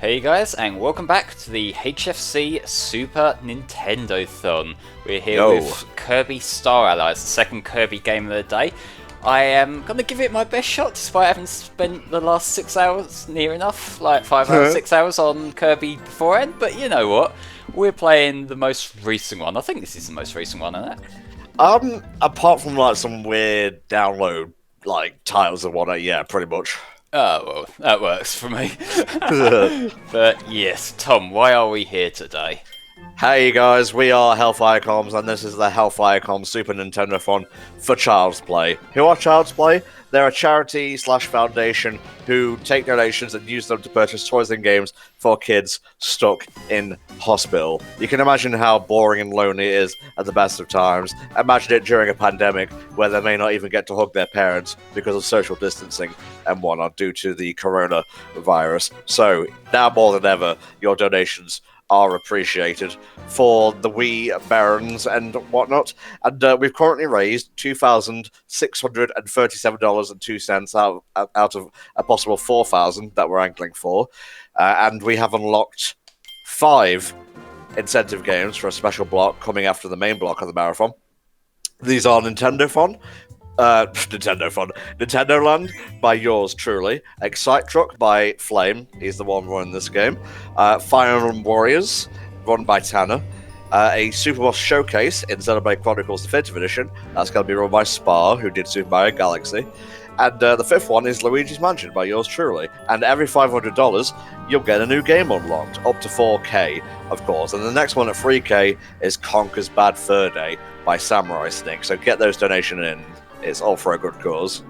Hey guys, and welcome back to the HFC Super Nintendothon. We're here with Kirby Star Allies, the second Kirby game of the day. I am going to give it my best shot despite having spent the last 6 hours, near enough, like 5 hours, 6 hours on Kirby beforehand, but you know what? We're playing the most recent one. I think this is the most recent one, isn't it? Apart from like some weird download like titles and whatnot, yeah, pretty much. Oh, well, that works for me. But yes, Tom, why are we here today? Hey guys, we are Hellfire Comms, and this is the Hellfire Comms Super Nintendothon for Child's Play. Who are Child's Play? They're a charity/foundation who take donations and use them to purchase toys and games for kids stuck in hospital. You can imagine how boring and lonely it is at the best of times. Imagine it during a pandemic where they may not even get to hug their parents because of social distancing and whatnot due to the coronavirus. So, now more than ever, your donations are appreciated for the wee barons and whatnot, and we've currently raised $2,637.02 out of a possible 4,000 that we're angling for, and we have unlocked 5 incentive games for a special block coming after the main block of the marathon. These are Nintendothon, Nintendoland by yours truly, Excite Truck by Flame, he's the one running this game, Fire Emblem Warriors, run by Tanner, a Super Boss Showcase in Xenoblade Chronicles Definitive Edition, that's going to be run by Spar, who did Super Mario Galaxy, and the 5th one is Luigi's Mansion by yours truly, and every $500 you'll get a new game unlocked, up to 4K, of course, and the next one at 3K is Conker's Bad Fur Day by Samurai Sneak, so get those donations in. It's all for a good cause.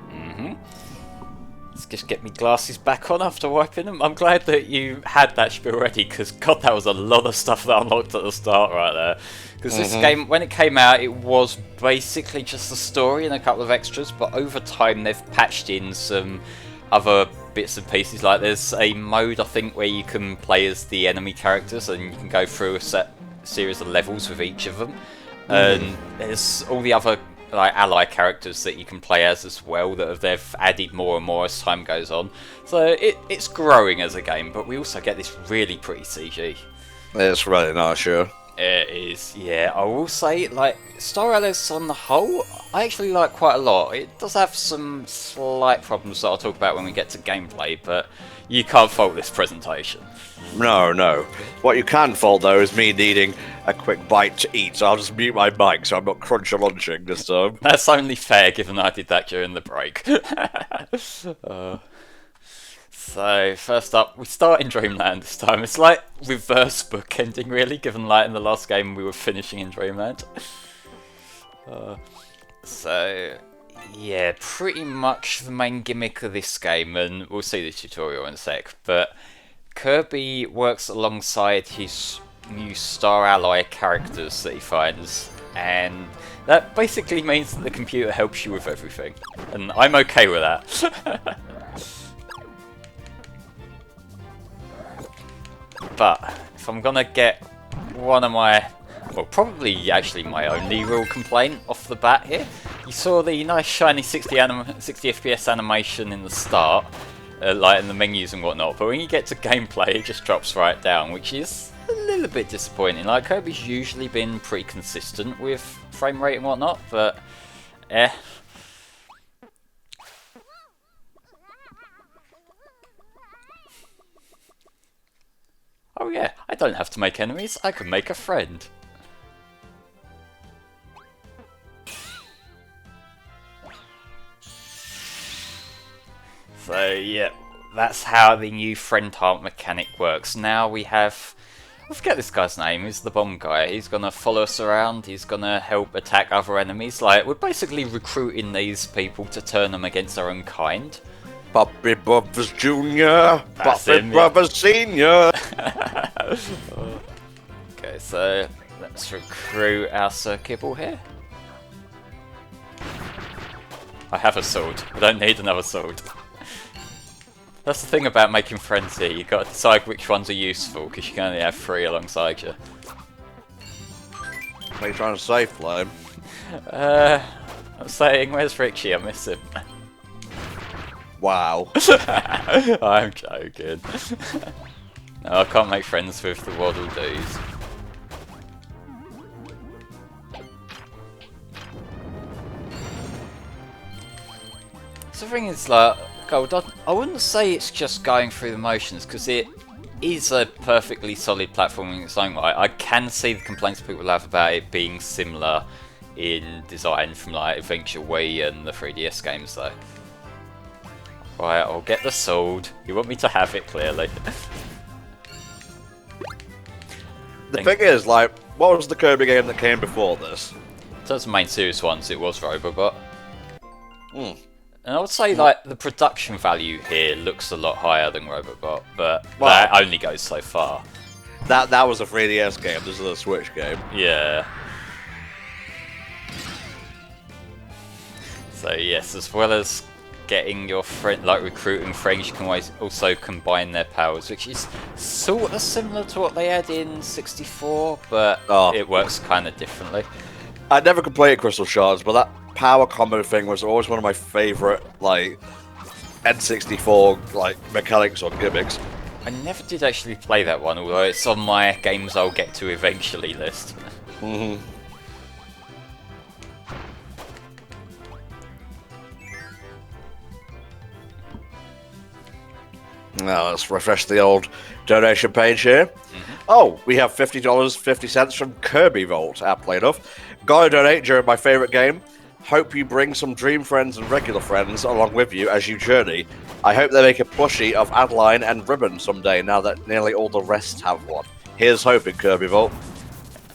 Let's just get me glasses back on after wiping them. I'm glad that you had that spiel ready, because god, that was a lot of stuff that unlocked at the start right there. Because this game, when it came out, it was basically just a story and a couple of extras, but over time they've patched in some other bits and pieces. Like there's a mode, I think, where you can play as the enemy characters and you can go through a set series of levels with each of them. And there's all the other like ally characters that you can play as well that they've added more and more as time goes on. So it's growing as a game, but we also get this really pretty CG. It's really nice, sure. It is, yeah. I will say, like, Star Allies on the whole, I actually like quite a lot. It does have some slight problems that I'll talk about when we get to gameplay, but you can't fault this presentation. No. What you can fault, though, is me needing a quick bite to eat, so I'll just mute my mic so I'm not crunch-a-lunching this time. That's only fair, given I did that during the break. So, first up, we start in Dreamland this time. It's like reverse bookending, really, given like in the last game we were finishing in Dreamland. So, yeah, pretty much the main gimmick of this game, and we'll see the tutorial in a sec, but Kirby works alongside his new Star Ally characters that he finds, and that basically means that the computer helps you with everything, and I'm okay with that. But if I'm gonna get one of my, well, probably actually my only real complaint off the bat here, you saw the nice shiny 60 FPS animation in the start, like in the menus and whatnot, but when you get to gameplay it just drops right down, which is a little bit disappointing. Like, Kirby's usually been pretty consistent with frame rate and whatnot, but oh yeah, I don't have to make enemies, I can make a friend. So yeah, that's how the new friend heart mechanic works. Now we have, I forget this guy's name, he's the bomb guy. He's gonna follow us around, he's gonna help attack other enemies. Like, we're basically recruiting these people to turn them against their own kind. Poppy Brothers Jr., Poppy Brothers Senior. Okay, so let's recruit our circuit ball here. I have a sword, I don't need another sword. That's the thing about making friends here, you've got to decide which ones are useful, because you can only have 3 alongside you. What are you trying to say, Flame? I'm saying, where's Richie? I miss him. Wow. I'm joking. No, I can't make friends with the Waddle Doos. So the thing is, like, Gold, I wouldn't say it's just going through the motions, because it is a perfectly solid platform in its own right. I can see the complaints people have about it being similar in design from like Adventure Wii and the 3DS games though. Right, I'll get the sword. You want me to have it, clearly. The thing is, like, what was the Kirby game that came before this? In terms of main series ones, it was Robobot. Hmm. And I would say, like, the production value here looks a lot higher than Robobot, but that only goes so far. That was a 3DS game, this is a Switch game. Yeah. So yes, as well as getting your friend, like recruiting friends, you can always also combine their powers, which is sort of similar to what they had in 64, but it works kind of differently. I never completed Crystal Shards, but that power combo thing was always one of my favourite, like, N64, like, mechanics or gimmicks. I never did actually play that one, although it's on my games I'll get to eventually list. Mm-hmm. Now let's refresh the old donation page here. Mm-hmm. Oh, we have $50.50 from Kirby Vault, aptly enough. Gotta donate during my favourite game. Hope you bring some dream friends and regular friends along with you as you journey. I hope they make a plushie of Adeline and Ribbon someday now that nearly all the rest have one. Here's hoping, Kirby Vault.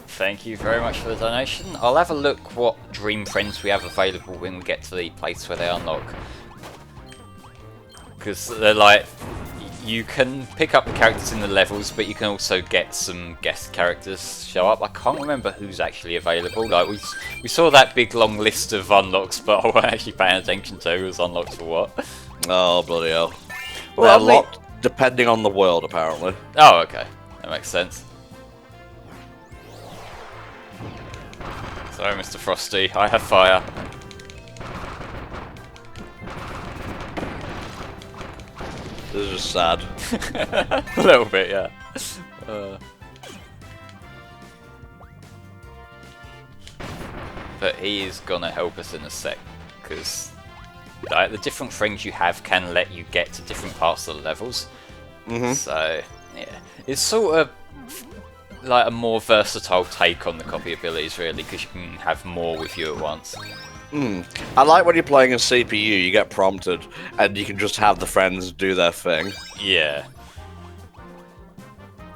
Thank you very much for the donation. I'll have a look what dream friends we have available when we get to the place where they unlock. Because they're like, you can pick up the characters in the levels, but you can also get some guest characters show up. I can't remember who's actually available. Like we saw that big long list of unlocks, but I wasn't actually paying attention to who was unlocked for what. Oh, bloody hell. Well, they're locked depending on the world, apparently. Oh, okay. That makes sense. Sorry, Mr. Frosty. I have fire. This is just sad. A little bit, yeah. But he is gonna help us in a sec, because like, the different things you have can let you get to different parts of the levels. Mm-hmm. So, yeah. It's sort of like a more versatile take on the copy abilities, really, because you can have more with you at once. I like when you're playing a CPU, you get prompted, and you can just have the friends do their thing. Yeah.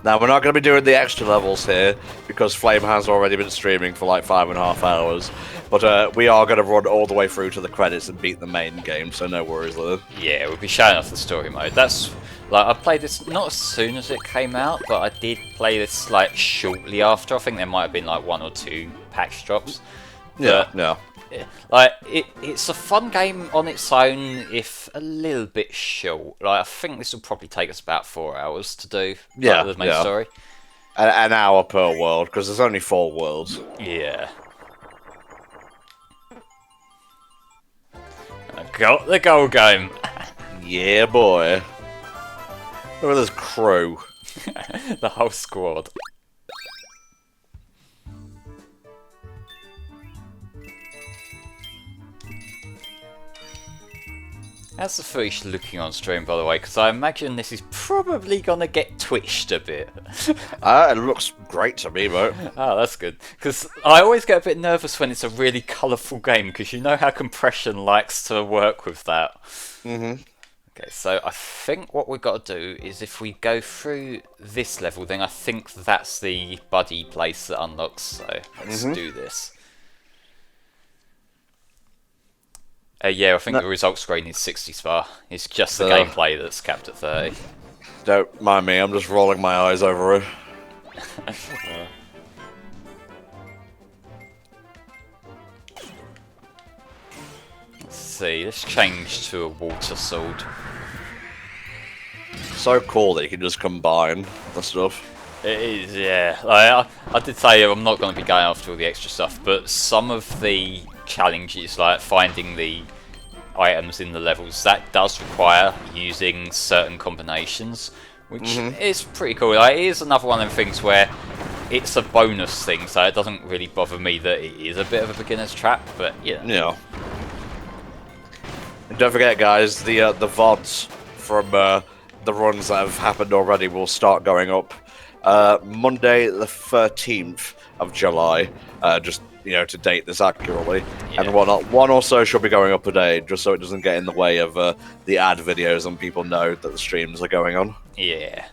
Now, we're not going to be doing the extra levels here, because Flame has already been streaming for like 5.5 hours. But we are going to run all the way through to the credits and beat the main game, so no worries there. Yeah, we'll be showing off the story mode. That's, like, I played this not as soon as it came out, but I did play this, like, shortly after. I think there might have been, like, 1 or 2 patch drops. Yeah, no. Like, it's a fun game on its own, if a little bit short. Like, I think this will probably take us about 4 hours to do. Yeah, the main story. An hour per world, because there's only 4 worlds. Yeah. I got the goal game. Yeah, boy. Look at this crew. The whole squad. How's the footage looking on stream, by the way? Because I imagine this is probably going to get twitched a bit. It looks great to me, mate. Oh, that's good. Because I always get a bit nervous when it's a really colourful game, because you know how compression likes to work with that. Mm-hmm. Okay, so I think what we've got to do is if we go through this level, then I think that's the buddy place that unlocks. So let's do this. Yeah, I think the result screen is 60 spar. It's just the gameplay that's capped at 30. Don't mind me, I'm just rolling my eyes over it. Let's see, let's change to a water sword. So cool that you can just combine the stuff. It is, yeah. Like, I did say I'm not going to be going after all the extra stuff, but some of the challenges, like finding the items in the levels, that does require using certain combinations, which is pretty cool. Like, it is another one of them things where it's a bonus thing, so it doesn't really bother me that it is a bit of a beginner's trap, but yeah. Yeah. And don't forget, guys, the VODs from the runs that have happened already will start going up Monday the 13th of July, just, you know, to date this accurately. Yeah. And one or so should be going up a day, just so it doesn't get in the way of the ad videos and people know that the streams are going on. Yeah.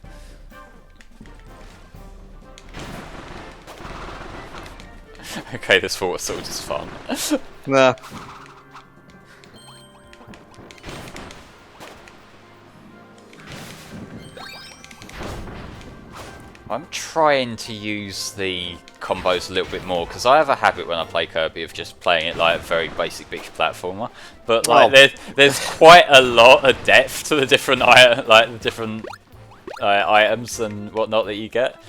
Okay, this thought was sort of just fun. Nah. I'm trying to use the combos a little bit more, because I have a habit when I play Kirby of just playing it like a very basic beach platformer. But like, there's quite a lot of depth to the different items and whatnot that you get.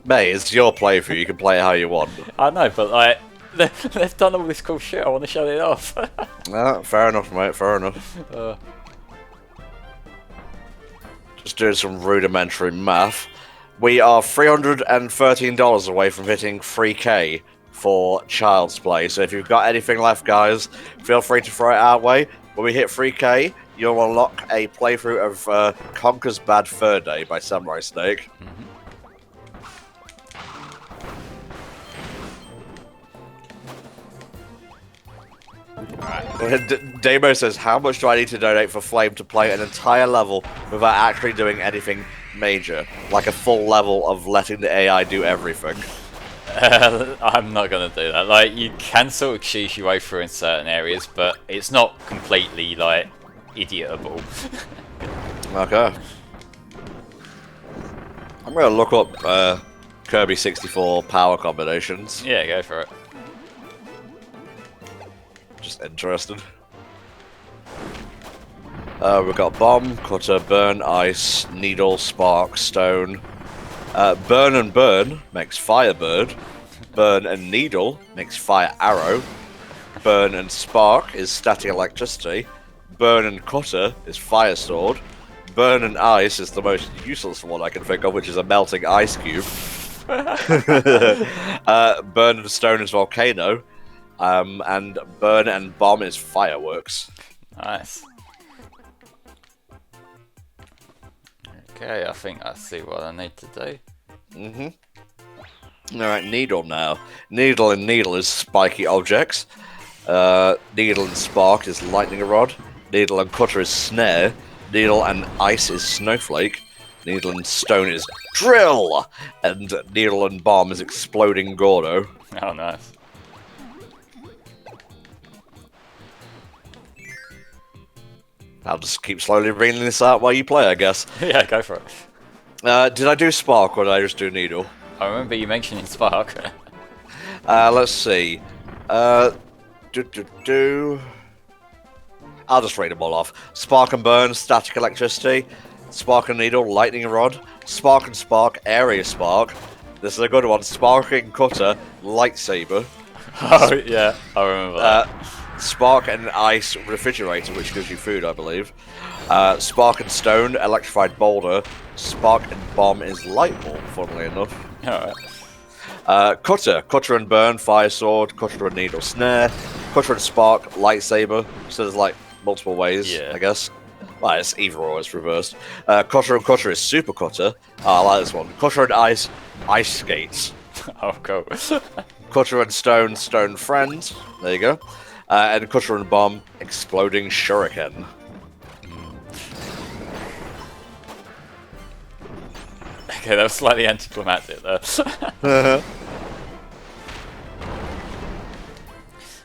Mate, it's your playthrough. You can play it how you want. I know, but like, they've done all this cool shit. I want to show it off. Fair enough, mate. Fair enough. Just doing some rudimentary math. We are $313 away from hitting 3K for Child's Play. So if you've got anything left, guys, feel free to throw it our way. When we hit 3K, you'll unlock a playthrough of Conker's Bad Fur Day by Samurai Snake. Damo says, how much do I need to donate for Flame to play an entire level without actually doing anything major? Like a full level of letting the AI do everything. I'm not going to do that. Like, you can sort of cheese your way through in certain areas, but it's not completely, like, idiotable. Okay. I'm going to look up Kirby 64 power combinations. Yeah, go for it. Just interested. We've got Bomb, Cutter, Burn, Ice, Needle, Spark, Stone. Burn and Burn makes Firebird. Burn and Needle makes Fire Arrow. Burn and Spark is Static Electricity. Burn and Cutter is Fire Sword. Burn and Ice is the most useless one I can think of, which is a Melting Ice Cube. Burn and Stone is Volcano. And Burn and Bomb is Fireworks. Nice. Okay, I think I see what I need to do. Alright, Needle now. Needle and Needle is spiky objects. Needle and Spark is Lightning Rod. Needle and Cutter is Snare. Needle and Ice is Snowflake. Needle and Stone is Drill. And Needle and Bomb is Exploding Gordo. Oh, nice. I'll just keep slowly reading this out while you play, I guess. Yeah, go for it. Did I do Spark or did I just do Needle? I remember you mentioning Spark. Let's see. I'll just read them all off. Spark and Burn, Static Electricity. Spark and Needle, Lightning Rod. Spark and Spark, Area Spark. This is a good one. Sparking Cutter, Lightsaber. Oh, yeah, I remember that. Spark and Ice, Refrigerator, which gives you food, I believe. Spark and Stone, Electrified Boulder. Spark and Bomb is Light Ball, funnily enough. Alright. Cutter and Burn, Fire Sword. Cutter and Needle, Snare. Cutter and Spark, Lightsaber. So there's like multiple ways, Yeah. I guess. Well, it's either or, it's reversed. Cutter and Cutter is Super Cutter. I like this one. Cutter and Ice, Ice Skates. Oh, cool. Cutter and Stone, Stone Friends. There you go. And Cutter and Bomb, Exploding Shuriken. Okay, that was slightly anticlimactic there.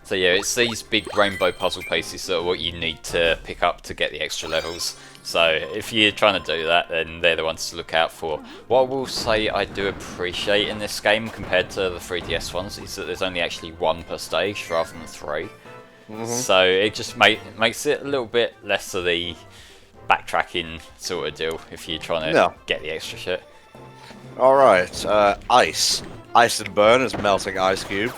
So yeah, it's these big rainbow puzzle pieces that are what you need to pick up to get the extra levels. So if you're trying to do that, then they're the ones to look out for. What I will say I do appreciate in this game compared to the 3DS ones is that there's only actually one per stage rather than three. So it just makes it a little bit less of the backtracking sort of deal if you're trying to get the extra shit. Alright, Ice. Ice and Burn is Melting Ice Cube.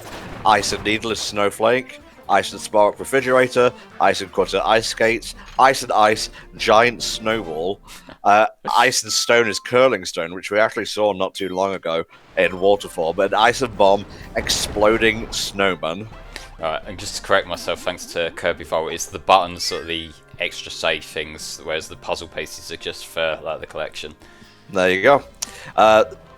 Ice and Needle is Snowflake. Ice and Spark Refrigerator, Ice and Cutter Ice Skates, Ice and Ice Giant Snowball, Ice and Stone is Curling Stone, which we actually saw not too long ago in Waterfall, but Ice and Bomb Exploding Snowman. Alright, and just to correct myself, thanks to Kirby Vault, it's the buttons that are the extra save things, whereas the puzzle pieces are just for like the collection. There you go.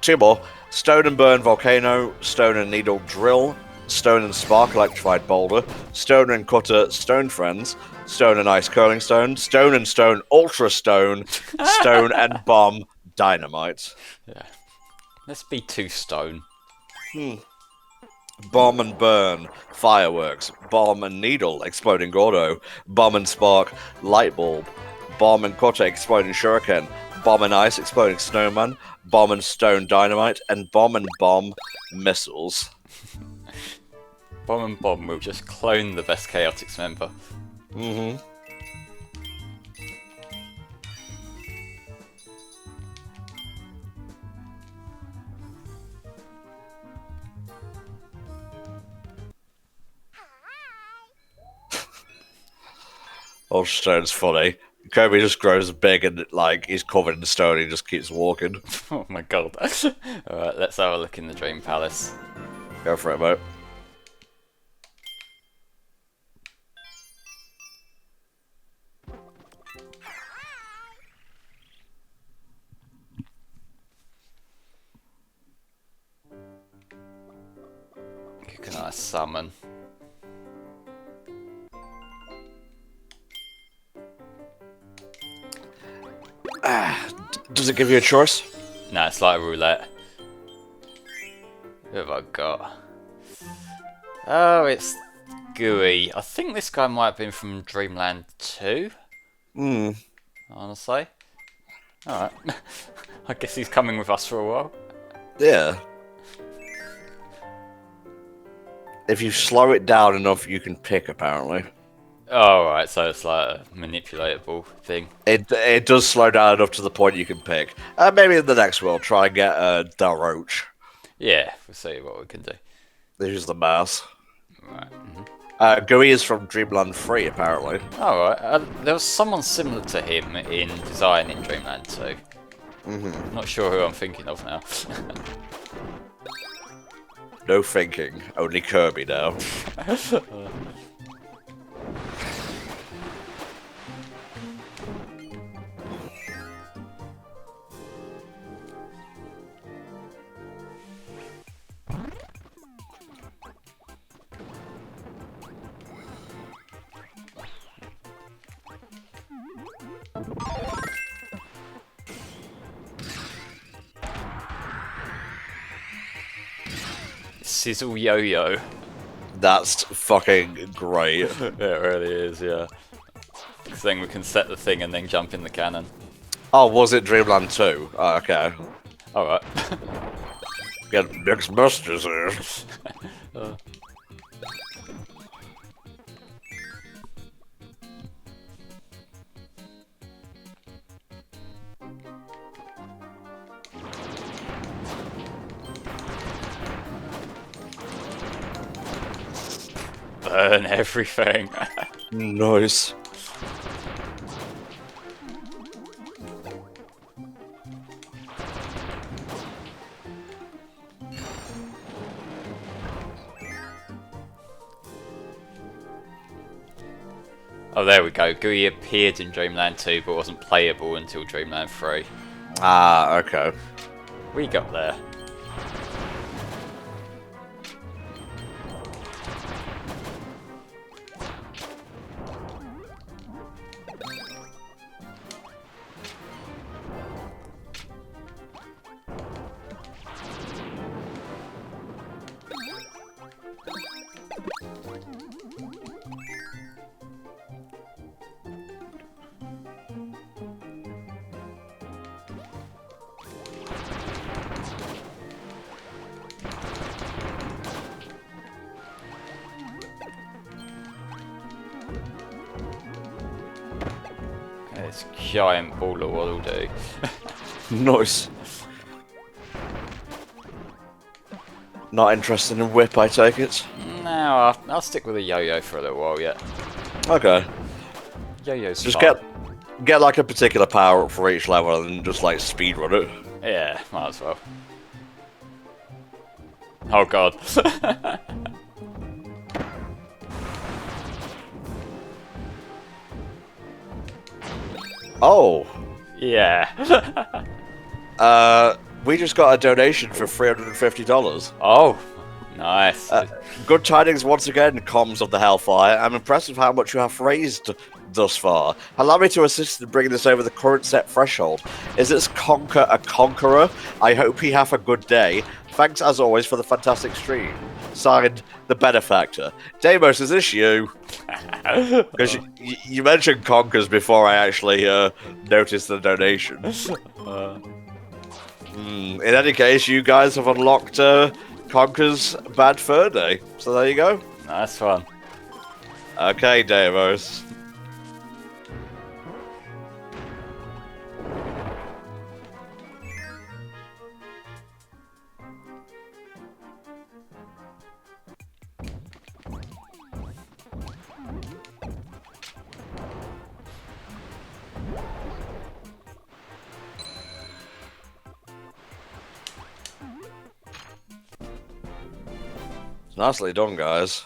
2 more. Stone and Burn Volcano, Stone and Needle Drill, Stone and Spark Electrified Boulder, Stone and Cutter Stone Friends, Stone and Ice Curling Stone, Stone and Stone Ultra Stone, Stone and Bomb Dynamite. Yeah. Let's be 2 stone. Bomb and Burn Fireworks, Bomb and Needle Exploding Gordo, Bomb and Spark Light Bulb, Bomb and Cutter Exploding Shuriken, Bomb and Ice Exploding Snowman, Bomb and Stone Dynamite, and Bomb Missiles. Bomb and Bomb will just clone the best Chaotix member. Mm-hmm. Oh, Stone's funny. Kirby just grows big and like he's covered in stone. He just keeps walking. Oh my god! Alright, let's have a look in the Dream Palace. Go for it, mate. You can summon. Does it give you a choice? No, it's like a roulette. Who have I got? Oh, it's Gooey. I think this guy might have been from Dreamland 2. Honestly. Alright. I guess he's coming with us for a while. Yeah. If you slow it down enough, you can pick, apparently. Oh, right, so it's like a manipulatable thing. It does slow down enough to the point you can pick. Maybe in the next world, try and get the Roach. Yeah, we'll see what we can do. This is the mouse. Right. Gooey is from Dreamland 3, apparently. Alright, there was someone similar to him in design in Dreamland 2. Not sure who I'm thinking of now. No thinking, only Kirby now. Sizzle Yo-Yo. That's fucking great. It really is, yeah. Because then we can set the thing and then jump in the cannon. Oh, was it Dreamland 2? Oh, okay. Alright. Get mixed messages here. Burn everything. Nice. Oh, there we go. Gooey appeared in Dreamland 2 but wasn't playable until Dreamland 3. Ah, okay. We got there. This giant baller will do. Nice. Not interested in whip, I take it? Nah, No, I'll stick with a yo-yo for a little while yet. Okay. Yo-yo's Just fun. get like a particular power up for each level and just like speed run it. Yeah, might as well. Oh god. Oh. Yeah. We just got a donation for $350. Oh, nice. Good tidings once again, comms of the Hellfire. I'm impressed with how much you have raised thus far. Allow me to assist in bringing this over the current set threshold. Is this conquer a conqueror? I hope he hath a good day. Thanks as always for the fantastic stream. Signed, the benefactor. Deimos, is this you? Because you mentioned conkers before I actually noticed the donation. In any case, you guys have unlocked Conker's Bad Fur Day. So there you go. Nice one. Okay, Deimos. Nicely done, guys.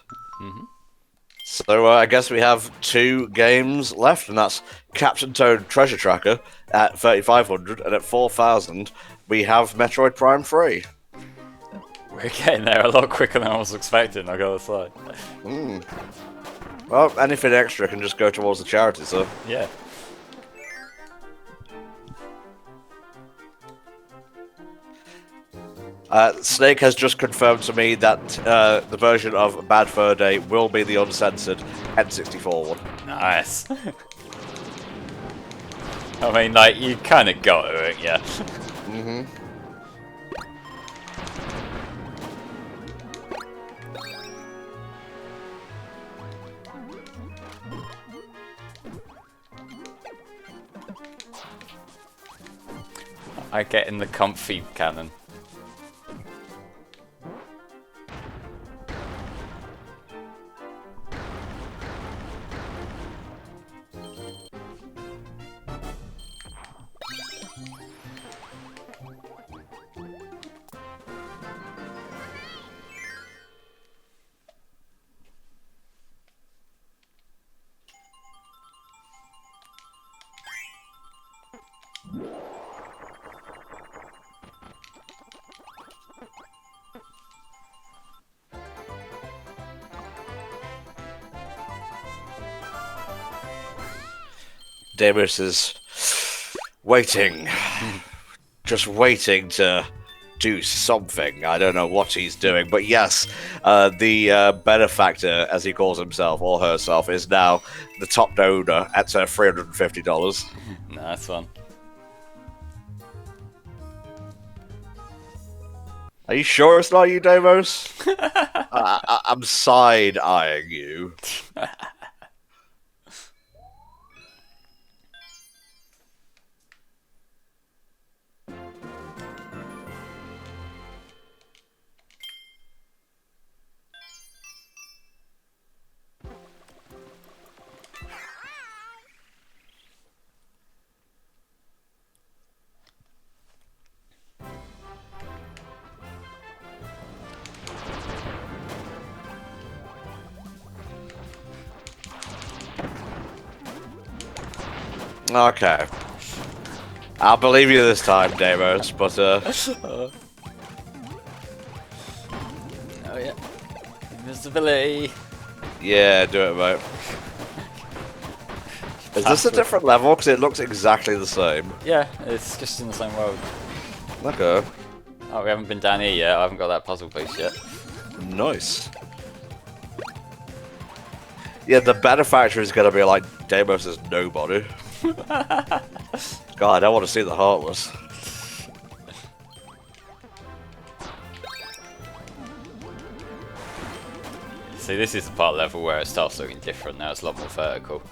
So I guess we have 2 games left, and that's Captain Toad Treasure Tracker at 3,500, and at 4,000 we have Metroid Prime 3. We're getting there a lot quicker than I was expecting, I gotta say. Well, anything extra can just go towards the charity, so... Yeah. Snake has just confirmed to me that the version of Bad Fur Day will be the uncensored N64 one. Nice. I mean, like, you kind of got to it, yeah. I get in the comfy cannon. Deimos is waiting. Just waiting to do something. I don't know what he's doing, but yes, the benefactor, as he calls himself or herself, is now the top donor at $350. Nice one. Are you sure it's not you, Deimos? I'm side-eyeing you. Okay. I'll believe you this time, Deimos, but Oh yeah. Invisibility. yeah, do it, mate. Is this a different level? Because it looks exactly the same. Yeah, it's just in the same world. Okay. Oh, we haven't been down here yet. I haven't got that puzzle piece yet. Nice. Yeah, the benefactor is gonna be like Deimos is nobody. God, I want to see the Heartless. See, this is the part of the level where it starts looking different now. It's a lot more vertical.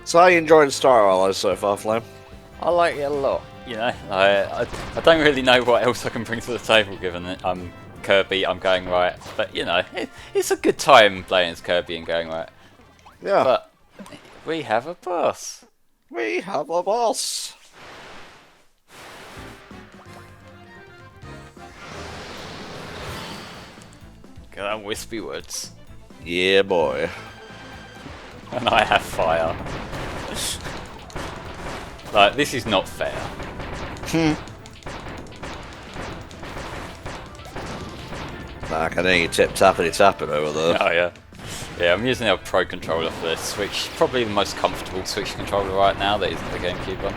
So how you enjoying Star Allies so far, Flame? I like it a lot. You know, I don't really know what else I can bring to the table given that I'm Kirby, I'm going right. But you know, it's a good time playing as Kirby and going right. Yeah. But we have a boss. We have a boss. Get on Wispy Woods. Yeah, boy. And I have fire. Like, this is not fair. I can hear you tapping over there. Oh yeah. Yeah, I'm using a Pro controller for this Switch. Probably the most comfortable Switch controller right now that isn't the GameCube one.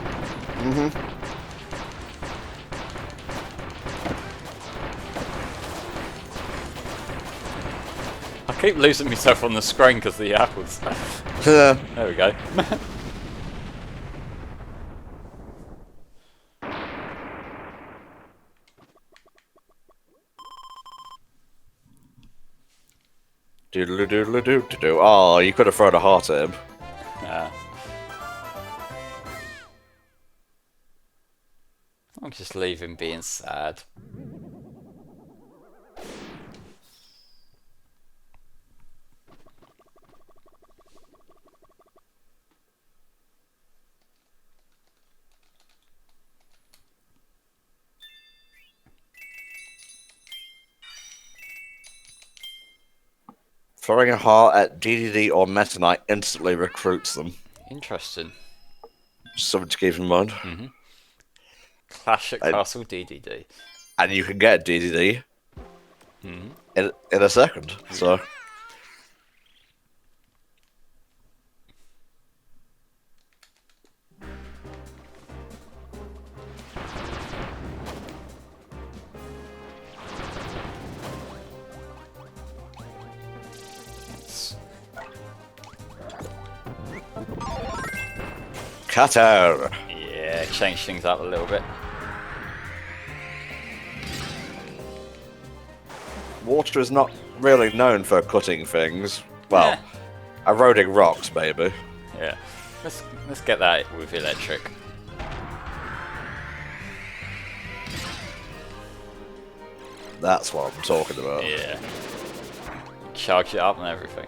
I keep losing myself on the screen because of the apples. There we go. Doodle doodle doodle doodle. Oh, you could have thrown a heart at him. Yeah. I'll just leave him being sad. Throwing a heart at DDD or Meta Knight instantly recruits them. Interesting. Just something to keep in mind. Clash at Castle DDD. And you can get DDD in a second. So. Cutter! Yeah, change things up a little bit. Water is not really known for cutting things. Well, eroding rocks, maybe. Yeah. Let's get that with electric. That's what I'm talking about. Yeah. Charge it up and everything.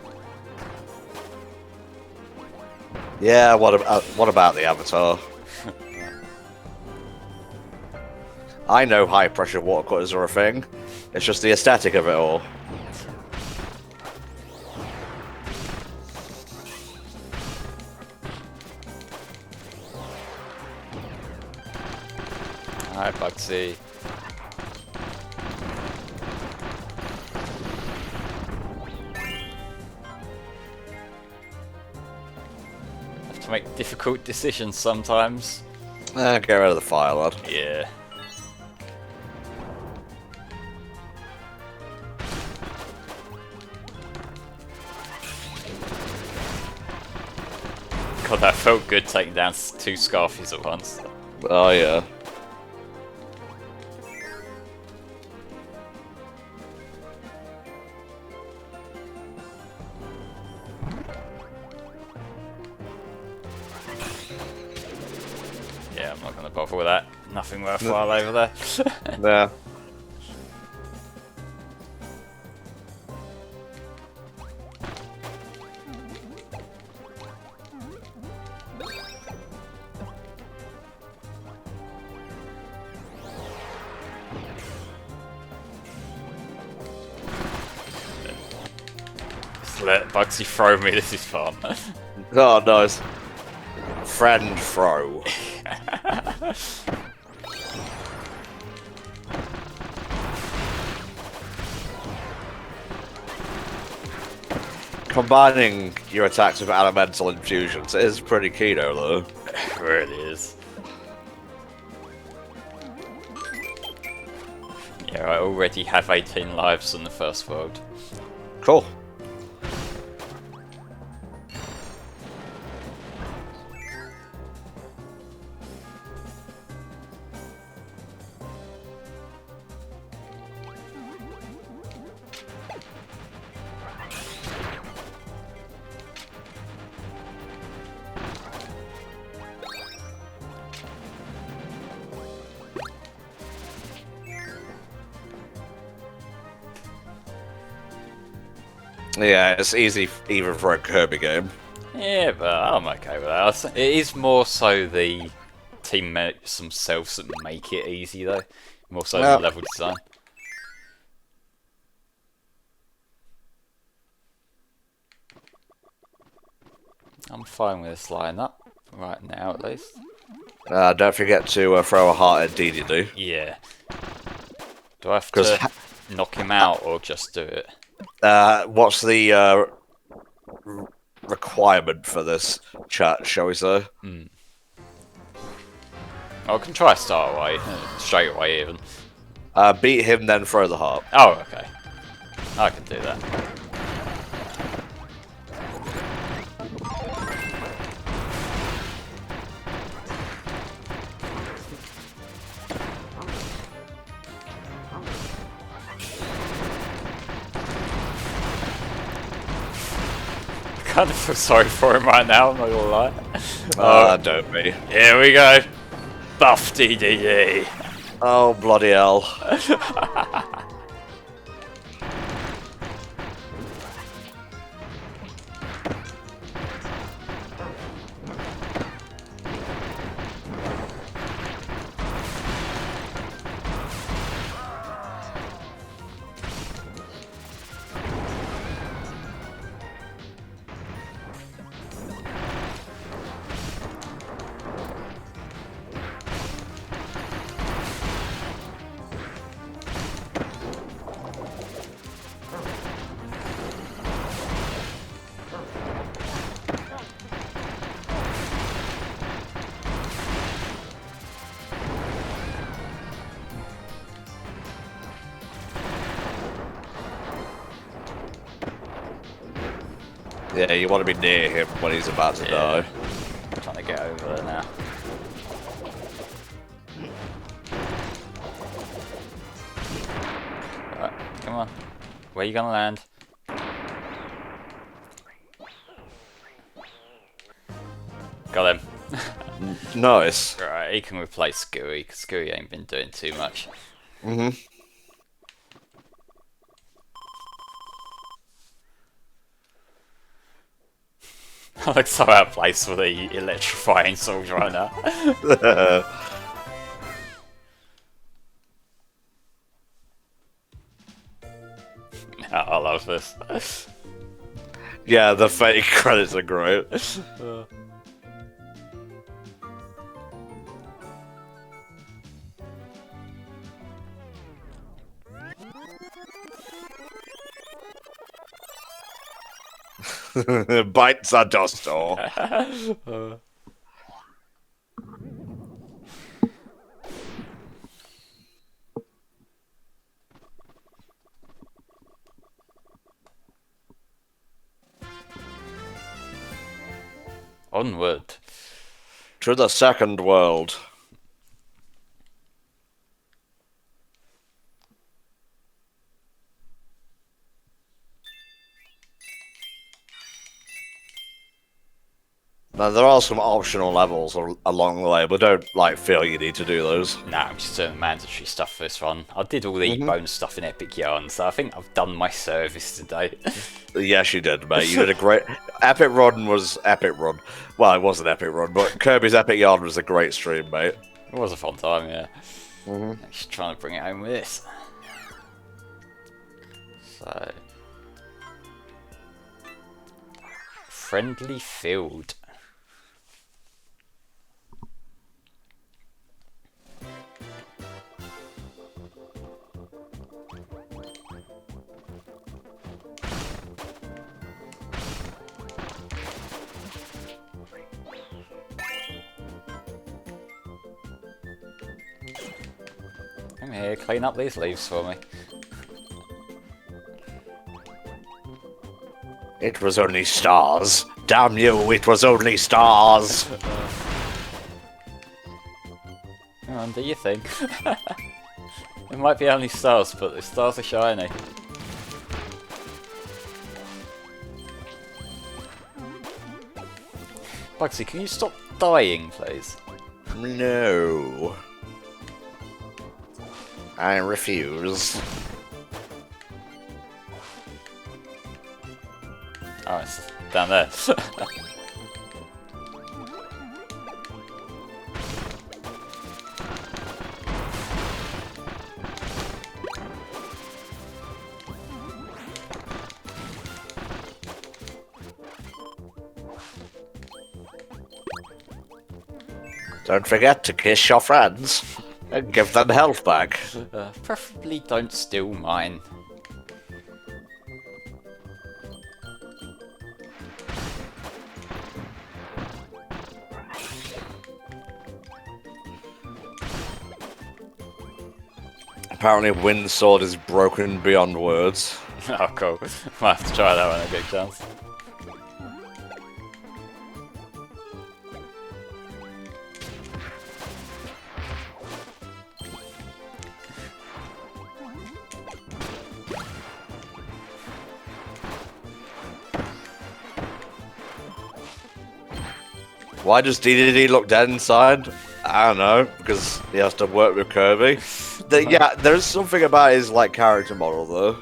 Yeah, what about the Avatar? I know high pressure water cutters are a thing. It's just the aesthetic of it all. Hi, Bugsy. Have to make difficult decisions sometimes. Get rid of the fire, lad. Yeah. God, that felt good taking down two Scarfies at once. Oh, yeah. Yeah, I'm not going to bother with that. Nothing worthwhile over there. Yeah. Just let Bugsy throw me, this is fun. Oh, nice. Friend throw. Combining your attacks with elemental infusions is pretty keto, though. It really is. Yeah, I already have 18 lives on the first world. Cool. Yeah, it's easy even for a Kirby game. Yeah, but I'm okay with that. It is more so the teammates themselves that make it easy, though. More so than the level design. I'm fine with this lineup right now, at least. Don't forget to throw a heart at DDD. Yeah. Do I have to knock him out or just do it? What's the requirement for this chat, shall we say? I can try start away, straight away even. Beat him, then throw the heart. Oh, okay. I can do that. I kind of feel sorry for him right now, I'm not gonna lie. Don't be. Here we go. Buff DDD. Oh, bloody hell. Yeah, you want to be near him when he's about to die. I'm trying to get over there now. Right, come on. Where you gonna land? Got him. Nice. Right, he can replace Scooey, because Scooey ain't been doing too much. I look so out of place for the electrifying soldier right now. I love this. Yeah, the fake credits are great. Bites a dustor. Onward. To the second world. Now, there are some optional levels along the way, but don't feel you need to do those. Nah, I'm just doing mandatory stuff for this one. I did all the bonus stuff in Epic Yarn, so I think I've done my service today. Yes, you did, mate. You did a great... Epic Run was Epic Run. Well, it was an Epic Run, but Kirby's Epic Yarn was a great stream, mate. It was a fun time, yeah. Just trying to bring it home with this. So... Friendly Field. Come here, clean up these leaves for me. It was only stars. Damn you, it was only stars. Come on, do your thing. It might be only stars, but the stars are shiny. Bugsy, can you stop dying, please? No. I refuse. Oh, it's down there. Don't forget to kiss your friends and give them health back. Preferably don't steal mine. Apparently, Wind Sword is broken beyond words. Oh, cool. Might have to try that when I get a chance. Why does DDD look dead inside? I don't know, because he has to work with Kirby. Yeah, there's something about his like character model though.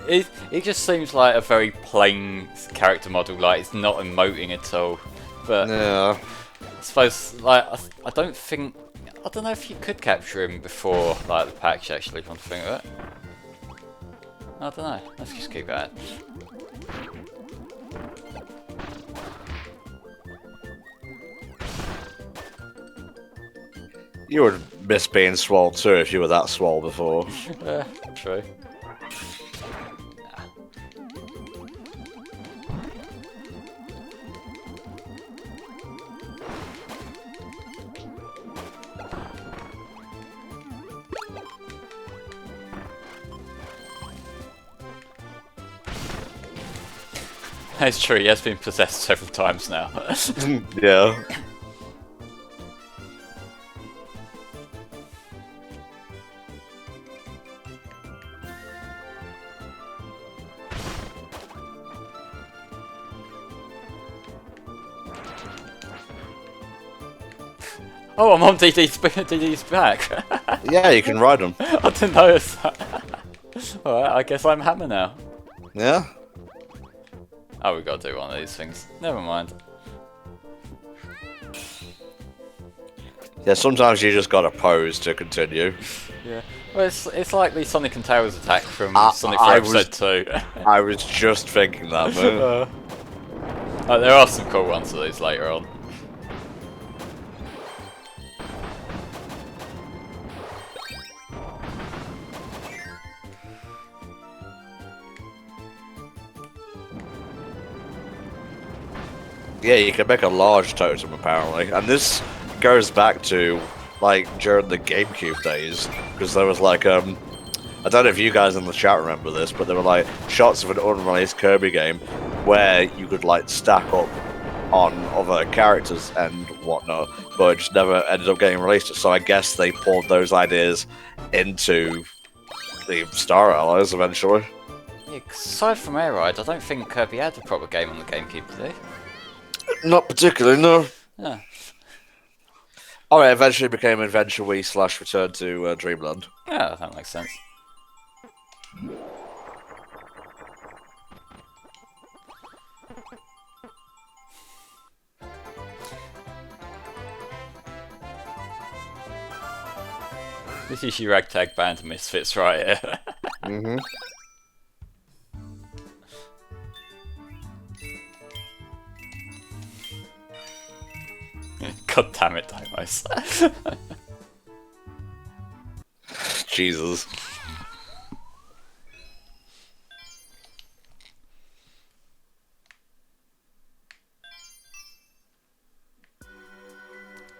It just seems like a very plain character model, like it's not emoting at all. But Yeah. I suppose, like, I don't know if you could capture him before, like, the patch actually, come to think of it. I don't know, let's just keep that. You would miss being swole too if you were that swole before. True. It's true, he has been possessed several times now. Yeah. Oh, I'm on DD's back. Yeah, you can ride them. I didn't notice that. Alright, I guess I'm Hammer now. Yeah. Oh, we gotta do one of these things. Never mind. Yeah, sometimes you just gotta pose to continue. Yeah. Well, it's like the Sonic and Tails attack from Sonic 4 I Episode 2. I was just thinking that, man. There are some cool ones of these later on. Yeah, you can make a large totem apparently, and this goes back to like during the GameCube days, because there was like I don't know if you guys in the chat remember this, but there were like shots of an unreleased Kirby game where you could like stack up on other characters and whatnot, but it just never ended up getting released. So I guess they poured those ideas into the Star Allies eventually. Yeah, 'cause aside from Air Ride, I don't think Kirby had a proper game on the GameCube, did he? Not particularly, no. Yeah. Oh, it eventually became Adventure Wii / Return to Dreamland. Yeah, that makes sense. This is your ragtag band of misfits right here. Mm-hmm. God damn it, Dimos. Jesus.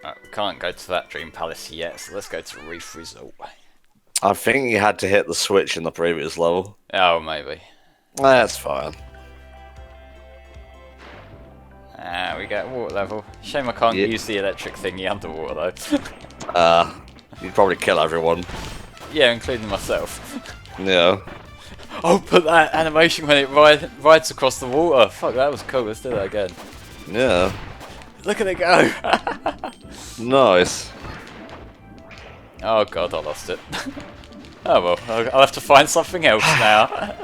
Right, we can't go to that Dream Palace yet, so let's go to Reef Resort. I think you had to hit the switch in the previous level. Oh, maybe. That's fine. Ah, we get water level. Shame I can't use the electric thingy underwater though. You'd probably kill everyone. Yeah, including myself. Yeah. Oh, but that animation when it rides across the water. Fuck, that was cool. Let's do that again. Yeah. Look at it go. Nice. Oh god, I lost it. Oh well, I'll have to find something else now.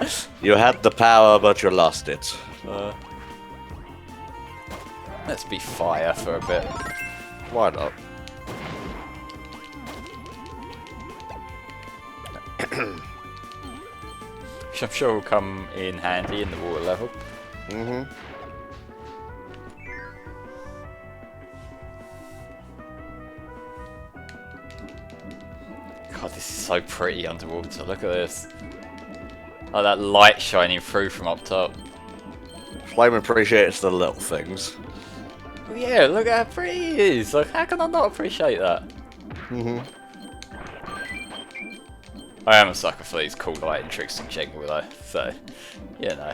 You had the power, but you lost it. Let's be fire for a bit. Why not? Which I'm sure will come in handy in the water level. Mm-hmm. God, this is so pretty underwater. Look at this. Like that light shining through from up top. Flame appreciates the little things. Yeah, look how pretty it is. Like, how can I not appreciate that? Mm-hmm. I am a sucker for these cool lighting tricks in Jenga though, so, you know.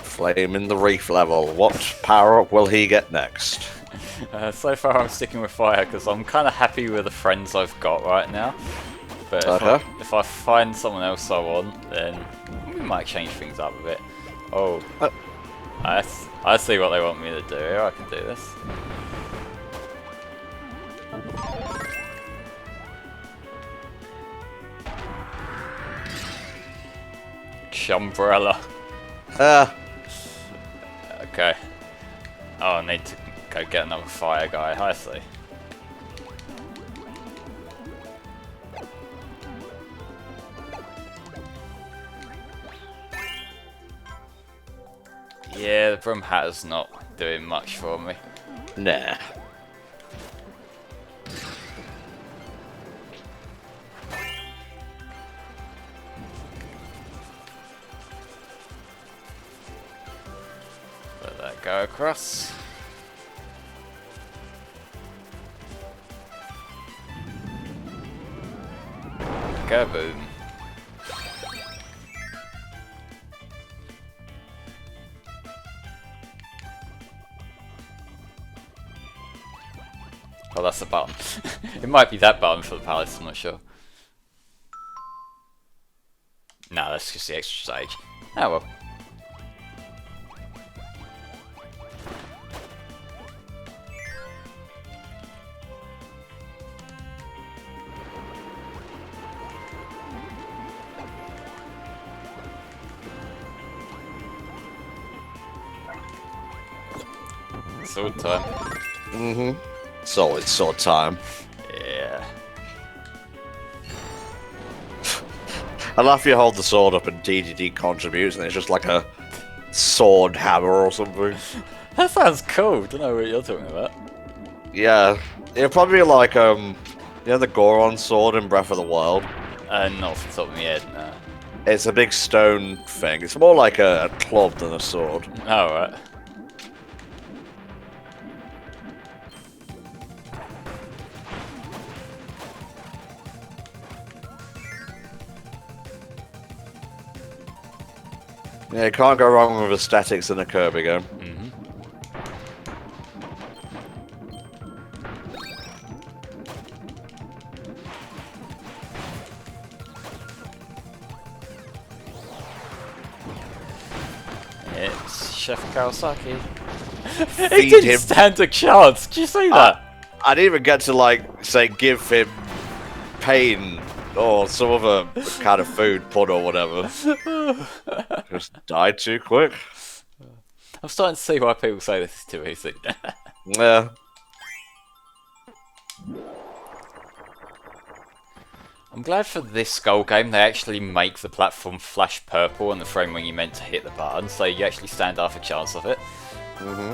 Flame in the reef level. What power up will he get next? So far I'm sticking with fire because I'm kind of happy with the friends I've got right now. But if I find someone else I want, then we might change things up a bit. Oh, I see what they want me to do here. I can do this. Umbrella. Okay. Oh, I need to go get another fire guy. I see. Yeah, the Brum Hatter's not doing much for me. Nah. Let that go across. Kaboom. Oh, that's the button. It might be that button for the palace, I'm not sure. No, that's just the extra stage. Oh well. Sword time. Mm-hmm. Solid sword time. Yeah. I love you hold the sword up and DDD contributes and it's just like a sword hammer or something. That sounds cool. Don't know what you're talking about. Yeah. It'd probably be like, you know the Goron sword in Breath of the Wild? Not off the top of my head, no. It's a big stone thing. It's more like a club than a sword. Oh, right. Yeah, you can't go wrong with aesthetics in a Kirby game. Mm-hmm. It's Chef Kawasaki. He didn't him. stand a chance. Did you see that? I didn't even get to, like, say, give him pain or some other kind of food, pud or whatever. Just died too quick. I'm starting to see why people say this is too easy. Yeah. I'm glad for this Skull game they actually make the platform flash purple on the frame when you're meant to hit the button, so you actually stand half a chance of it. Mm-hmm.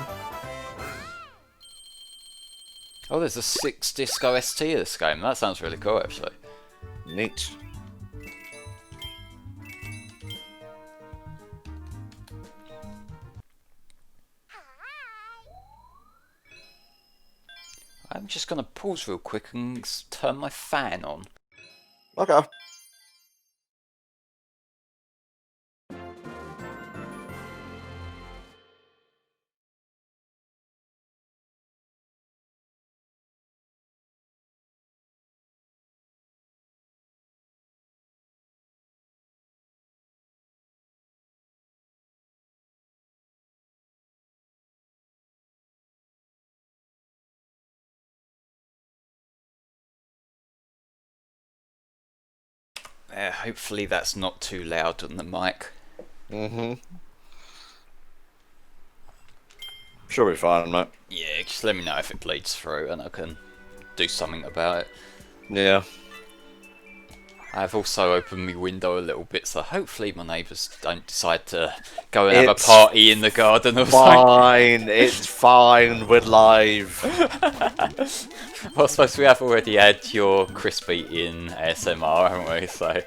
Oh, there's a 6-disc OST of this game. That sounds really cool, actually. Neat. I'm just going to pause real quick and turn my fan on. Okay. Hopefully that's not too loud on the mic. Should be fine, mate. Yeah, just let me know if it bleeds through and I can do something about it. Yeah. I've also opened my window a little bit, so hopefully my neighbours don't decide to go and have a party in the garden or something. Fine, it's fine, we're live. Well, I suppose we have already had your crispy in ASMR, haven't we? So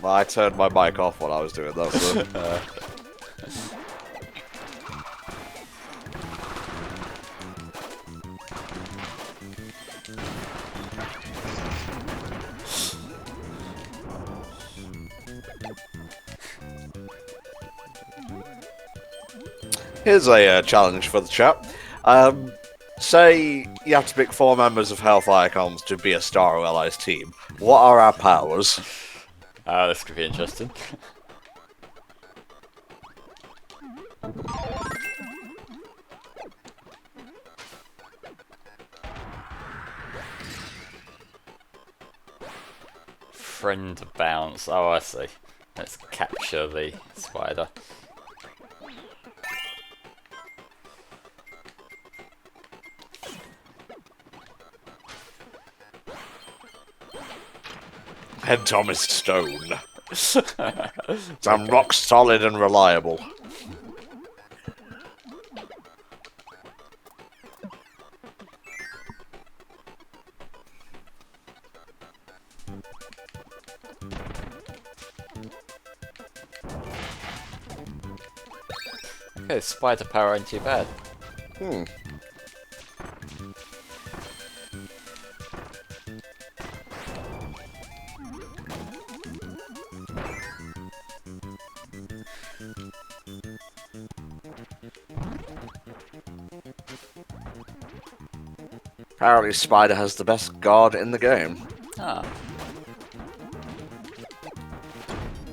I turned my mic off while I was doing that, so. Here's a challenge for the chat. Say you have to pick 4 members of Hellfire Comms to be a Star Allies team. What are our powers? this could be interesting. Friend bounce. Oh, I see. Let's capture the spider. Head Thomas Stone. I'm rock solid and reliable. Okay, spider power ain't too bad. Apparently Spider has the best guard in the game. Ah.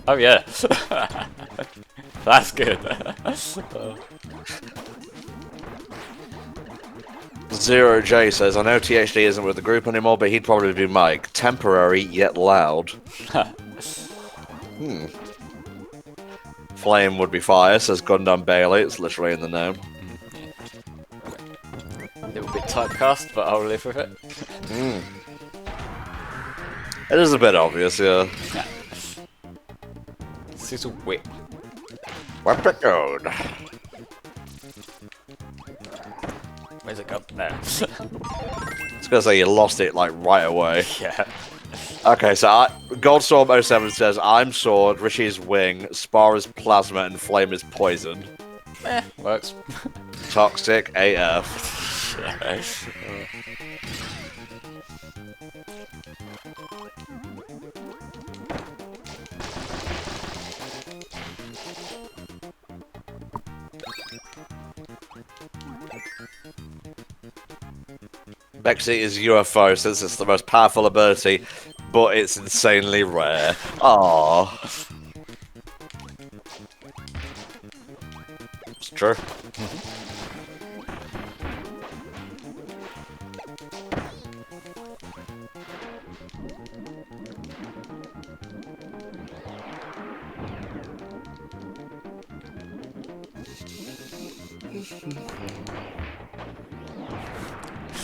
Oh yeah. That's good. Zero J says, I know THD isn't with the group anymore, but he'd probably be Mike. Temporary, yet loud. Flame would be fire, says Gundam Bailey. It's literally in the name. A little bit typecast, but I'll live with it. It is a bit obvious, yeah. This is a whip. Weapon code. Where's it gone? No. I was gonna say you lost it like right away. Yeah. Okay, so Goldstorm07 says, I'm Sword, Richie's Wing, Spar is Plasma, and Flame is Poison. Works. Toxic AF. Bexy is UFO since it's the most powerful ability, but it's insanely rare. Aww. It's true.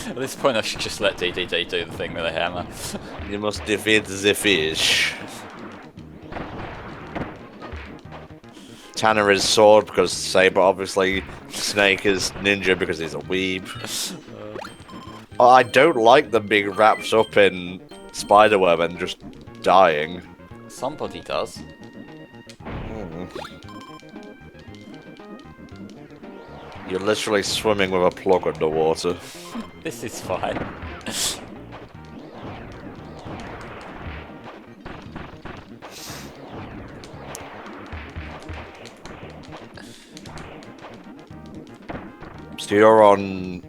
At this point, I should just let DDD do the thing with a hammer. You must defeat the fish. Tanner is sword because Saber, obviously. Snake is ninja because he's a weeb. I don't like them being wrapped up in spiderweb and just dying. Somebody does. You're literally swimming with a plug underwater. This is fine. So you're on...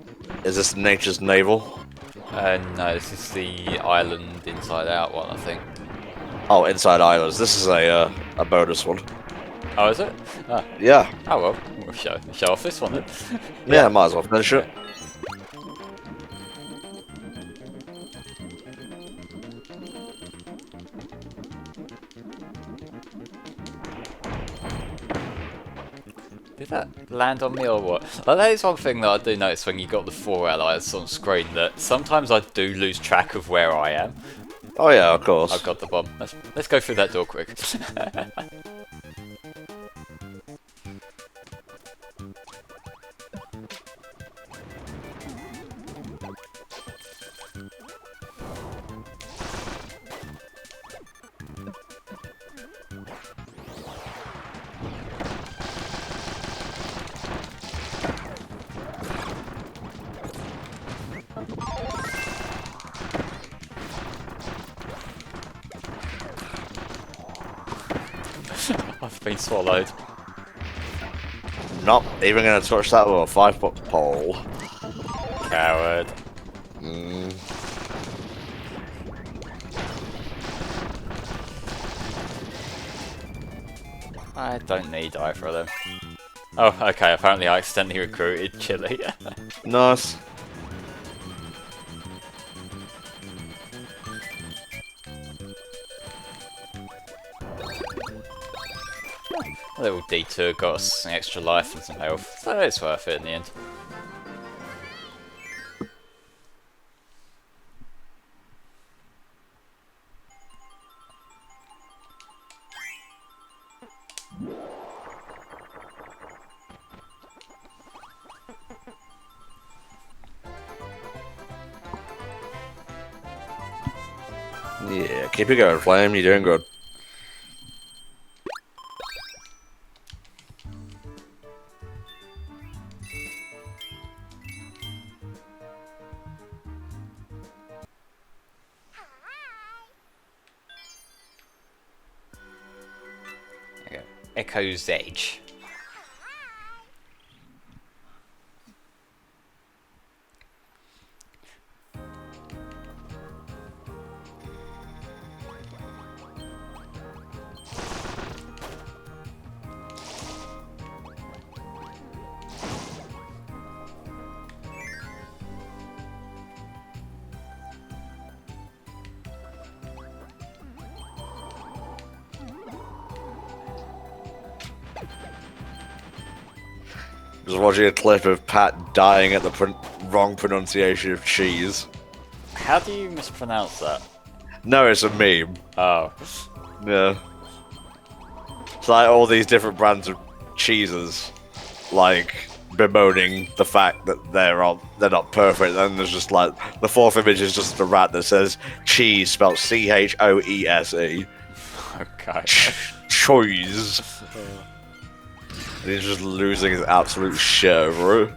Is this Nature's Naval? No, this is the island inside out one, I think. Oh, Inside Islands. This is a bonus one. Oh, is it? Ah. Yeah. Oh well, we'll show off this one then. Yeah, might as well finish it. Did that land on me or what? Like, that is one thing that I do notice when you got the 4 allies on screen, that sometimes I do lose track of where I am. Oh yeah, of course. I've got the bomb. Let's go through that door quick. I've been swallowed. Not even gonna touch that with a 5-foot pole. Coward. I don't need either of them. Oh, okay, apparently I accidentally recruited Chili. Nice. A little detour got us an extra life and some health, so it's worth it in the end. Yeah, keep it going, Flame. You're doing good. Okay. Echo's Edge. Just watching a clip of Pat dying at the wrong pronunciation of cheese. How do you mispronounce that? No, it's a meme. Oh. Yeah. It's like all these different brands of cheeses, like bemoaning the fact that they're not perfect. And there's just like the fourth image is just a rat that says cheese spelled CHOESE. Okay. Choice. And he's just losing his absolute shit over it.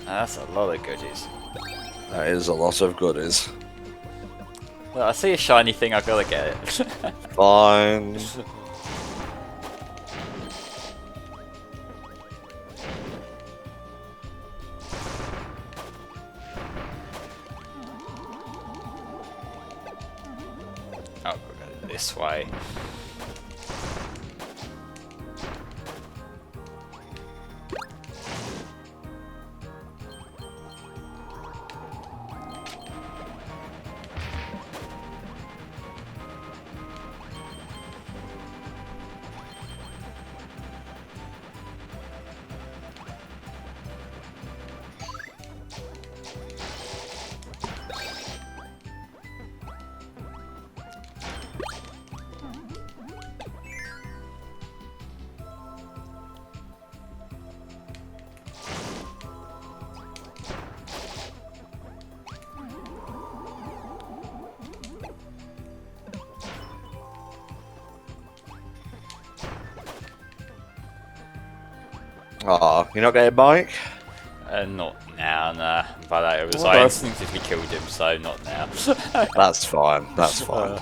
That's a lot of goodies. That is a lot of goodies. Well, I see a shiny thing, I've got to get it. Fine. Oh, we're going this way. Aw, you're not getting Mike? Not now, nah. But I was Oh, I that's- instinctively killed him, so not now. That's fine, that's fine.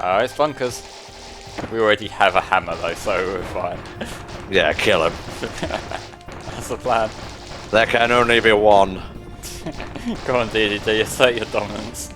It's bunkers. We already have a hammer though, so we're fine. Yeah, kill him. That's the plan. There can only be one. Go on, DDD, assert your dominance.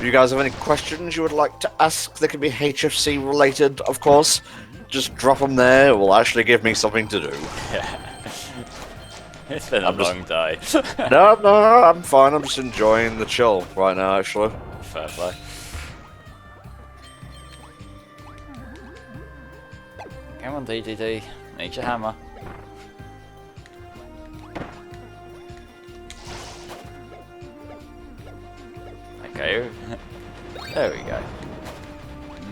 If you guys have any questions you would like to ask, they can be HFC related, of course. Just drop them there. It will actually give me something to do. It's been a long day. No, I'm fine. I'm just enjoying the chill right now, actually. Fair play. Come on, DDD. Need your hammer. Okay. There we go.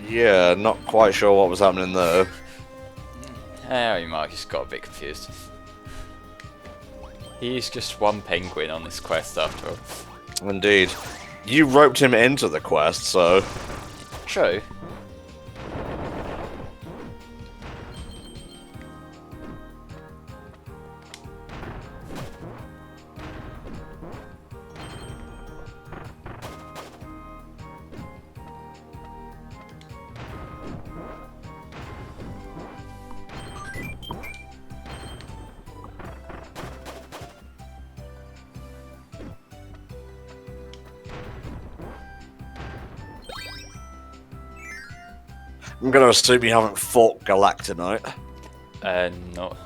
Yeah, not quite sure what was happening there. Harry Mark just got a bit confused. He's just one penguin on this quest after all. Indeed. You roped him into the quest, so... True. I'm gonna assume you haven't fought Galactonite. Not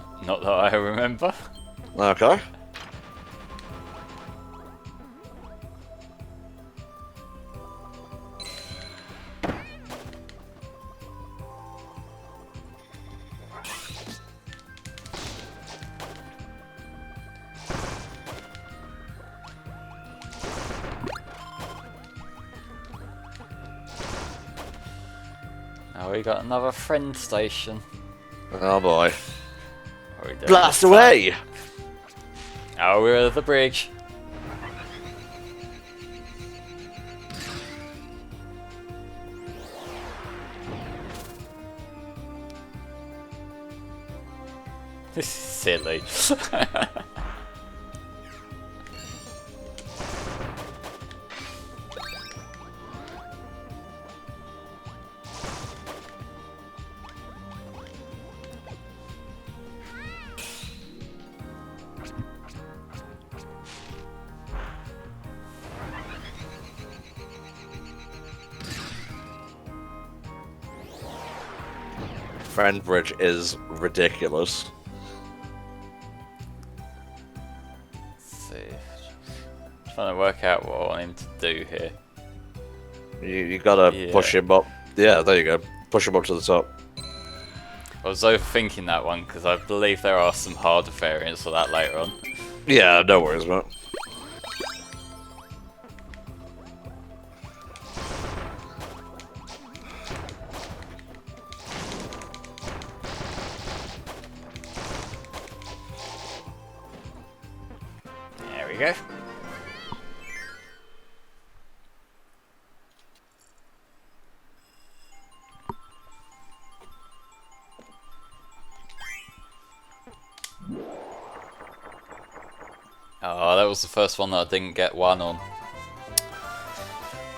that I remember. Okay. Now we got another friend station. Oh boy. What are we doing Blast this time? away! Oh, we're at the bridge. This is silly. Friend Bridge is ridiculous. Let's see. Trying to work out what I want him to do here. You gotta push him up. Yeah, there you go. Push him up to the top. I was overthinking that one because I believe there are some harder variants for that later on. Yeah, no worries, mate. There we go. Oh, that was the first one that I didn't get one on.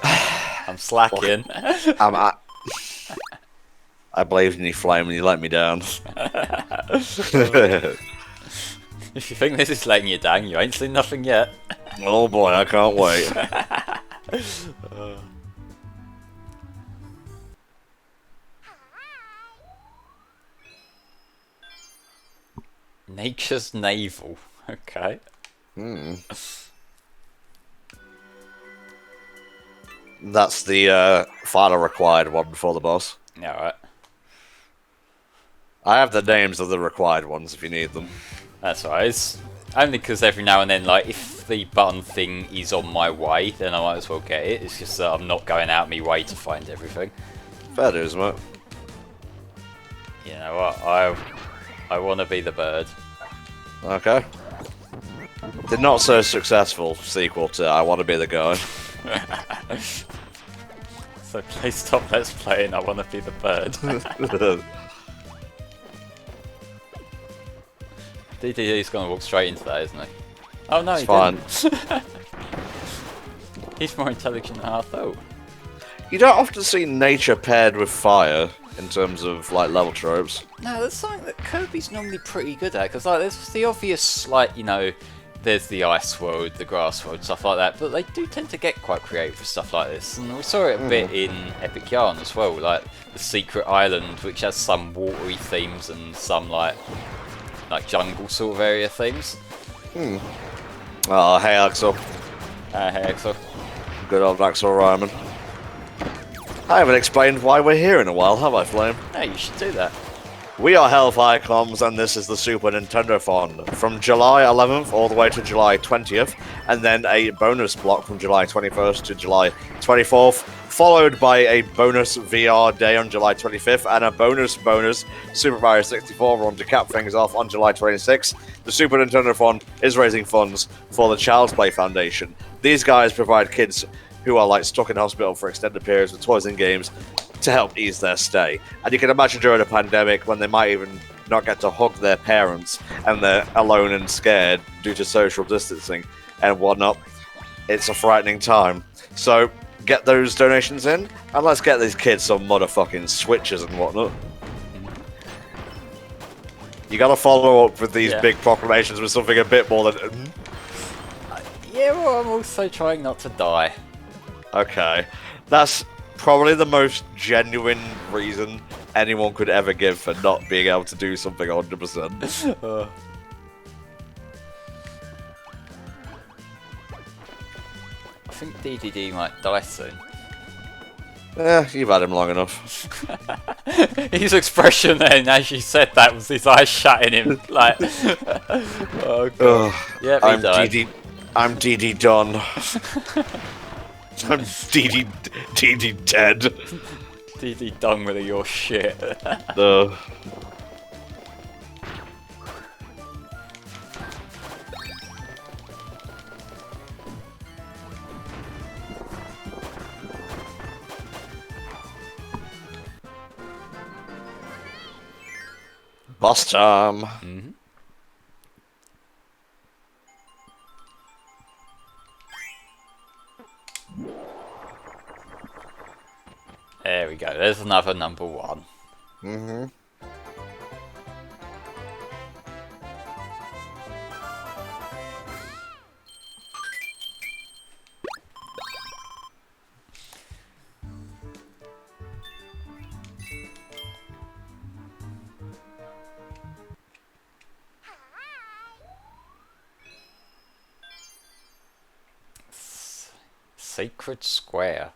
I'm slacking. I believed in you, Flame, and you let me down. If you think this is letting you down, you ain't seen nothing yet. Oh boy, I can't wait. Nature's navel. Okay. That's the final required one before the boss. Yeah, right. I have the names of the required ones if you need them. That's right. It's only because every now and then, like, if the button thing is on my way, then I might as well get it. It's just that I'm not going out my way to find everything. Fair dues, mate. You know what? I want to be the bird. Okay. The not so successful sequel to I Want to Be the Guy. So please stop Let's Playing I Want to Be the Bird. DDD's going to walk straight into that, isn't he? Oh no, he fine. didn't. He's more intelligent than I thought. You don't often see nature paired with fire in terms of like level tropes. No, that's something that Kirby's normally pretty good at, because like there's the obvious, like, you know, there's the ice world, the grass world, stuff like that, but they do tend to get quite creative with stuff like this. And we saw it a bit in Epic Yarn as well, like the Secret Island, which has some watery themes and some like jungle sort of area themes. Oh, hey Axel. Hey Axel. Good old Axel Ryman. I haven't explained why we're here in a while, have I, Flame? Hey, you should do that. We are Hellfire Comms, and this is the Super Nintendothon from July 11th all the way to July 20th, and then a bonus block from July 21st to July 24th, followed by a bonus VR day on July 25th, and a bonus Super Mario 64 run to cap things off on July 26th. The Super Nintendothon is raising funds for the Child's Play Foundation. These guys provide kids who are like stuck in hospital for extended periods with toys and games to help ease their stay. And you can imagine during a pandemic when they might even not get to hug their parents and they're alone and scared due to social distancing and whatnot. It's a frightening time. So get those donations in and let's get these kids some motherfucking Switches and whatnot. You gotta follow up with these big proclamations with something a bit more than... Yeah, well, I'm also trying not to die. Okay. That's probably the most genuine reason anyone could ever give for not being able to do something 100%. I think DDD might die soon. Yeah, you've had him long enough. His expression then, as you said that, was his eyes shutting him. Like, oh god. Yeah, he died. I'm DD done. I'm DD dead. DD done with your shit. Boss time. There we go, there's another number one. Sacred Square.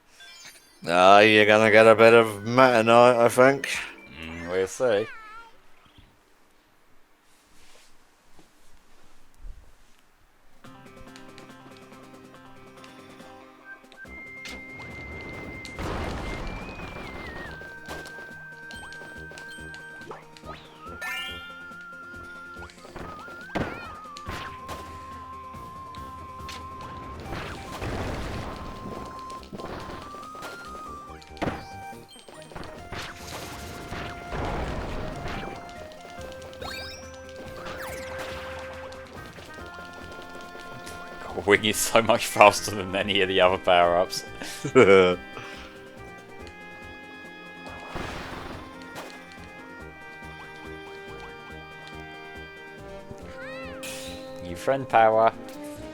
You're gonna get a bit of Meta Knight, I think. We'll see. Wing is so much faster than any of the other power-ups. New friend power.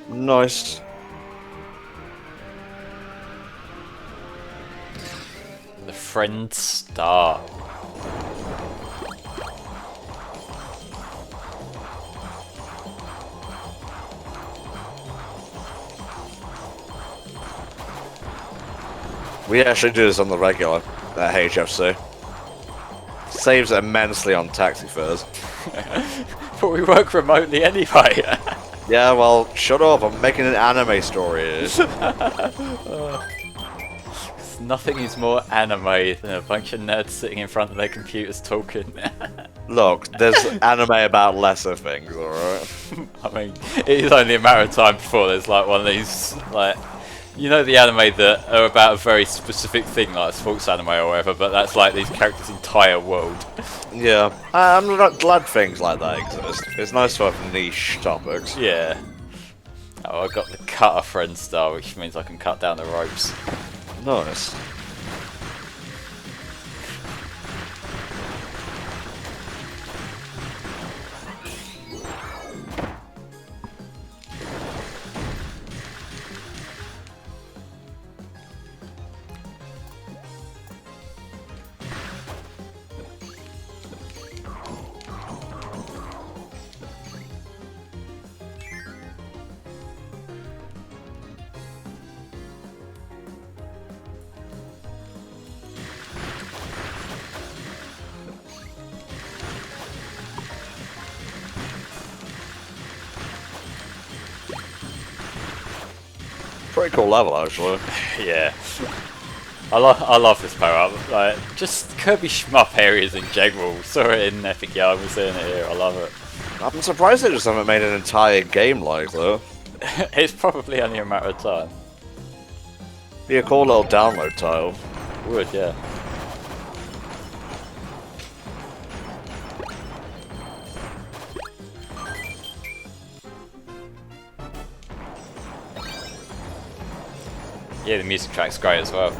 Nice. The friend star. We actually do this on the regular at HFC. Saves immensely on taxi fares. But we work remotely anyway. Yeah, well, shut up. I'm making an anime story. Nothing is more anime than a bunch of nerds sitting in front of their computers talking. Look, there's anime about lesser things, alright? I mean, it is only a matter of time before there's like one of these, like, you know, the anime that are about a very specific thing, like a sports anime or whatever, but that's like these characters' entire world. Yeah, I'm not glad things like that exist. It's nice to have niche topics. Yeah. Oh, I got the cutter friend star, which means I can cut down the ropes. Nice. Pretty cool level, actually. Yeah. I love this power up. Like, just Kirby shmup areas in general. Saw it in Epic Yarn, we're seeing it here. I love it. I'm surprised they just haven't made an entire game like that. It's probably only a matter of time. Be a cool little download title. Would, yeah. Yeah, the music track's great as well.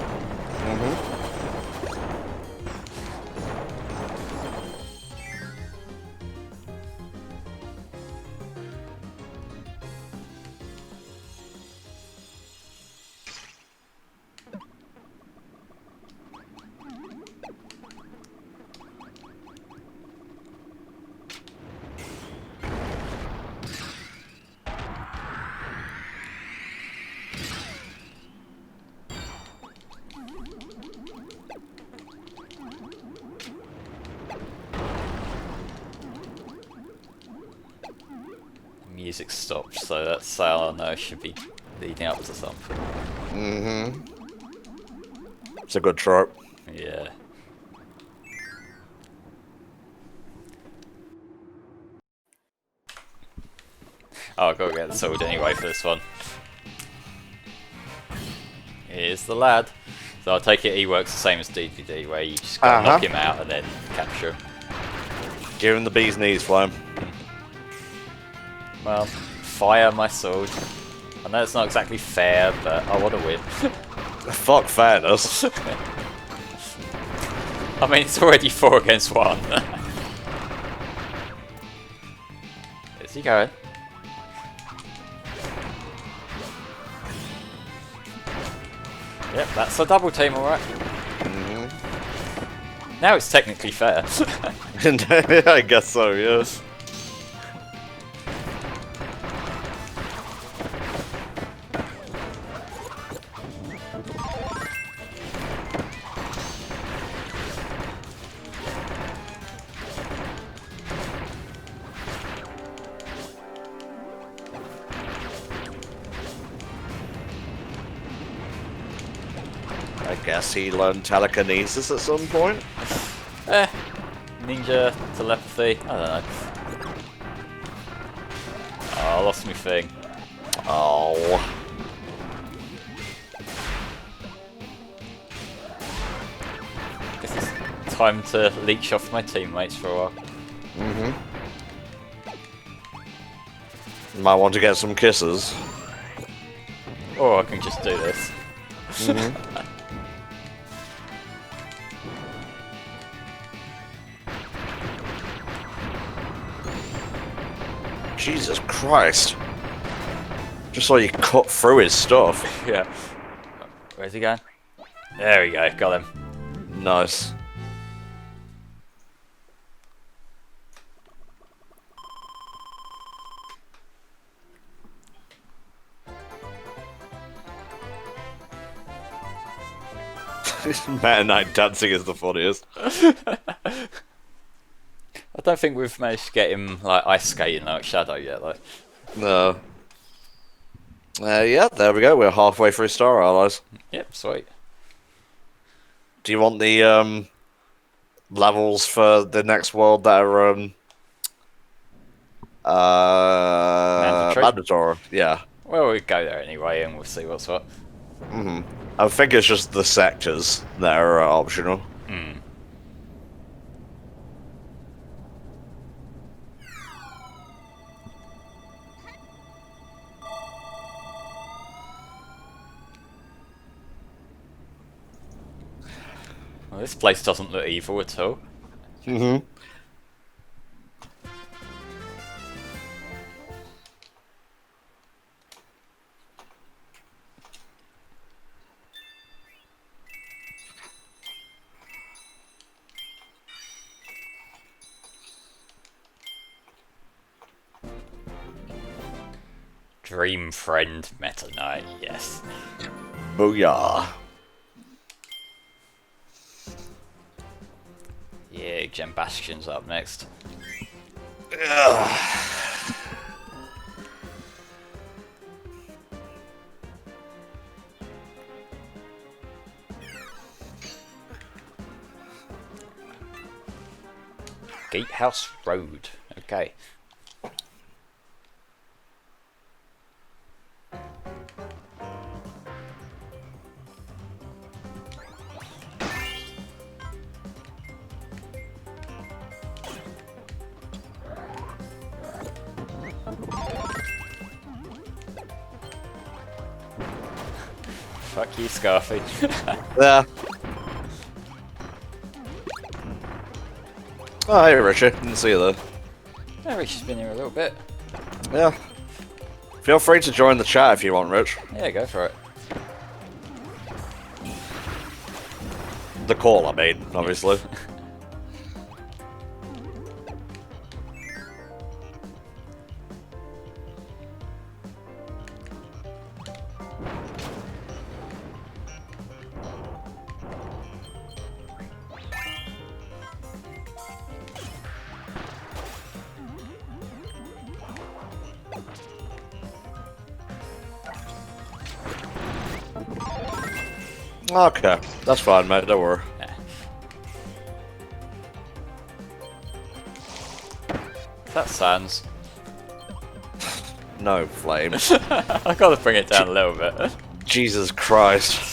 Music stopped, so that's how I know it should be leading up to something. It's a good trope. Yeah. Oh, I've got to get the sword anyway for this one. Here's the lad. So I take it he works the same as DVD, where you just gotta knock him out and then capture him. Give him the bee's knees, Flame. Well, fire my sword. I know it's not exactly fair, but I want to win. Fuck fairness. I mean, it's already 4 against 1. Is he going? Yep, that's a double team, alright. Now it's technically fair. I guess so, yes. I guess he learned telekinesis at some point. Ninja telepathy. I don't know. Oh, I lost my thing. Oh. Guess it's time to leech off my teammates for a while. Might want to get some kisses. Or I can just do this. Jesus Christ. Just saw you cut through his stuff. Yeah. Where's he going? There we go, got him. Nice. Meta Knight dancing is the funniest. I don't think we've managed to get him like ice skating like Shadow yet, though. No. Yeah, there we go. We're halfway through Star Allies. Yep, sweet. Do you want the levels for the next world that are mandatory? Yeah. Well, we go there anyway, and we'll see what's what. I think it's just the sectors that are optional. Well, this place doesn't look evil at all. Dream friend Meta Knight, yes. Booyah. Yeah, Gem Bastion's up next. Gatehouse Road. Okay. Fuck you, Scarfy. Yeah. Oh, hey, Richard. Didn't see you there. Yeah, Rich has been here a little bit. Yeah. Feel free to join the chat if you want, Rich. Yeah, go for it. The call I made, obviously. Okay, that's fine, mate. Don't worry. Yeah. That sounds. No flames. I gotta bring it down a little bit. Jesus Christ.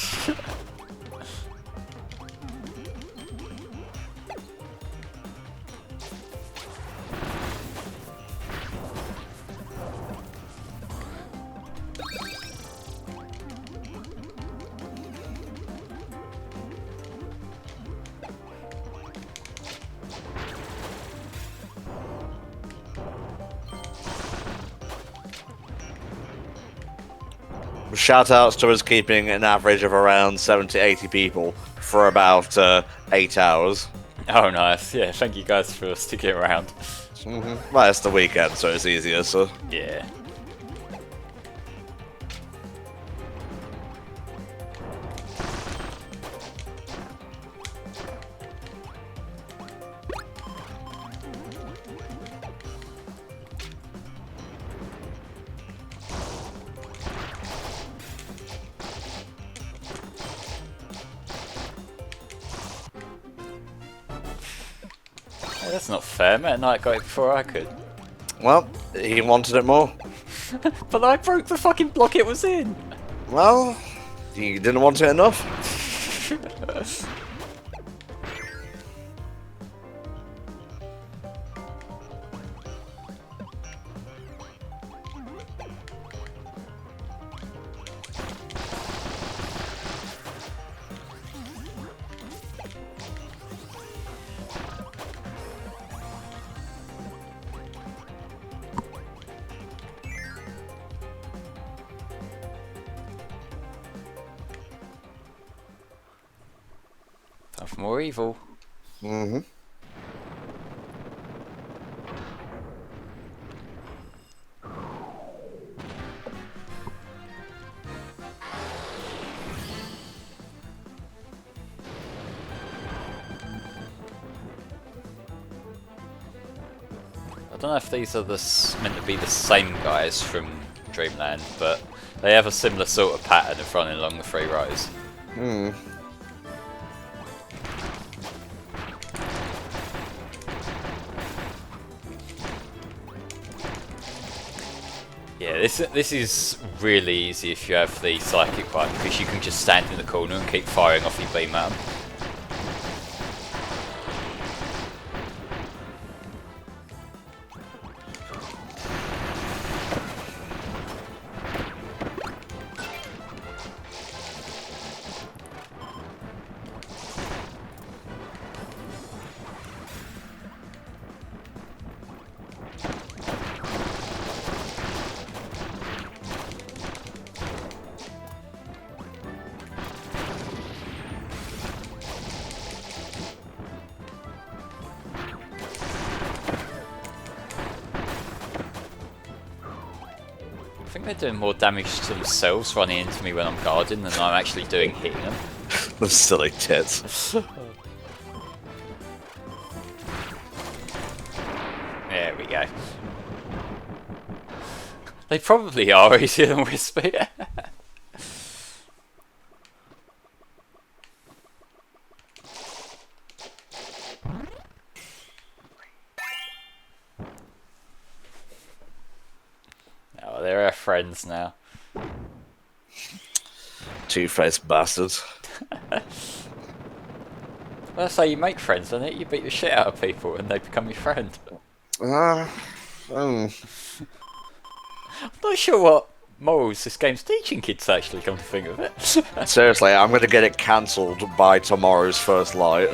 Shoutouts to us keeping an average of around 70-80 people for about 8 hours. Oh, nice. Yeah, thank you guys for sticking around. Well, it's the weekend, so it's easier, so... Yeah. Hey, that's not fair. Meta Knight got it before I could. Well, he wanted it more. But I broke the fucking block it was in. Well, he didn't want it enough. Time for more evil. Mm-hmm. I don't know if these are meant to be the same guys from Dreamland, but they have a similar sort of pattern of running along the three rows. Hmm. Yeah, this is really easy if you have the psychic button, because you can just stand in the corner and keep firing off your beam at them. I think they're doing more damage to themselves running into me when I'm guarding than I'm actually doing hitting them. The silly tits. There we go. They probably are easier than Wispy. Oh, they're our friends now. Two-faced bastards. Well, that's how you make friends, isn't it? You beat the shit out of people and they become your friend. Um, I'm not sure what morals this game's teaching kids, actually, come to think of it. seriously, I'm going to get it cancelled by tomorrow's first light.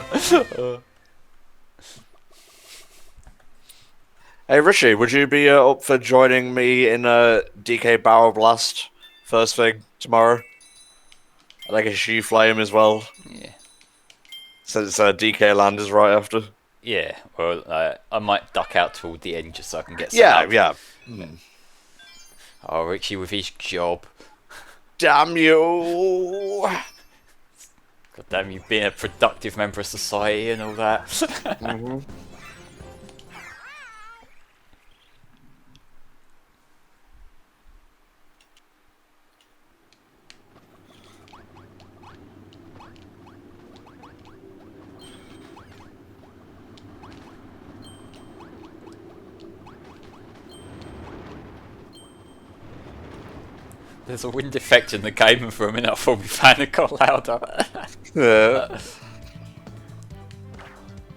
Hey, Richie, would you be up for joining me in a DK Barrel Blast first thing tomorrow? I'd like a Shoe Flame as well, Yeah. since DK Land is right after. Yeah, well, I might duck out toward the end just so I can get some Yeah, help. yeah. Oh, Richie with his job. Damn you! God damn you, being a productive member of society and all that. There's a wind effect in the game, and for a minute I thought my fan had got louder. Yeah.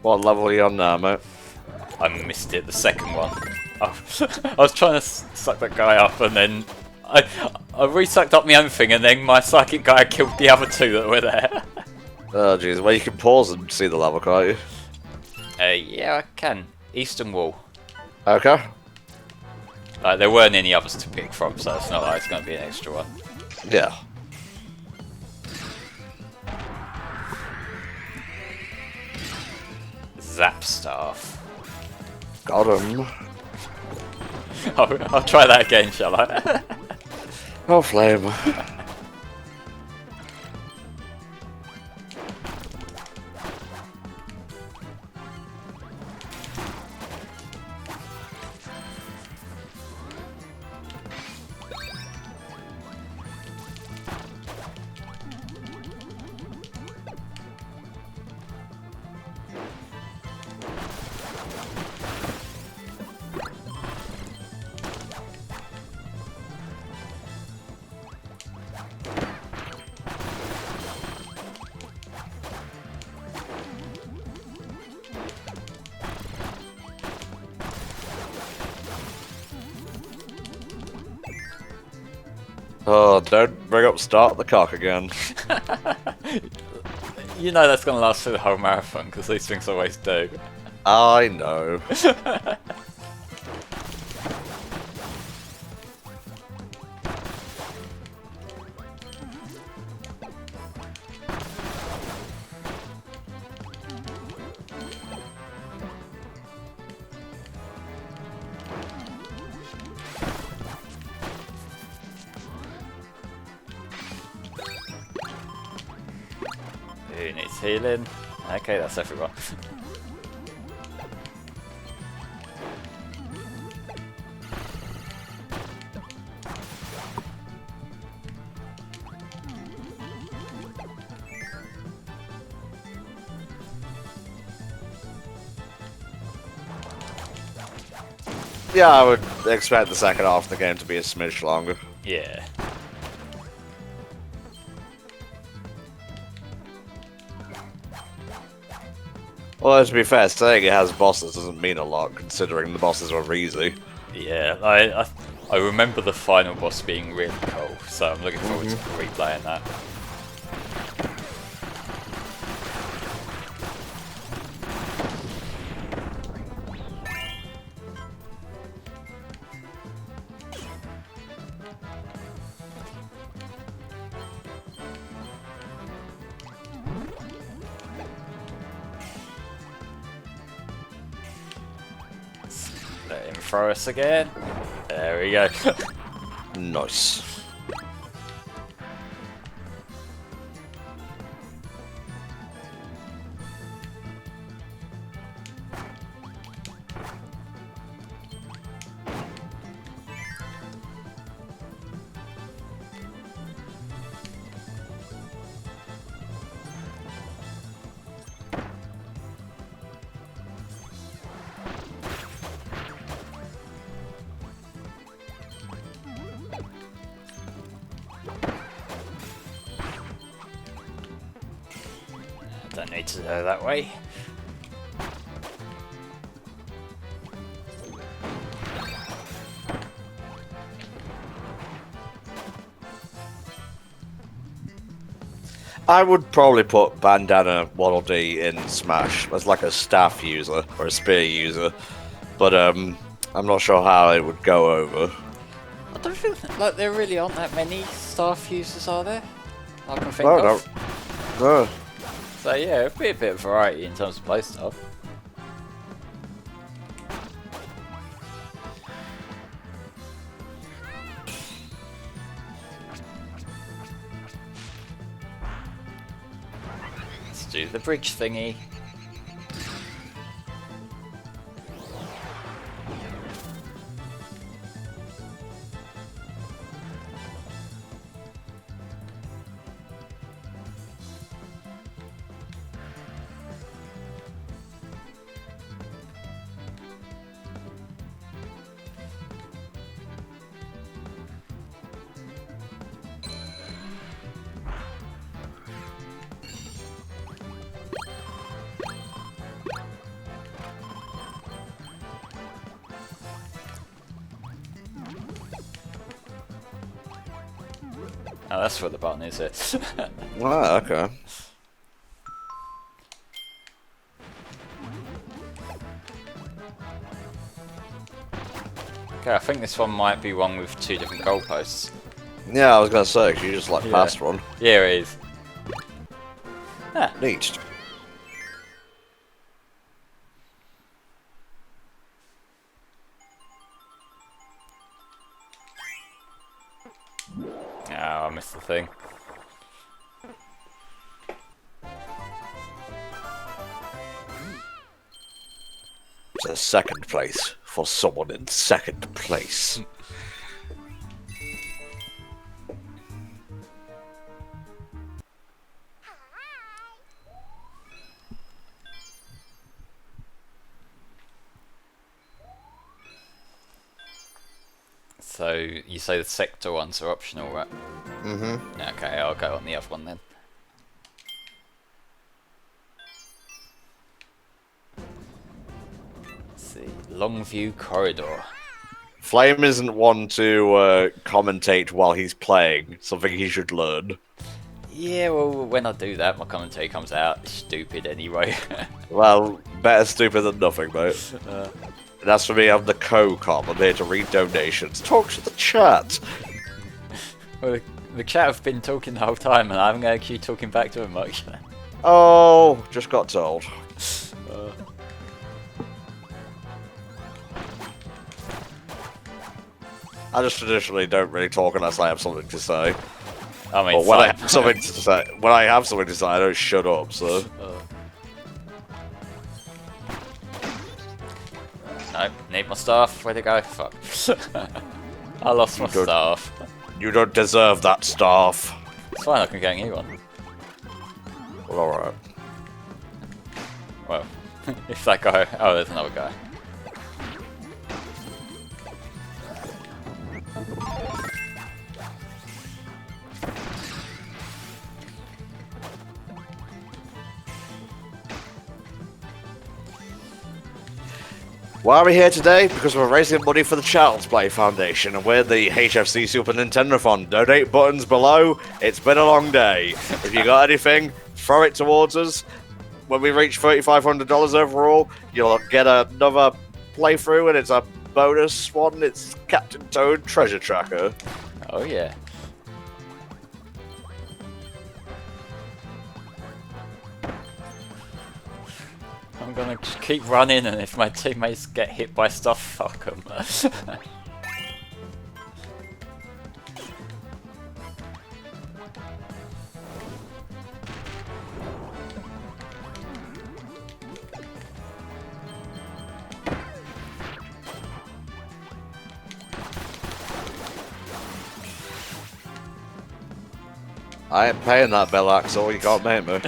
What level are you on now, mate? I missed it, the second one. I was trying to suck that guy up, and then I re-sucked up my own thing, and then my psychic guy killed the other two that were there. Oh, jeez. Well, you can pause and see the level, can't you? Yeah, I can. Eastern Wall. Okay. There weren't any others to pick from, so it's not like it's going to be an extra one. Yeah. Zap Staff. Got him. I'll try that again, shall I? Oh, flame. Oh, don't bring up Start the Cock again. You know that's going to last through the whole marathon, because these things always do. I know. Who needs healing? Okay, that's everyone. Yeah, I would expect the second half of the game to be a smidge longer. Yeah. Well, to be fair, saying it has bosses doesn't mean a lot, considering the bosses are easy. Yeah, I remember the final boss being really cool, so I'm looking forward to replaying that. Let him throw us again. There we go. Nice. don't need to go that way. I would probably put Bandana Waddle Dee in Smash as like a staff user or a spear user, but I'm not sure how it would go over. I don't feel like there really aren't that many staff users, are there? I can think of. No. So yeah, it'd be a bit of variety in terms of play stuff. Let's do the bridge thingy. Oh, that's where the button is, it. Ah, okay. Okay, I think this one might be one with 2 different goalposts. Yeah, I was gonna say, 'cause you just like passed one. Yeah, it is. Ah. Neat. Oh, I missed the thing. It's a second place for someone in second place. So, you say the sector ones are optional, right? Mm-hmm. Okay, I'll go on the other one then. Let's see, Longview Corridor. Flame isn't one to commentate while he's playing, something he should learn. Yeah, well, when I do that, my commentary comes out stupid anyway. Well, better stupid than nothing, mate. And as for me, I'm the co-com. I'm here to read donations. Talk to the chat. Well, the chat have been talking the whole time, and I haven't actually talking back to them much. Oh, just got told. I just traditionally don't really talk unless I have something to say. I mean, But when I have something to say, I don't shut up. So. Nope, need my staff. Where'd it go? Fuck. I lost my staff. You don't deserve that staff. It's fine, I can get a new one. Well, alright. Well, if that guy... Oh, there's another guy. Why are we here today? Because we're raising money for the Child's Play Foundation, and we're the HFC Super Nintendothon. Donate buttons below. It's been a long day. If you got anything, throw it towards us. When we reach $3,500 overall, you'll get another playthrough, and it's a bonus one. It's Captain Toad Treasure Tracker. Oh yeah. I'm gonna just keep running, and if my teammates get hit by stuff, fuck them. I ain't paying that bell axle, you can't make me.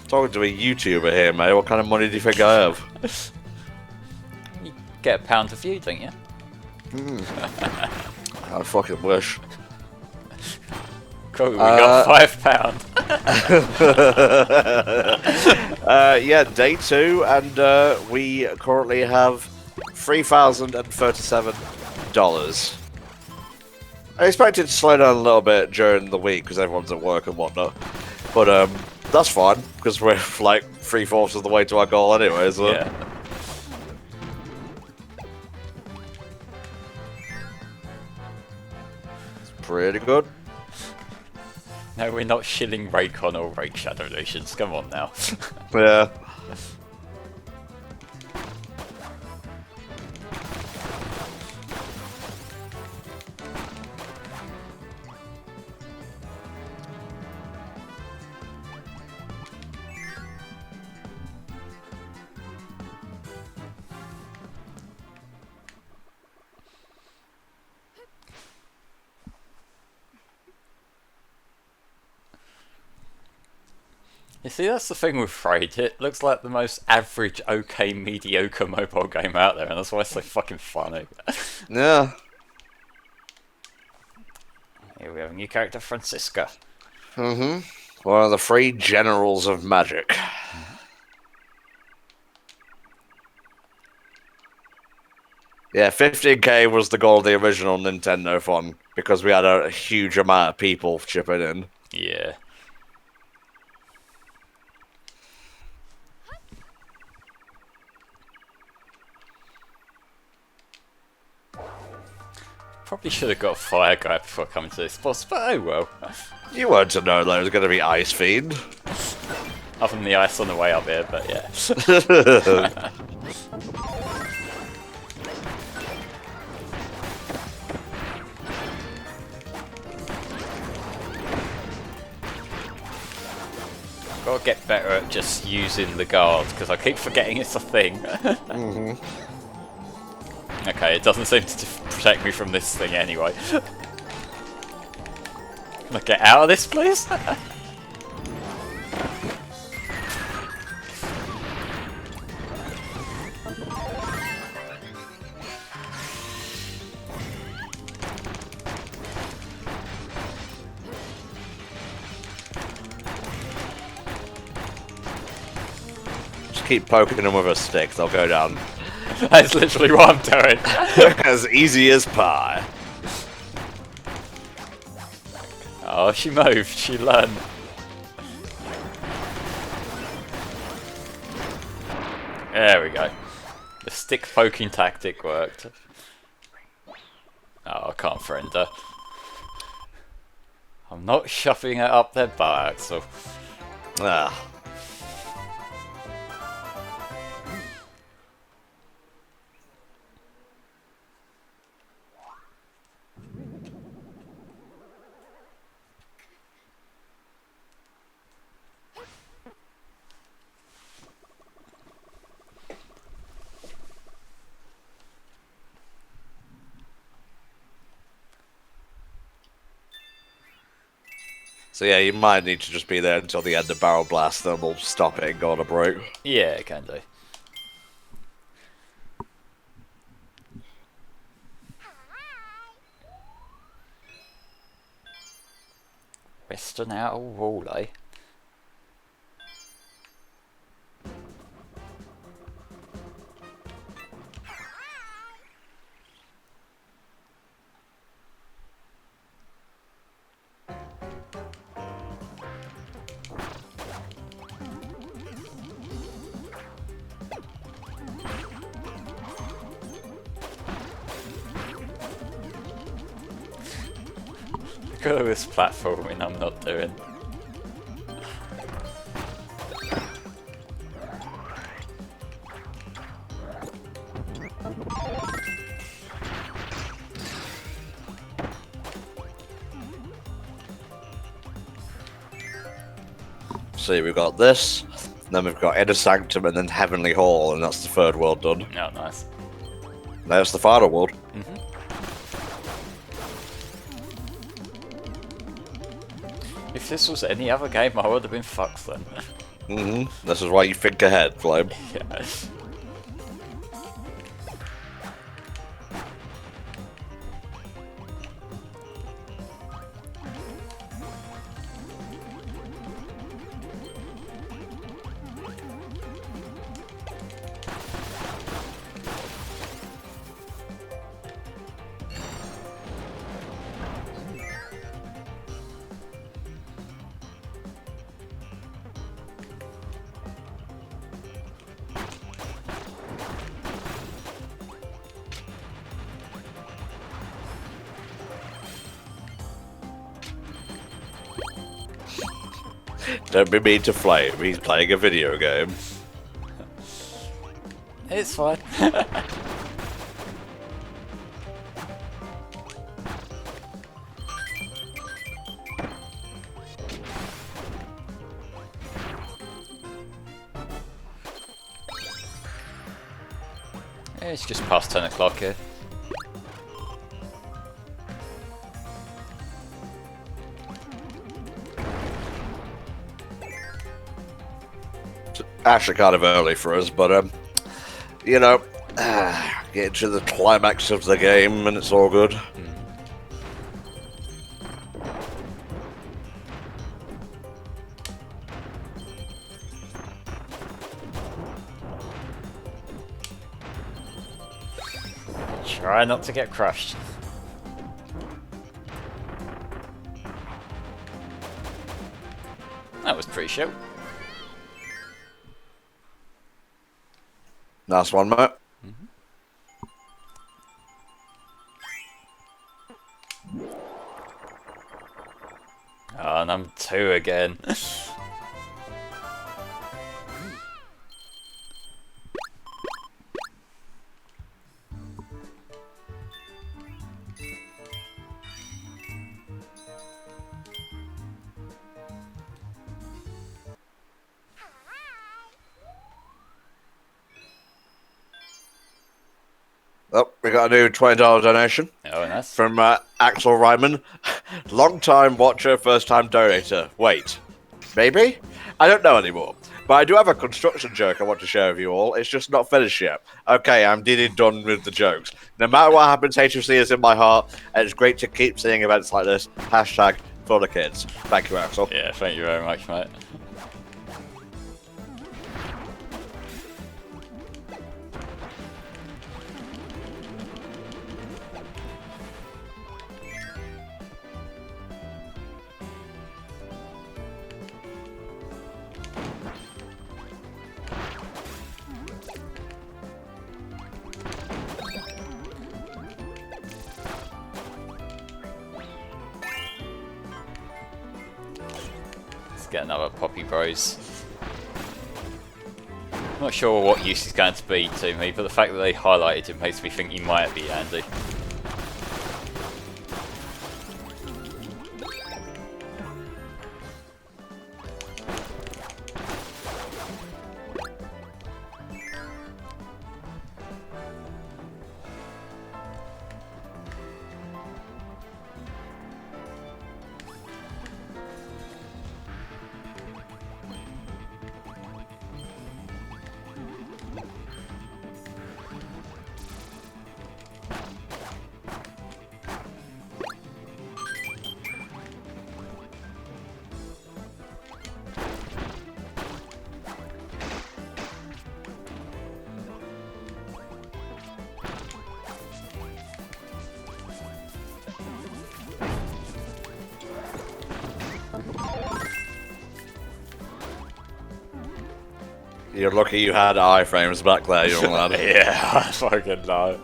Talking to a YouTuber here, mate. What kind of money do you think I have? You get £1 a view, don't you? I fucking wish. Cool, we got £5. Yeah, day 2, and we currently have $3,037. I expect it to slow down a little bit during the week because everyone's at work and whatnot. But that's fine because we're like 3/4 of the way to our goal anyway, so. Yeah. It's pretty good. No, we're not shilling Raycon or Rake Shadow Nations. Come on now. Yeah. You see, that's the thing with Freight. It looks like the most average, okay, mediocre mobile game out there, and that's why it's so fucking funny. Yeah. Here we have a new character, Francisca. Mm-hmm. One of the 3 generals of magic. Yeah, 15k was the goal of the original Nintendothon because we had a huge amount of people chipping in. Yeah. Probably should have got a fire guy before coming to this boss, but oh well. You weren't to know there was going to be Ice Fiend. Other than the ice on the way up here, but yeah. Gotta get better at just using the guards, because I keep forgetting it's a thing. Okay, it doesn't seem to protect me from this thing anyway. Can I get out of this, please? Just keep poking them with a stick, they'll go down. That's literally what I'm doing. As easy as pie. Oh, she moved. She learned. There we go. The stick poking tactic worked. Oh, I can't friend her. I'm not shoving it up their butt, so... Ah. So yeah, you might need to just be there until the end of Barrel Blast, then we'll stop it and go on a break. Yeah, it can do. Western Outer Wall, eh? Look at all this platforming I'm not doing. See, we've got this, then we've got Inner Sanctum and then Heavenly Hall, and that's the 3rd world done. Oh, nice. There's the final world. If this was any other game, I would have been fucked then. This is why you think ahead, Flame. Yeah. Don't be mean to Flame. He's playing a video game. It's fine. It's just past 10 o'clock here. It's actually kind of early for us, but you know, get to the climax of the game and it's all good. Try not to get crushed. That was pretty show. Nice one, mate. Oh, and I'm 2 again. Oh, we got a new $20 donation. Oh, nice. From Axel Ryman. Long-time watcher, first-time donator. Wait, maybe? I don't know anymore. But I do have a construction joke I want to share with you all. It's just not finished yet. Okay, I'm nearly done with the jokes. No matter what happens, HFC is in my heart, and it's great to keep seeing events like this. Hashtag for the kids. Thank you, Axel. Yeah, thank you very much, mate. Get another Poppy Bros. Not sure what use he's going to be to me, but the fact that they highlighted him makes me think he might be handy. You're lucky you had iframes back there, young lad. Yeah, I fucking know.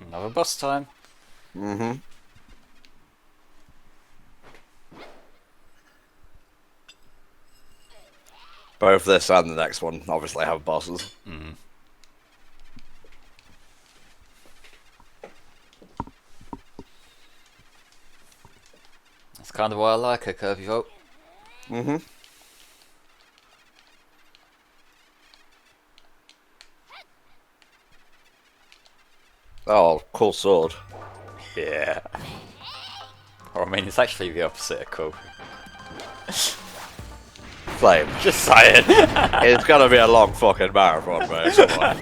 Another boss time. Mm-hmm. Both this and the next one obviously have bosses. Mm. That's kind of why I like a Kirby Vault. Mm-hmm. Oh, cool sword. Yeah. Or I mean, it's actually the opposite of cool. claim. Just saying. It's gonna be a long fucking marathon, mate. Come on.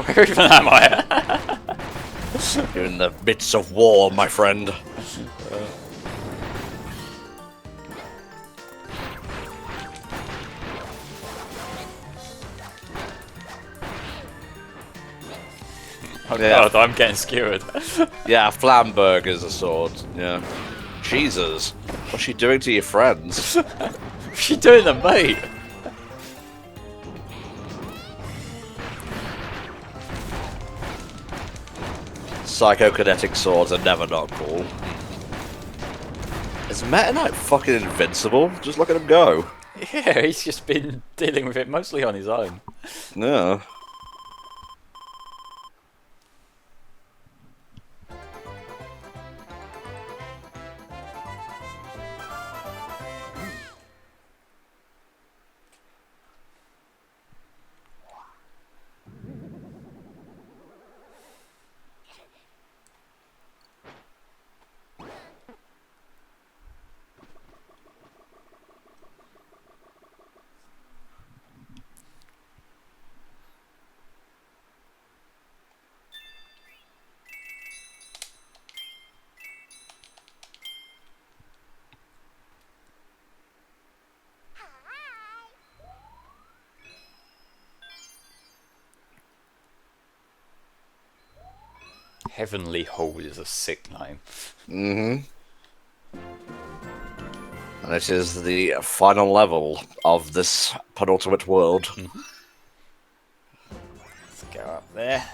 Where even am I? You're in the midst of war, my friend. Oh god, I'm getting skewered. Yeah, Flamberg is a sword. Yeah. Jesus. What's she doing to your friends? What's she doing to me? Psychokinetic swords are never not cool. Is Meta Knight fucking invincible? Just look at him go. Yeah, he's just been dealing with it mostly on his own. Yeah. Heavenly Hold is a sick name. Mm-hmm. And it is the final level of this penultimate world. Let's go up there.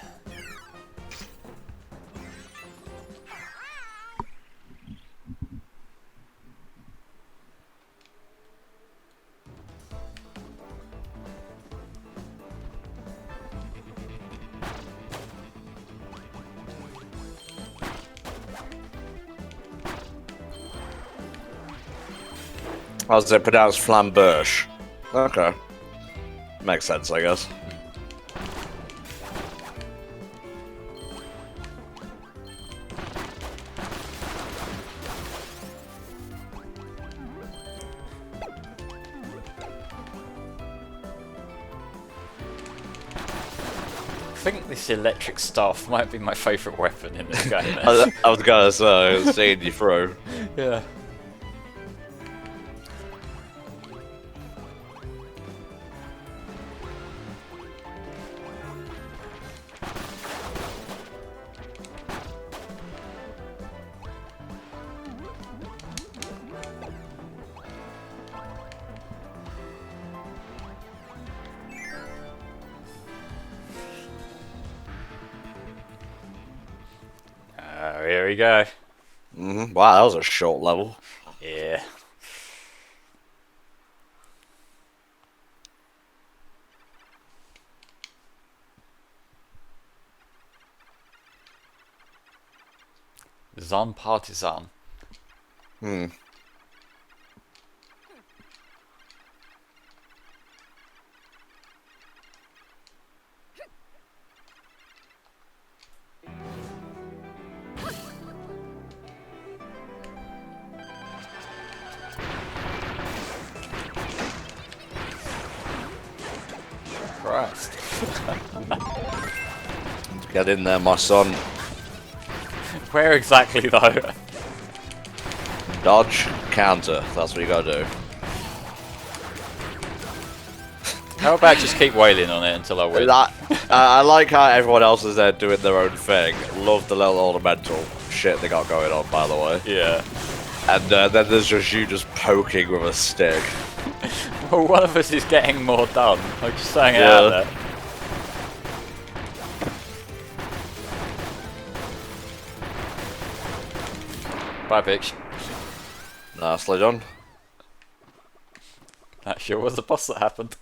How's it pronounced? Flamberge. Okay. Makes sense, I guess. I think this electric staff might be my favourite weapon in this game. I was gonna say, seeing you through. Yeah. Here we go. Wow, that was a short level. Yeah. Zon Partisan. Christ. Get in there, my son. Where exactly though? Dodge, counter. That's what you gotta do. How about just keep wailing on it until I win? I like how everyone else is there doing their own thing. Love the little ornamental shit they got going on, by the way. Yeah. And then there's just you just poking with a stick. Well, one of us is getting more done. I'm just saying it out there. Bye, bitch. Nicely done. That sure was the boss that happened.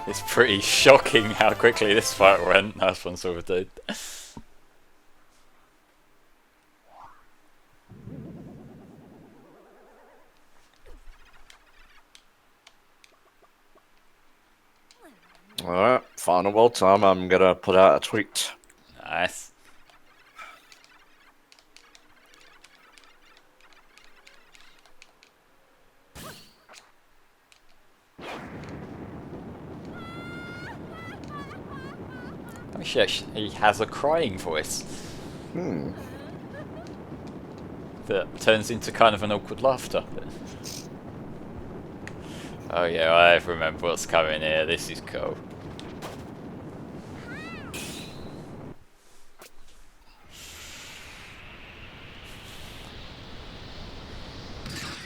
It's pretty shocking how quickly this fight went. That's one sort of dude. Alright, final world time. I'm gonna put out a tweet. Nice. Oh, he has a crying voice. That turns into kind of an awkward laughter. Oh yeah, I remember what's coming here. This is cool.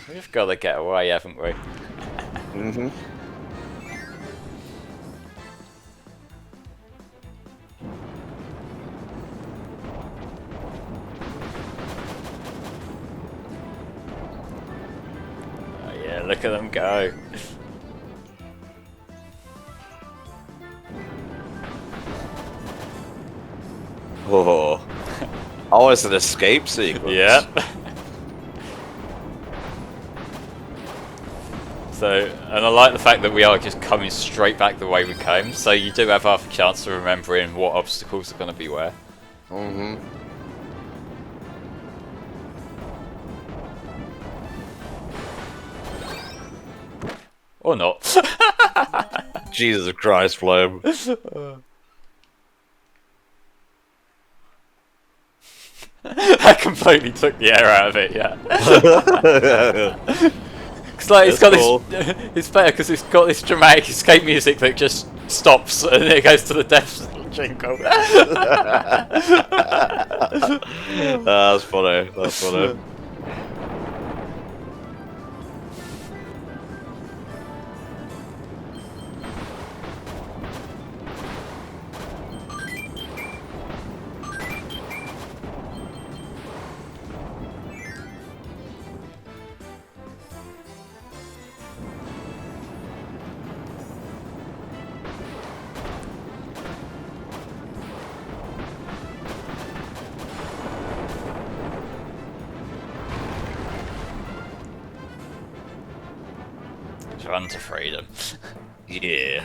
We've got to get away, haven't we? Mm-hmm. Oh yeah, look at them go. Oh, oh, it's an escape sequence. Yep. So, and I like the fact that we are just coming straight back the way we came, so you do have half a chance of remembering what obstacles are going to be where. Mm-hmm. Or not. Jesus Christ, Flame. That completely took the air out of it, yeah. It's like it's got cool. this. It's better because it's got this dramatic escape music that just stops and it goes to the death jingle. That's funny. That's funny. Run to freedom. Yeah.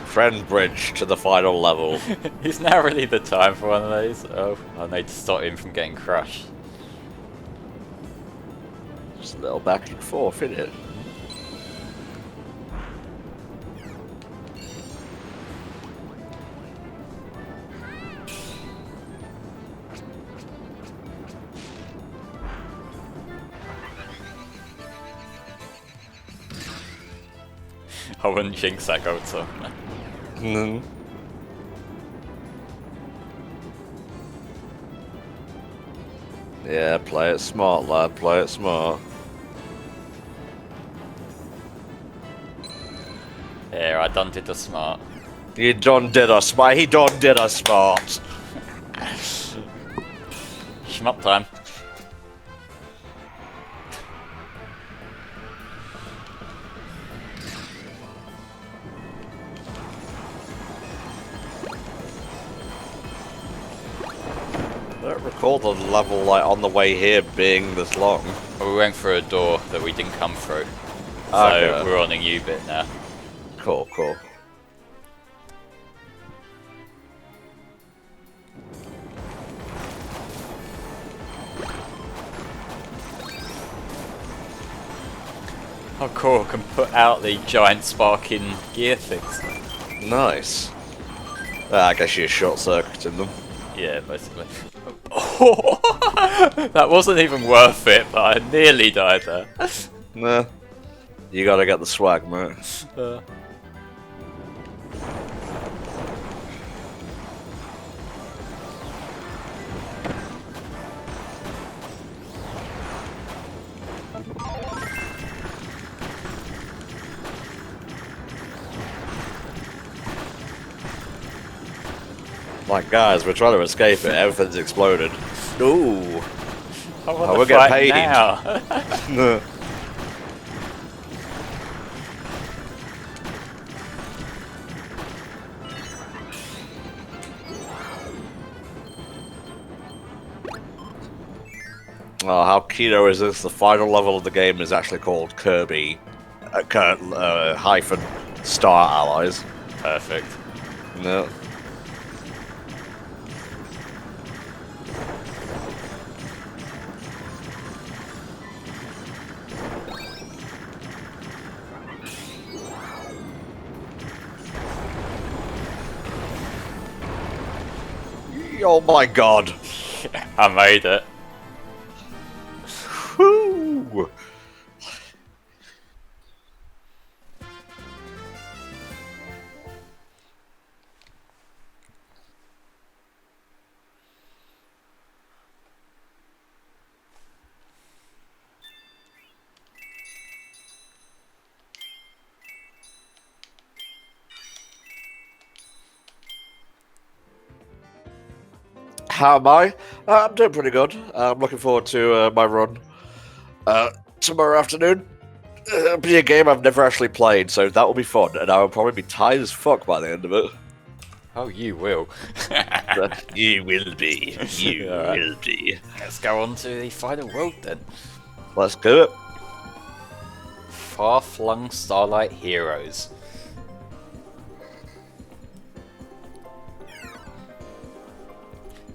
Friend bridge to the final level. Is now really the time for one of these? Oh, I need to stop him from getting crushed. Just a little back and forth, isn't it? I wouldn't jinx that gold song. Mm. Yeah, play it smart, lad. Play it smart. Yeah, I done did the smart. You done did us smart. He done did us smart. Shmup time. I don't recall the level like on the way here being this long. We went through a door that we didn't come through. So Okay. we're on a new bit now. Cool, cool. Oh cool, I can put out the giant sparking gear things. Nice. I guess you're short-circuiting them. Yeah, basically. Oh, that wasn't even worth it, but I nearly died there. Nah. You gotta get the swag, mate. Like, guys, we're trying to escape it. Everything's exploded. Ooh. I we're getting paid now. Oh, how keto is this? The final level of the game is actually called Kirby hyphen Star Allies. Perfect. No. Oh my god. I made it. Woo! How am I? I'm doing pretty good. I'm looking forward to my run tomorrow afternoon. It'll be a game I've never actually played, so that will be fun, and I will probably be tired as fuck by the end of it. Oh, you will. You will be. You will be. Let's go on to the final world then. Let's do it. Far-flung Starlight Heroes.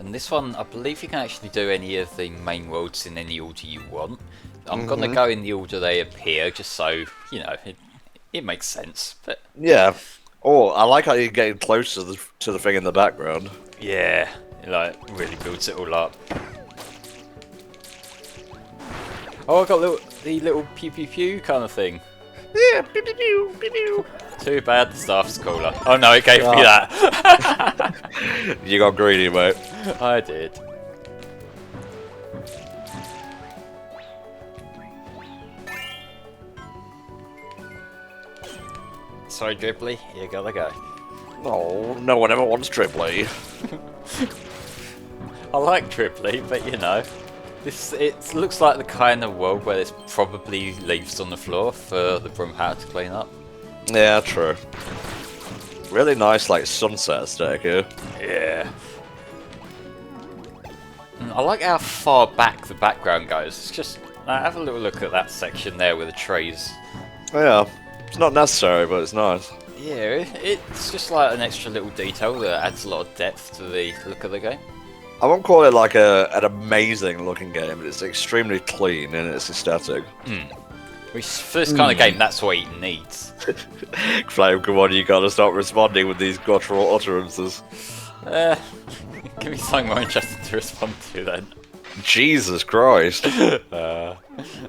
And this one, I believe you can actually do any of the main worlds in any order you want. I'm gonna go in the order they appear, just so, you know, it makes sense. But yeah. Oh, I like how you're getting close to the thing in the background. yeah, it like really builds it all up. Oh, I got the little pew pew pew kind of thing. Yeah, pew pew pew pew pew. Too bad the staff's cooler. Oh no, it gave me that. You got greedy, mate. I did. Sorry, Dribbly, you gotta go. Oh, no one ever wants Tripley. I like Dribbly, but you know, it looks like the kind of world where there's probably leaves on the floor for the broom hat to clean up. Yeah, true. Really nice, like, sunset aesthetic here. Yeah. I like how far back the background goes. It's just, have a little look at that section there with the trees. Yeah, it's not necessary, but it's nice. Yeah, it's just like an extra little detail that adds a lot of depth to the look of the game. I won't call it like an amazing looking game, but it's extremely clean in its aesthetic. Which, for this kind of game, that's what it needs. Flame, come on, you gotta stop responding with these guttural utterances. Give me something more interesting to respond to then. Jesus Christ.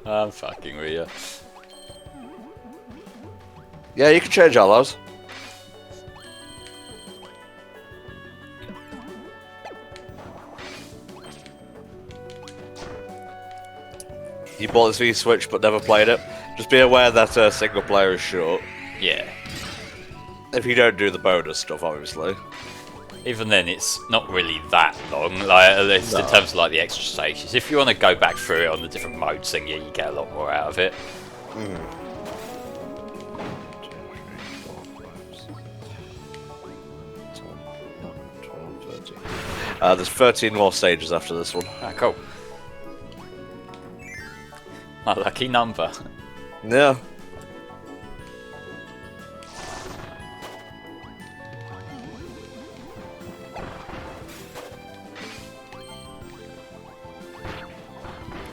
I'm fucking with you. Yeah, you can change allies. You bought this Wii Switch but never played it. Just be aware that single player is short. Yeah. If you don't do the bonus stuff, obviously. Even then, it's not really that long, like, at least in terms of like the extra stages. If you want to go back through it on the different modes, then yeah, you get a lot more out of it. There's 13 more stages after this one. Ah, cool. My lucky number. Yeah.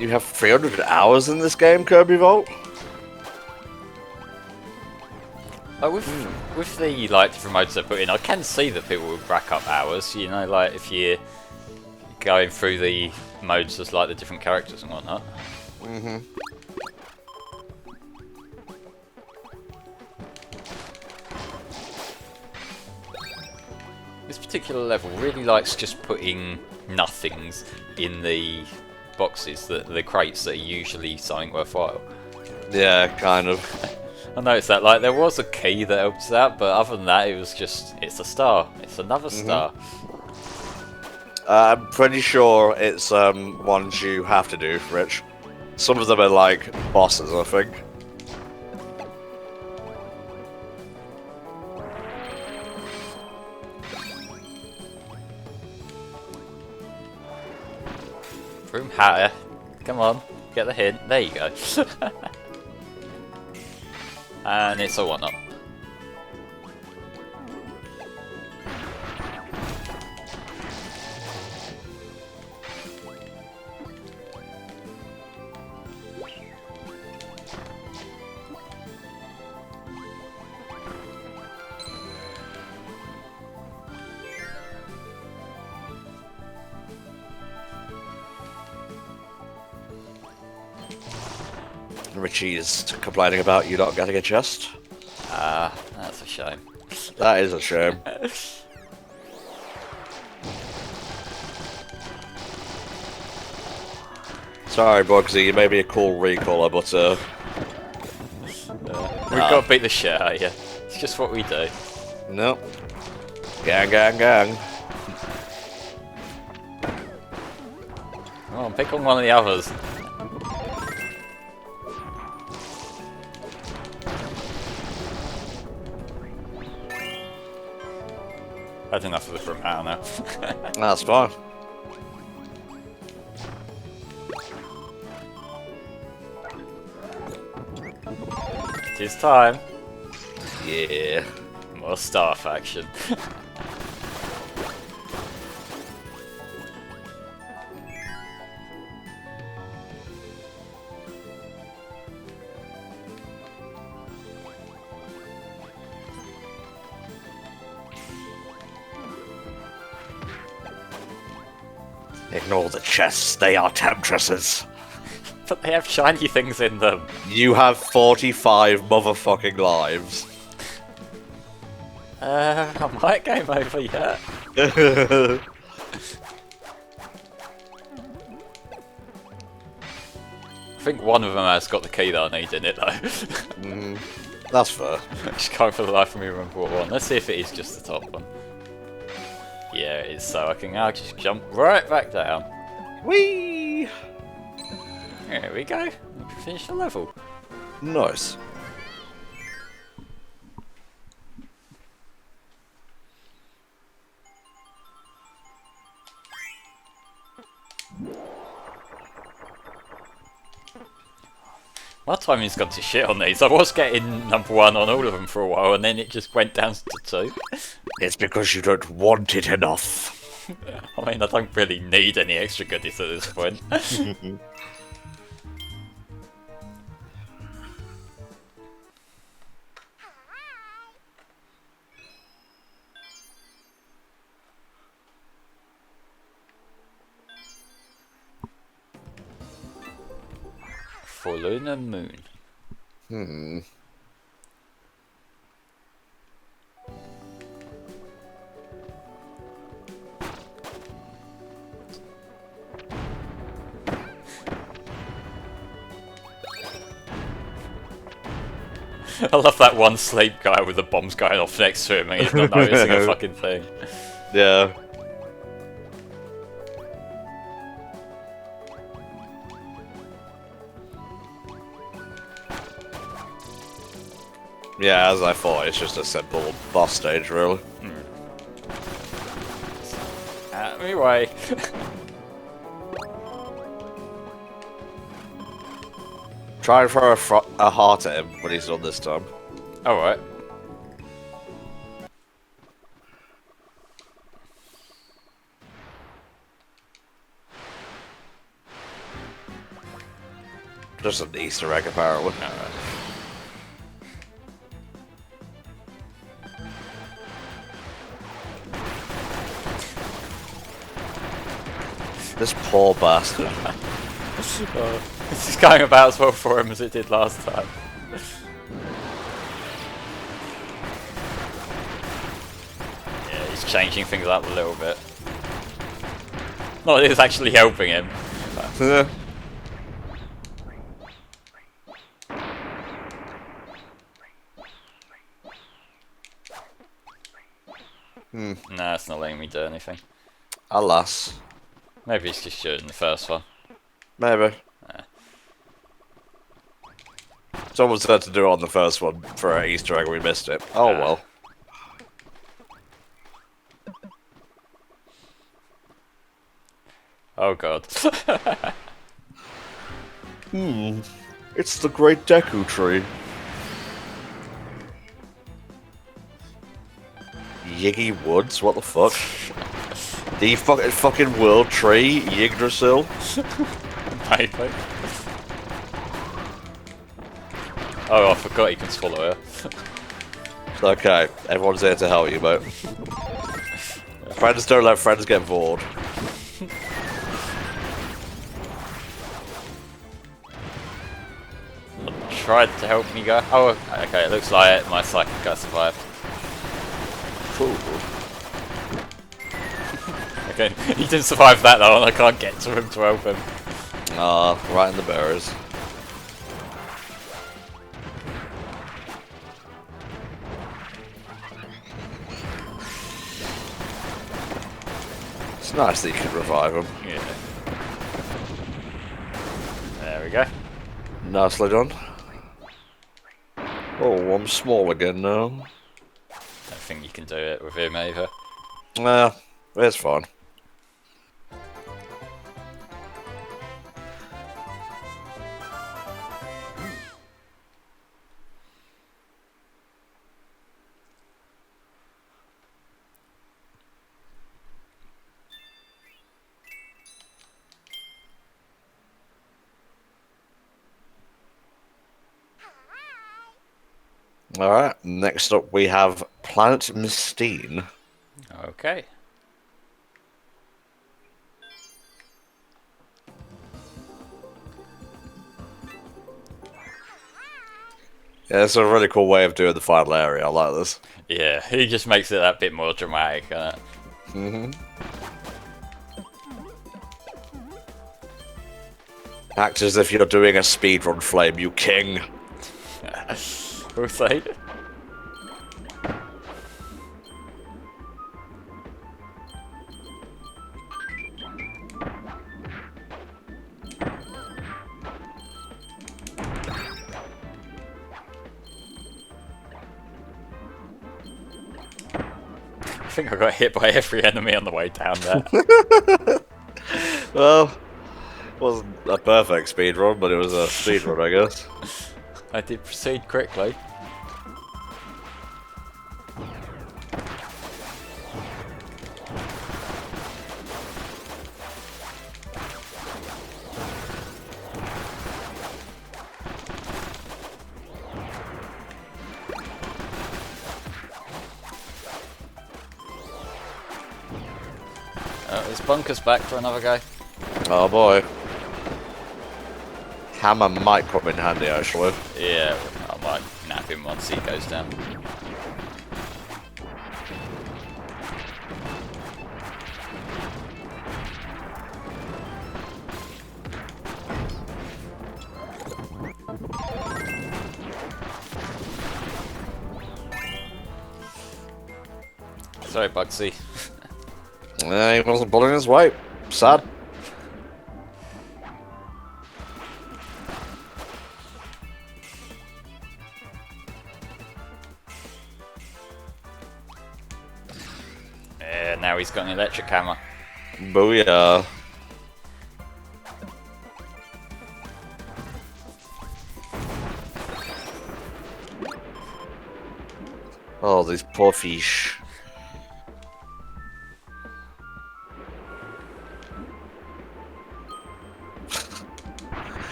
You have 300 hours in this game, Kirby Vault? With the like different modes they put in, I can see that people will rack up hours. You know, like if you're going through the modes as like the different characters and whatnot. This particular level really likes just putting nothings in the boxes, the crates that are usually something worthwhile. Yeah, kind of. I noticed that, like, there was a key that helps out, but other than that, it was just, it's a star. It's another star. I'm pretty sure it's ones you have to do, Rich. Some of them are like bosses, I think. Room hatter. Come on, get the hint. There you go. And it's a 1-up. Richie's complaining about you not getting a chest. Ah, that's a shame. That is a shame. Sorry, Bugsy, you may be a cool recaller, but We've got to beat the shit out of you. It's just what we do. no. Gang, gang, gang. Come on, pick on one of the others. That's enough of the from out now. That's fine. It is time. Yeah. More staff action. Ignore the chests, they are temptresses. But they have shiny things in them. You have 45 motherfucking lives. I might game over yet. That's I think one of them has got the key that I need in it though. fair. I just can't for the life of me remember what one. Let's see if it is just the top one. Yeah, it is, so I can now just jump right back down. Whee! There we go. We can finish the level. Nice. My timing's gone to shit on these. I was getting number 1 on all of them for a while, and then it just went down to 2. It's because you don't want it enough. I mean, I don't really need any extra goodies at this point. For Lunar Moon. I love that one sleep guy with the bombs going off next to him and he's not noticing a fucking thing. Yeah. Yeah, as I thought, it's just a simple boss stage, really. Anyway. Try and throw a heart at him when he's done this time. Alright. Just an Easter egg, apparently. Alright. This poor bastard. This is going about as well for him as it did last time. Yeah, he's changing things up a little bit. Not that it's actually helping him. Nah, it's not letting me do anything. Alas. Maybe he's just shooting the first one. Maybe. Someone's had to do it on the first one for an Easter egg, we missed it. Oh well. Oh god. It's the Great Deku Tree. Yiggy Woods? What the fuck? The fucking world tree, Yggdrasil? Maybe. Oh, I forgot you can swallow her. It's okay, everyone's here to help you, mate. Friends don't let friends get bored. Tried to help me go. Oh, okay, it looks like my psychic guy survived. Cool. Okay, he didn't survive that though, and I can't get to him to help him. Ah, right in the berries. It's nice that you can revive him. Yeah. There we go. Nicely done. Oh, I'm small again now. Don't think you can do it with him either. Nah, it's fine. Alright, next up we have Planet Mystine. Okay. Yeah, it's a really cool way of doing the final area. I like this. Yeah, he just makes it that bit more dramatic. Act as if you're doing a speedrun flame, you king. We'll say. I think I got hit by every enemy on the way down there. Well, it wasn't a perfect speedrun, but it was a speedrun, I guess. I did proceed quickly. Is Bunker's back for another go? Oh boy. Hammer might come in handy, actually. Yeah, I might nap him once he goes down. Sorry, Bugsy. He wasn't pulling his weight. Sad. Yeah, now he's got an electric hammer. Booyah. Oh, these poor fish.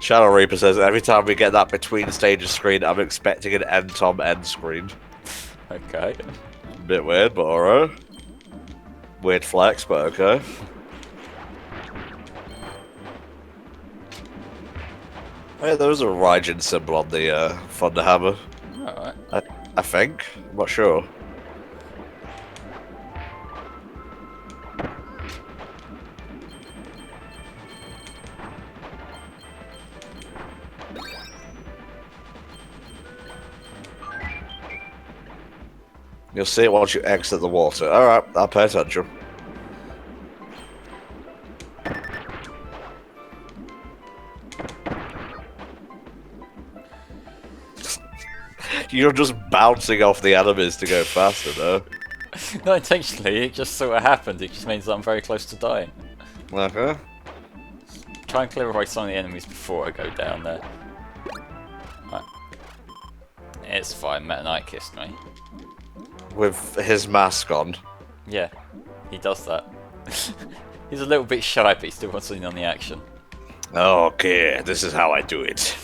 Shadow Reaper says, every time we get that between stages screen, I'm expecting an end-tom end screen. Okay. Bit weird, but alright. Weird flex, but okay. Hey, there was a Raijin symbol on the Thunder Hammer. Alright. I think. I'm not sure. You'll see it once you exit the water. Alright, I'll pay attention. You're just bouncing off the enemies to go faster, though. Not intentionally, it just sort of happened. It just means that I'm very close to dying. Okay. Try and clear away some of the enemies before I go down there. Right. It's fine, Meta Knight kissed me. With his mask on. Yeah, he does that. He's a little bit shy, but he still wants in on the action. Okay, this is how I do it.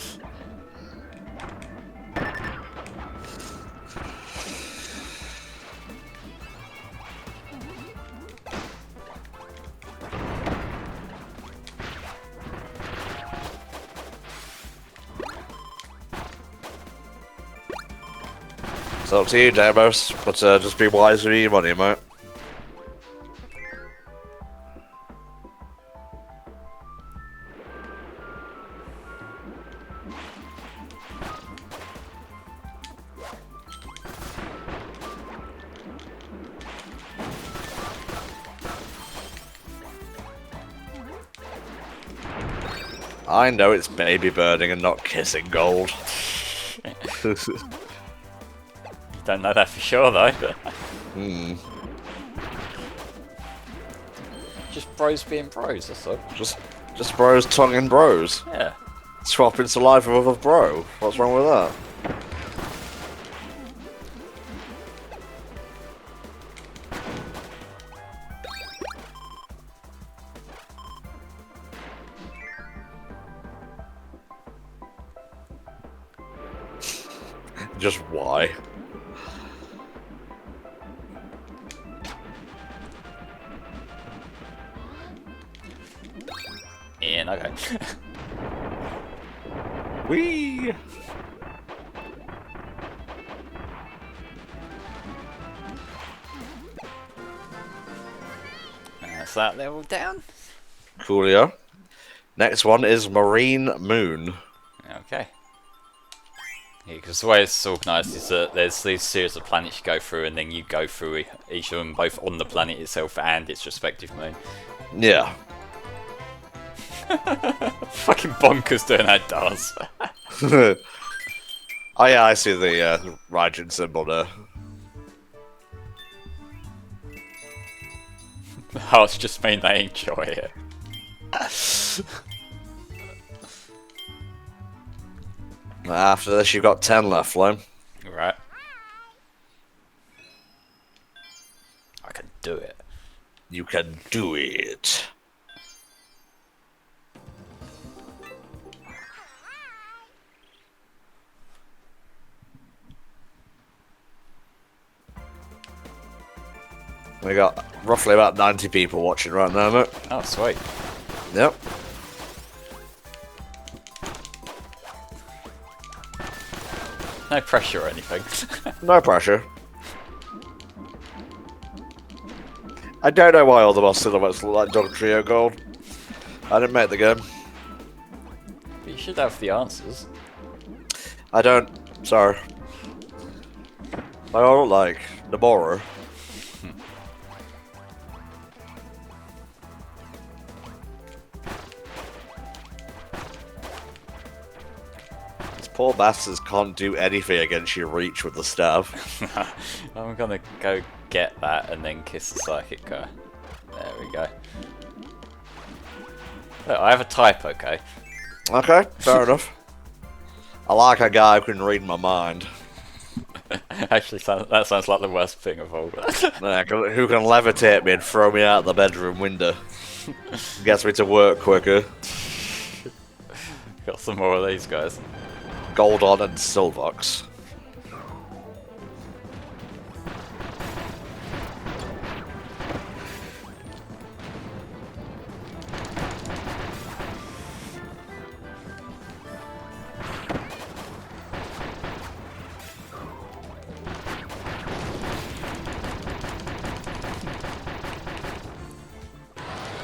It's up to you, Demos, but just be wise with your money, mate. I know it's baby birding and not kissing gold. You don't know that for sure, though. Hmm. Just bros being bros, that's all. Just bros tonguing bros. Yeah. Swapping saliva with a bro. What's wrong with that? Just why? Ian, okay. Whee! That's that level down. Coolio. Next one is Marine Moon. Okay. Yeah, because the way it's organised is that there's these series of planets you go through, and then you go through each of them, both on the planet itself and its respective moon. Yeah. Fucking bonkers doing that dance. Oh yeah, I see the Raijin symbol there. The hearts just mean they enjoy it. After this, you've got 10 left, Flame. Right. I can do it. You can do it. We got roughly about 90 people watching right now, mate. Oh, sweet. Yep. No pressure or anything. No pressure. I don't know why all the boss silhouettes look like Dog Trio Gold. I didn't make the game. But you should have the answers. I don't. Sorry. I don't like the borrower. Poor bastards can't do anything against your reach with the staff. I'm gonna go get that and then kiss the psychic guy. There we go. Look, I have a type, okay? Okay, fair enough. I like a guy who can read my mind. Actually, that sounds like the worst thing of all. Yeah, who can levitate me and throw me out the bedroom window. Gets me to work quicker. Got some more of these guys. Goldon and Silvox.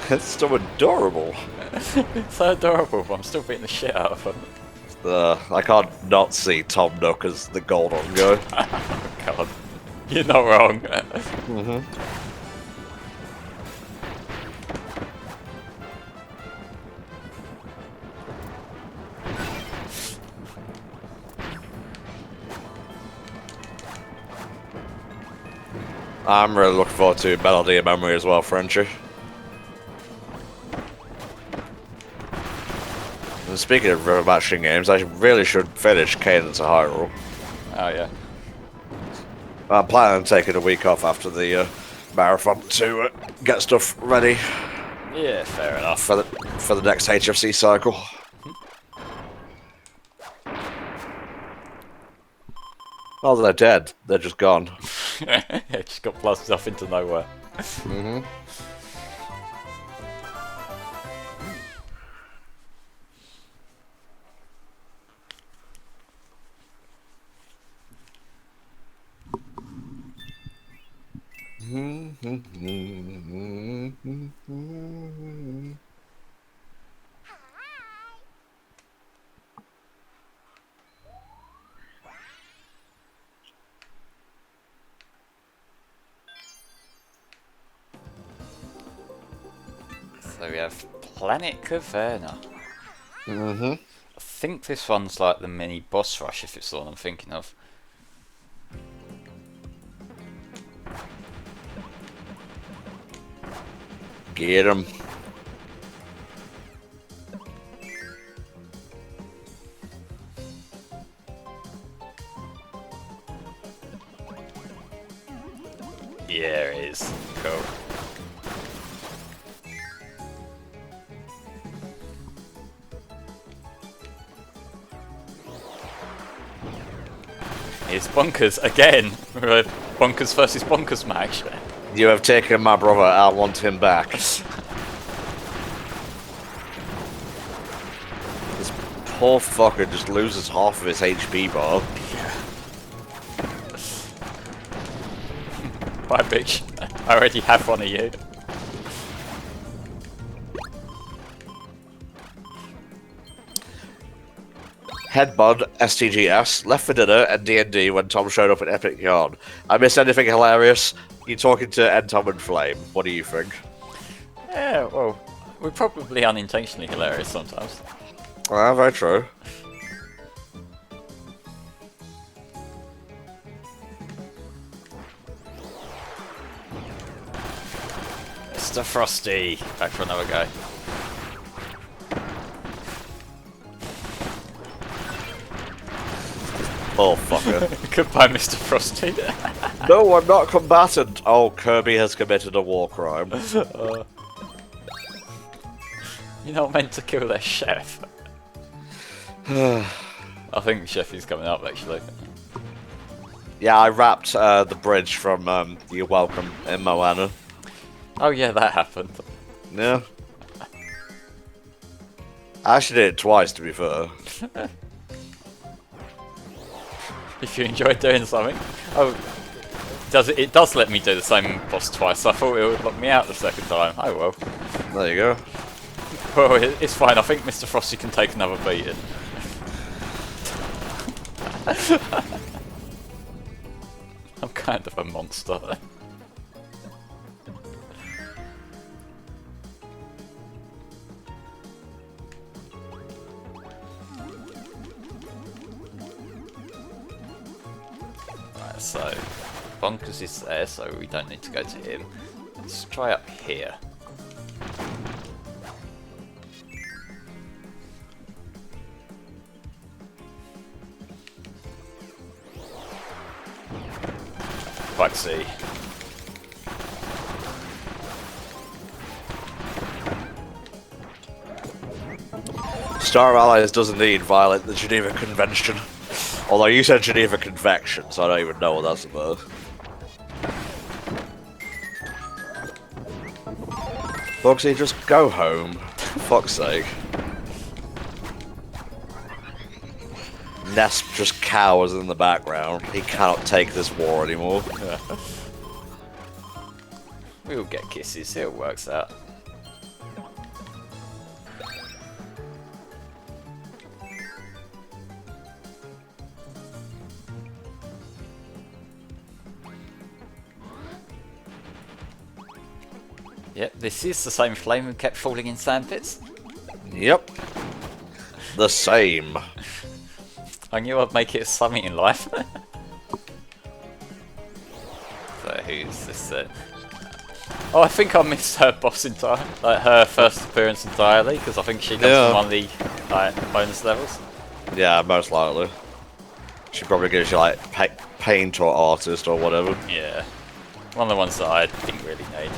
It's so adorable. It's so adorable, but I'm still beating the shit out of them. I can't not see Tom Nook as the Goldon guy. Oh god. You're not wrong. I'm really looking forward to Melody of Memory as well, Frenchie. And speaking of river matching games, I really should finish Cadence of Hyrule. Oh yeah. I'm planning on taking a week off after the marathon to get stuff ready. Yeah, fair enough. For the next HFC cycle. Oh, they're dead. They're just gone. Yeah, just got blasted off into nowhere. Mm-hmm. So we have Planet Caverna. Mm-hmm. I think this one's like the mini boss rush, if it's the one I'm thinking of. Get him. Yeah, it is. Cool. It's Bonkers again. Bonkers versus Bonkers match. You have taken my brother. I want him back. This poor fucker just loses half of his HP bar. Bye, bitch. I already have one of you. Headbud, STGS, left for dinner, and D&D when Tom showed up at Epic Yarn. I missed anything hilarious? You talking to Ed, Tom, and Flame. What do you think? Yeah, well, we're probably unintentionally hilarious sometimes. Well, very true. Mr. Frosty, back for another go. Oh, fucker. Goodbye, Mr. Frosty. No, I'm not combatant. Oh, Kirby has committed a war crime. You're not meant to kill their chef. I think the chef is coming up, actually. Yeah, I wrapped the bridge from You're Welcome in Moana. Oh yeah, that happened. Yeah. I actually did it twice, to be fair. If you enjoyed doing something. Oh, it does let me do the same boss twice. I thought it would lock me out the second time. Oh well. There you go. Well, it's fine. I think Mr. Frosty can take another beating. I'm kind of a monster. Right, so Bonkers is there, so we don't need to go to him. Let's try up here. Bugsy. Star Allies does indeed violate the Geneva Convention. Although you said Geneva Convection, so I don't even know what that's about. Bugsy, just go home. For fuck's sake. Nesp just cowers in the background. He cannot take this war anymore. We'll get kisses, it works out. Yep, this is the same flame who kept falling in sandpits. Yep. The same. I knew I'd make it something in life. So who's is this it? Oh, I think I missed her boss entirely, like her first appearance entirely, because I think she comes from one of the bonus levels. Yeah, most likely. She probably gives you like paint or artist or whatever. Yeah, one of the ones that I didn't really need.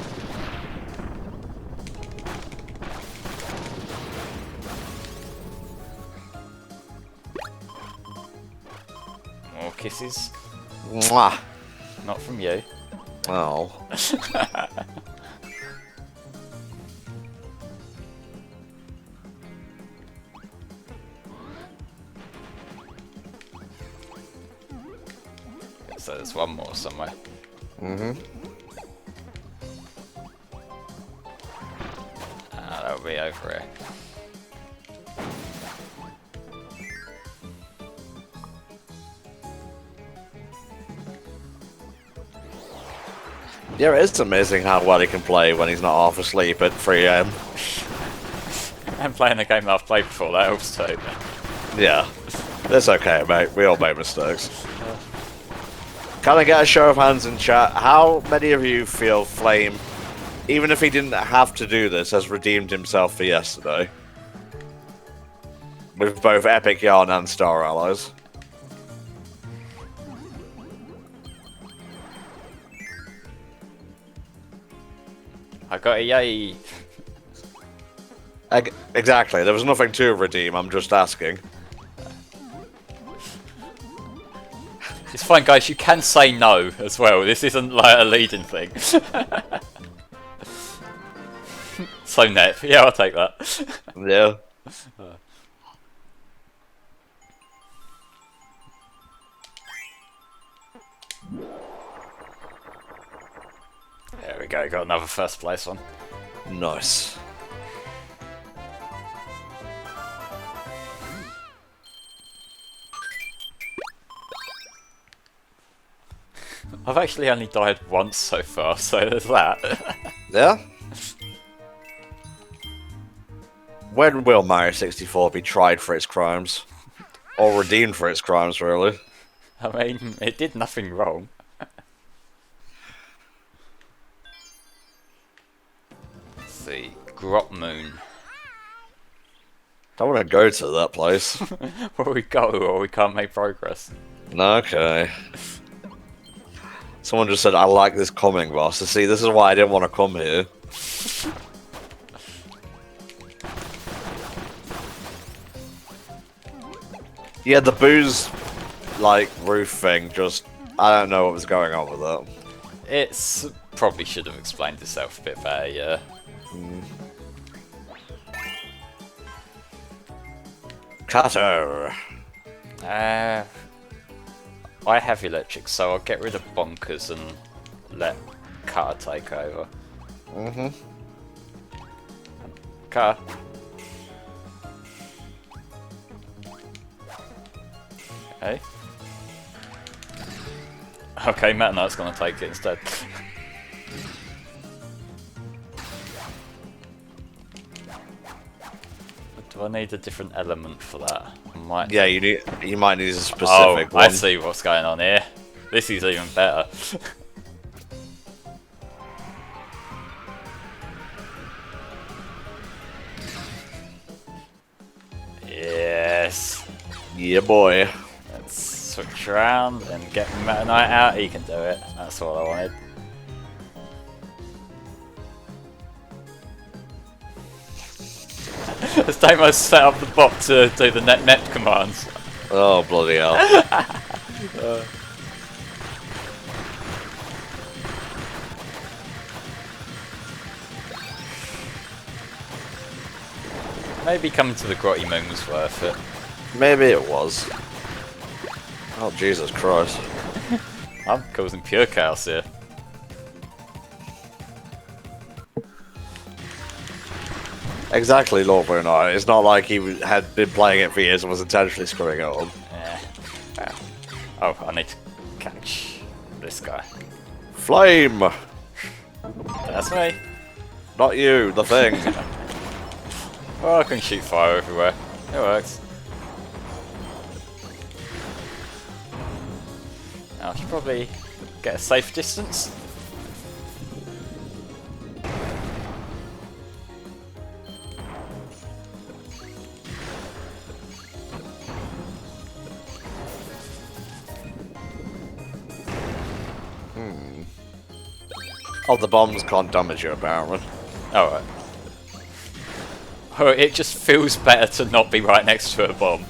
More kisses. Mwah. Not from you. Oh. So there's one more somewhere. That'll be over here. Yeah, it's amazing how well he can play when he's not half asleep at 3 AM. And playing a game that I've played before, that helps too. Yeah. That's okay, mate. We all make mistakes. Can I get a show of hands in chat? How many of you feel Flame, even if he didn't have to do this, has redeemed himself for yesterday? With both Epic Yarn and Star Allies. I got a yay. Exactly. There was nothing to redeem. I'm just asking. It's fine, guys. You can say no as well. This isn't like a leading thing. So net. Yeah, I'll take that. Yeah. There we go. Got another first place one. Nice. I've actually only died once so far, so there's that. Yeah? When will Mario 64 be tried for its crimes? Or redeemed for its crimes, really? I mean, it did nothing wrong. Let's see. Grot Moon. Don't want to go to that place. Where we go or we can't make progress. Okay. Someone just said, I like this coming, boss. See, this is why I didn't want to come here. Yeah, the booze, like, roof thing, just... I don't know what was going on with that. It's... probably should have explained itself a bit better, yeah. Cutter! I have electric, so I'll get rid of Bonkers and let Cutter take over. Cutter. Hey. Okay, Meta Knight's gonna take it instead. Do I need a different element for that? Yeah, you might need a specific one. I see what's going on here. This is even better. Yes. Yeah, boy. Let's switch around and get Meta Knight out. He can do it. That's what I wanted. As Damo's set up the bot to do the net commands. Oh, bloody hell. Maybe coming to the Grotty Moon was worth it. Maybe it was. Oh, Jesus Christ. I'm causing pure chaos here. Exactly, Lord Bruno. It's not like he had been playing it for years and was intentionally screwing it up. Yeah. Oh, I need to catch this guy. Flame! That's me. Not you, the thing. Oh, I can shoot fire everywhere. It works. Now I should probably get a safe distance. Oh, the bombs can't damage you, apparently. Alright. Oh, it just feels better to not be right next to a bomb.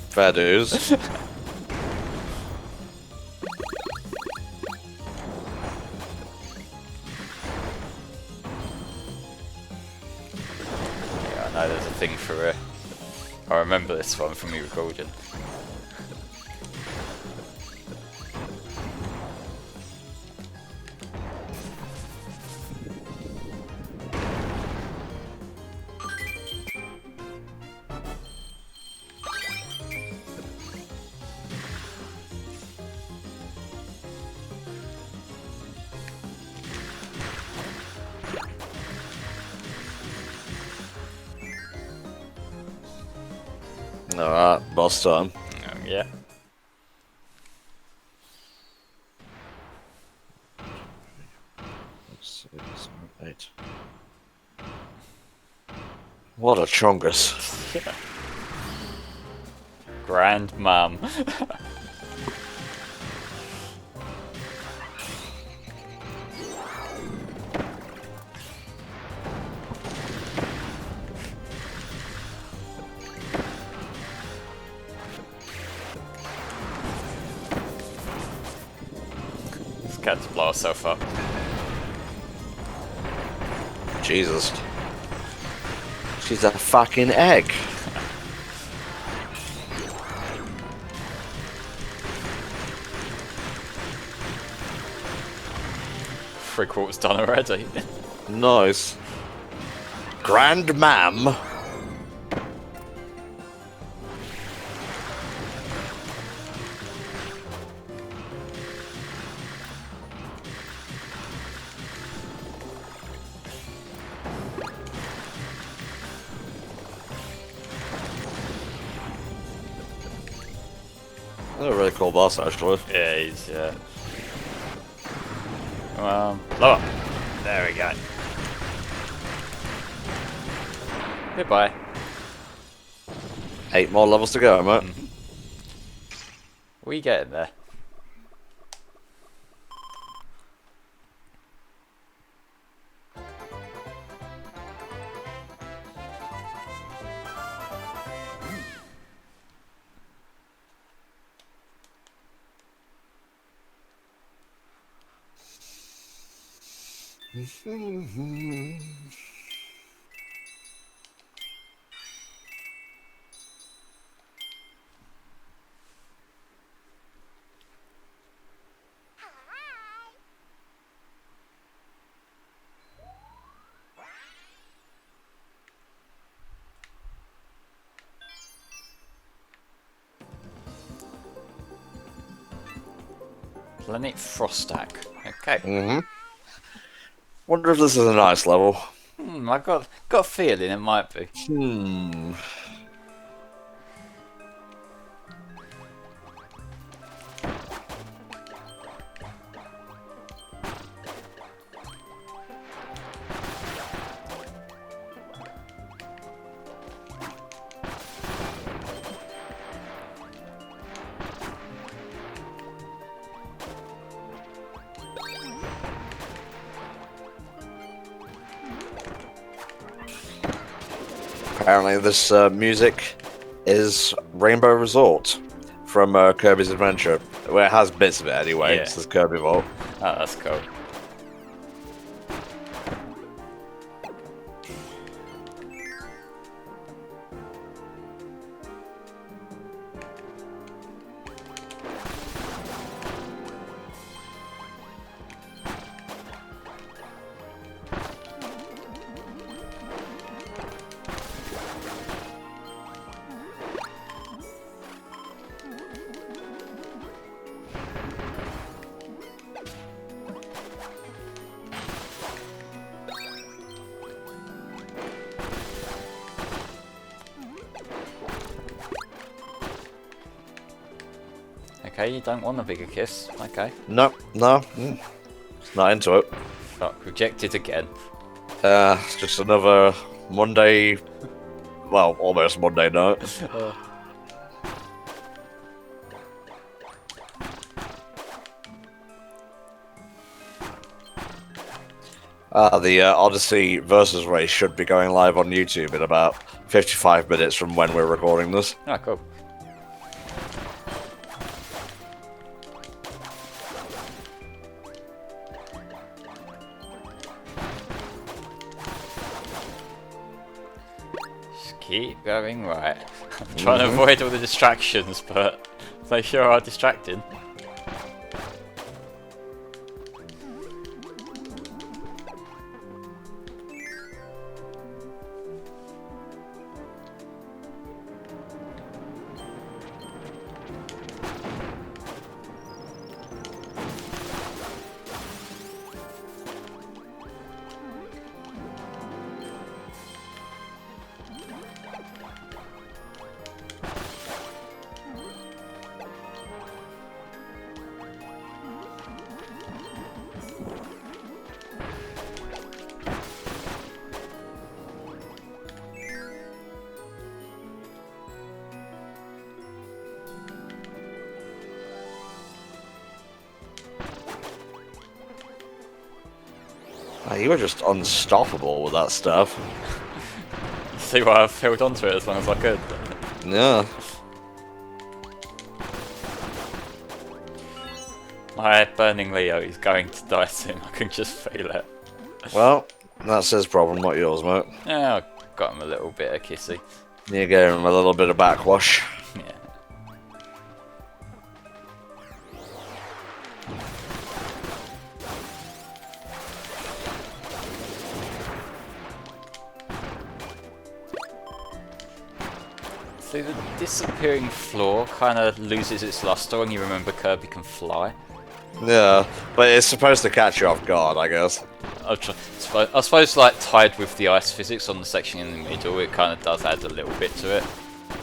Fair dues. Yeah, I know there's a thing for it. I remember this one from me recording. Alright, boss time. Yeah. Six, seven, 8. What a chungus. Grand Mum. This cat's blow herself up. Jesus. She's a fucking egg. Three-quarters done already. Nice. Grand Mam. That's a really cool boss, actually. Yeah, he's, lower. There we go. Goodbye. 8 more levels to go, mate. We getting there. Planet Frostak. Okay. Wonder if this is a nice level. I got a feeling it might be. Apparently this music is Rainbow Resort from Kirby's Adventure. Well, it has bits of it anyway. Yeah. It's this Kirby Vault. Oh, that's cool. Okay, you don't want a bigger kiss. Okay. No. It's not into it. Fuck, rejected again. It's just another Monday, well, almost Monday night. The Odyssey versus race should be going live on YouTube in about 55 minutes from when we're recording this. Oh, cool. Just keep going right. I'm trying to avoid all the distractions, but they sure are distracting. You were just unstoppable with that stuff. See why I've held on to it as long as I could. Yeah. My burning Leo is going to die soon, I can just feel it. Well, that's his problem, not yours, mate. Yeah, I got him a little bit of kissy. You gave him a little bit of backwash. Yeah. So the disappearing floor kind of loses its luster when you remember Kirby can fly. Yeah, but it's supposed to catch you off guard, I guess. I suppose like tied with the ice physics on the section in the middle, it kind of does add a little bit to it.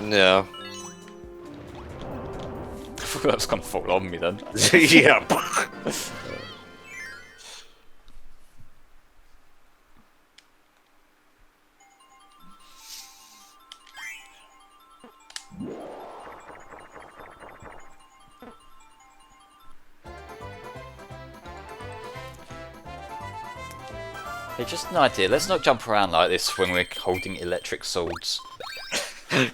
Yeah. I thought that was going to fall on me then. Yeah. Hey, just an idea, let's not jump around like this when we're holding electric swords.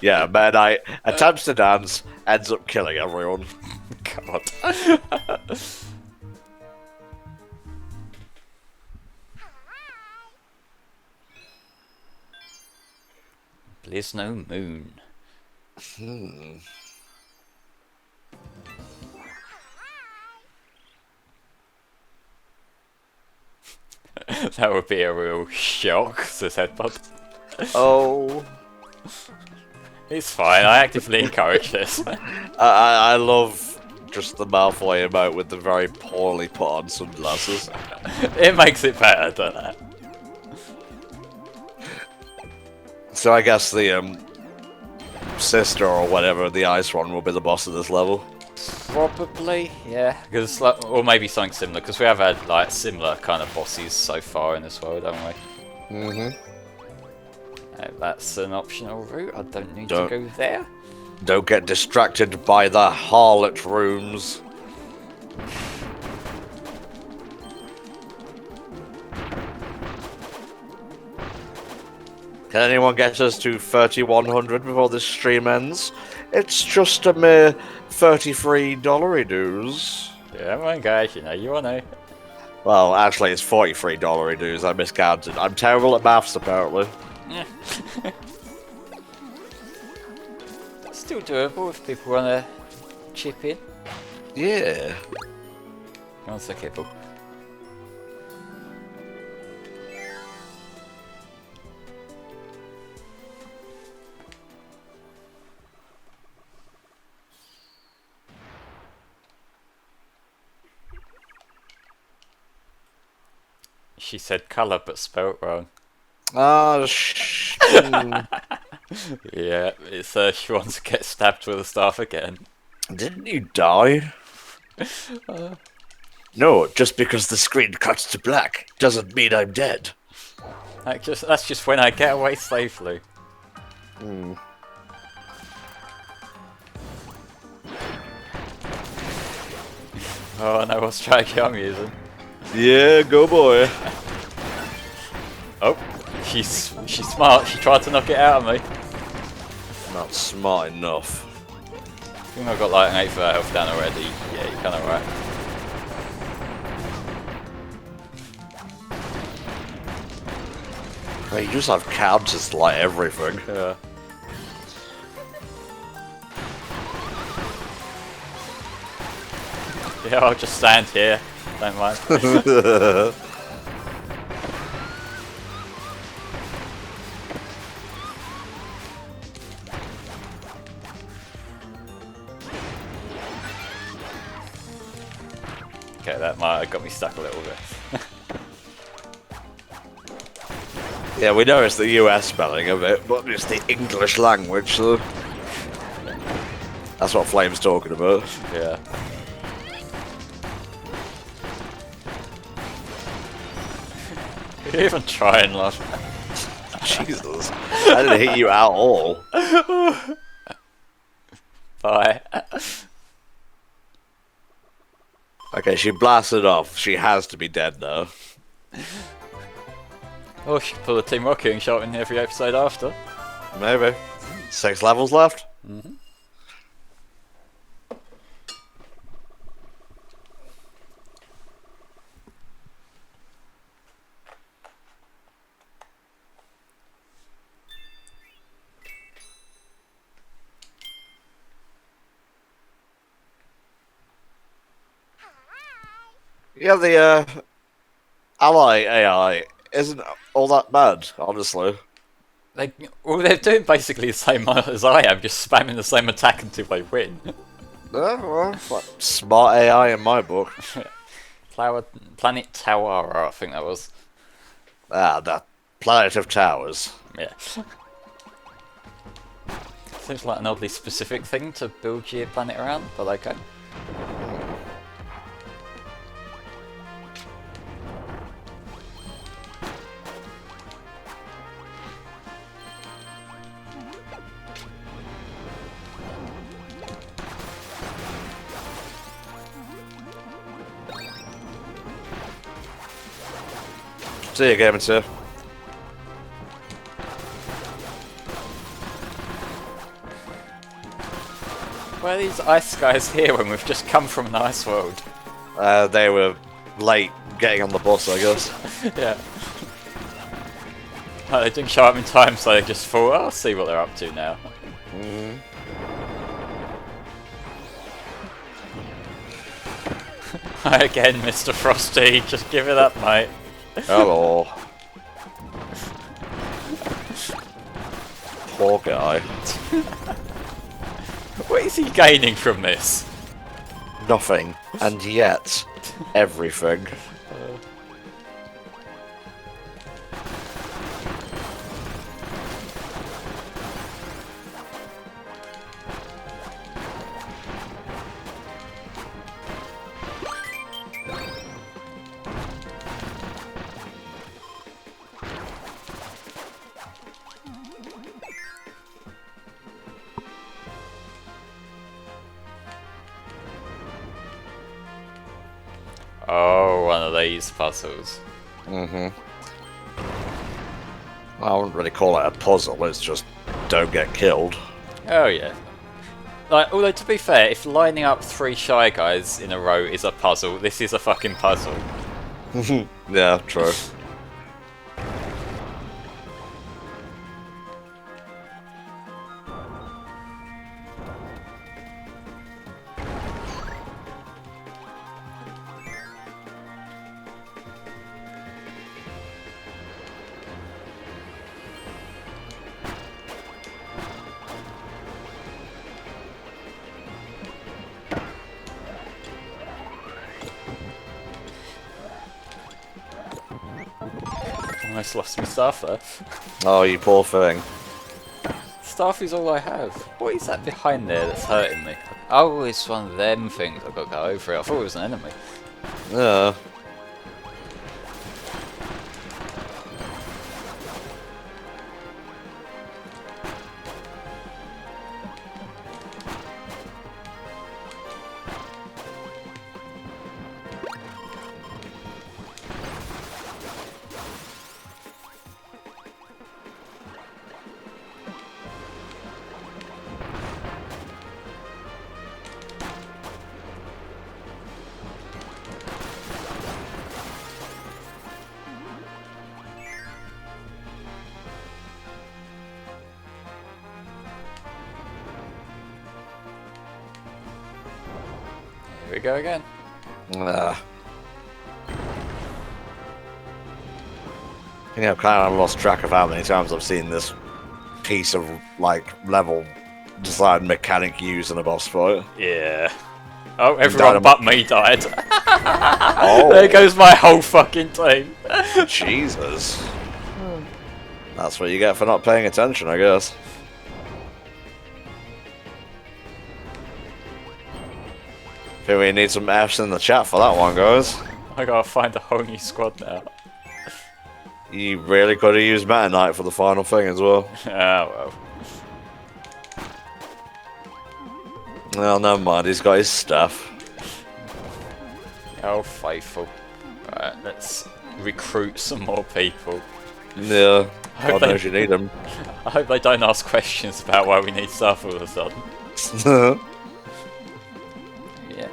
Yeah, Mad Knight attempts to dance, ends up killing everyone. God. There's no moon. That would be a real shock, says Headbutt. Oh. It's fine, I actively encourage this. I love just the Malfoy emote with the very poorly put on sunglasses. It makes it better, doesn't it? So I guess the sister or whatever, the ice one, will be the boss of this level. Probably, yeah. Because, like, or maybe something similar, because we have had like similar kind of bosses so far in this world, haven't we? Mm-hmm. That's an optional route. I don't need to go there. Don't get distracted by the harlot rooms. Can anyone get us to 3100 before this stream ends? It's just a mere $33 dues. Yeah, my guys, you know, you wanna. Well, actually, it's $43 dues. I miscounted. I'm terrible at maths, apparently. Yeah. Still doable if people wanna chip in. Yeah. One second, Paul. She said colour but spelt wrong. Ah, Yeah, it's she wants to get stabbed with a staff again. Didn't you die? No, just because the screen cuts to black doesn't mean I'm dead. That's just when I get away safely. Hmm. Oh, I know what strategy I'm using. Yeah, go boy. Oh, she's smart. She tried to knock it out of me. Not smart enough. I think I've got like an 8 for health down already. Yeah, you're kind of right. Hey, you just have counters to like everything. Yeah. Yeah, I'll just stand here. Don't mind. Okay, that might have got me stuck a little bit. Yeah, we know it's the US spelling of it, but it's the English language, so... That's what Flame's talking about. Yeah. You're even trying, love. Jesus. I didn't hit you at all. Bye. Okay, she blasted off. She has to be dead now. Oh, she could pull a Team Rocket and shot in every episode after. Maybe. 6 levels left? Mm-hmm. Yeah, the ally AI isn't all that bad, honestly. Well, they're doing basically the same as I am, just spamming the same attack until they win. Well, smart AI in my book. Planet Tower, I think that was. Ah, the Planet of Towers. Yeah. Seems like an oddly specific thing to build your planet around, but okay. See you, Game 2. Why are these ice guys here when we've just come from an ice world? They were late getting on the bus, I guess. Yeah. They didn't show up in time, so they just thought, I'll see what they're up to now. Mm-hmm. Hi again, Mr. Frosty. Just give it up, mate. Hello. Poor guy. What is he gaining from this? Nothing. And yet, everything. Oh, one of these puzzles. Mm-hmm. I wouldn't really call it a puzzle, it's just don't get killed. Oh yeah. Like, although to be fair, if lining up 3 Shy Guys in a row is a puzzle, this is a fucking puzzle. Yeah, true. Almost lost my staff there. Oh, you poor thing. Staff is all I have. What is that behind there that's hurting me? Oh, it's one of them things. I've got to go over it. I thought it was an enemy. Yeah. Here we go again. I think I've kind of lost track of how many times I've seen this piece of, like, level design mechanic used in a boss fight. Yeah. Oh, everyone but me died. Oh. There goes my whole fucking team. Jesus. That's what you get for not paying attention, I guess. I think we need some F's in the chat for that one, guys. I gotta find a whole new squad now. You really could have used Meta Knight for the final thing as well. Ah, well. Well, never mind, he's got his stuff. Oh, faithful. Right, let's recruit some more people. Yeah, God knows you need them. I hope they don't ask questions about why we need stuff all of a sudden. Yeah.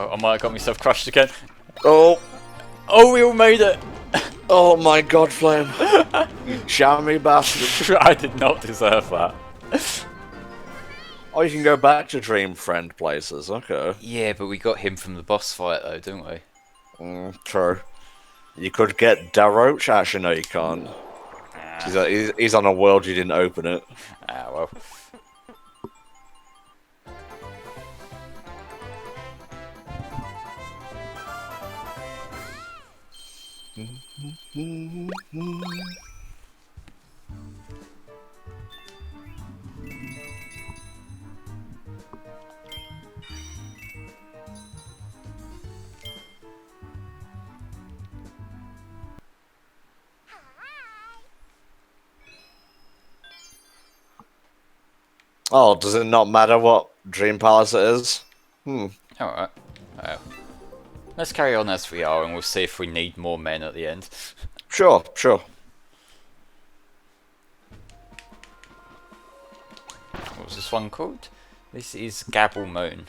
Oh, I might have got myself crushed again. Oh, Oh, we all made it! oh my God, Flame! You jammy bastard! I did not deserve that. Oh, you can go back to Dream Friend places. Okay. Yeah, but we got him from the boss fight though, didn't we? True. You could get Daroach. Actually, no, you can't. He's on a world you didn't open it. Ah, well. Oh, does it not matter what Dream Palace it is? Alright. Well. Let's carry on as we are and we'll see if we need more men at the end. Sure, sure. What was this one called? This is Gabble Moon.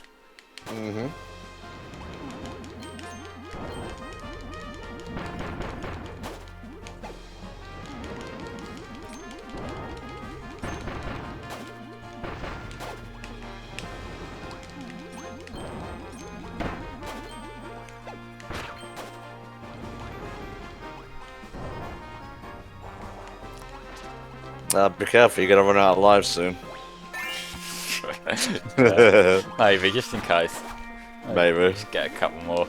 Be careful, you're gonna run out of lives soon. Maybe, just in case. Maybe. Just get a couple more.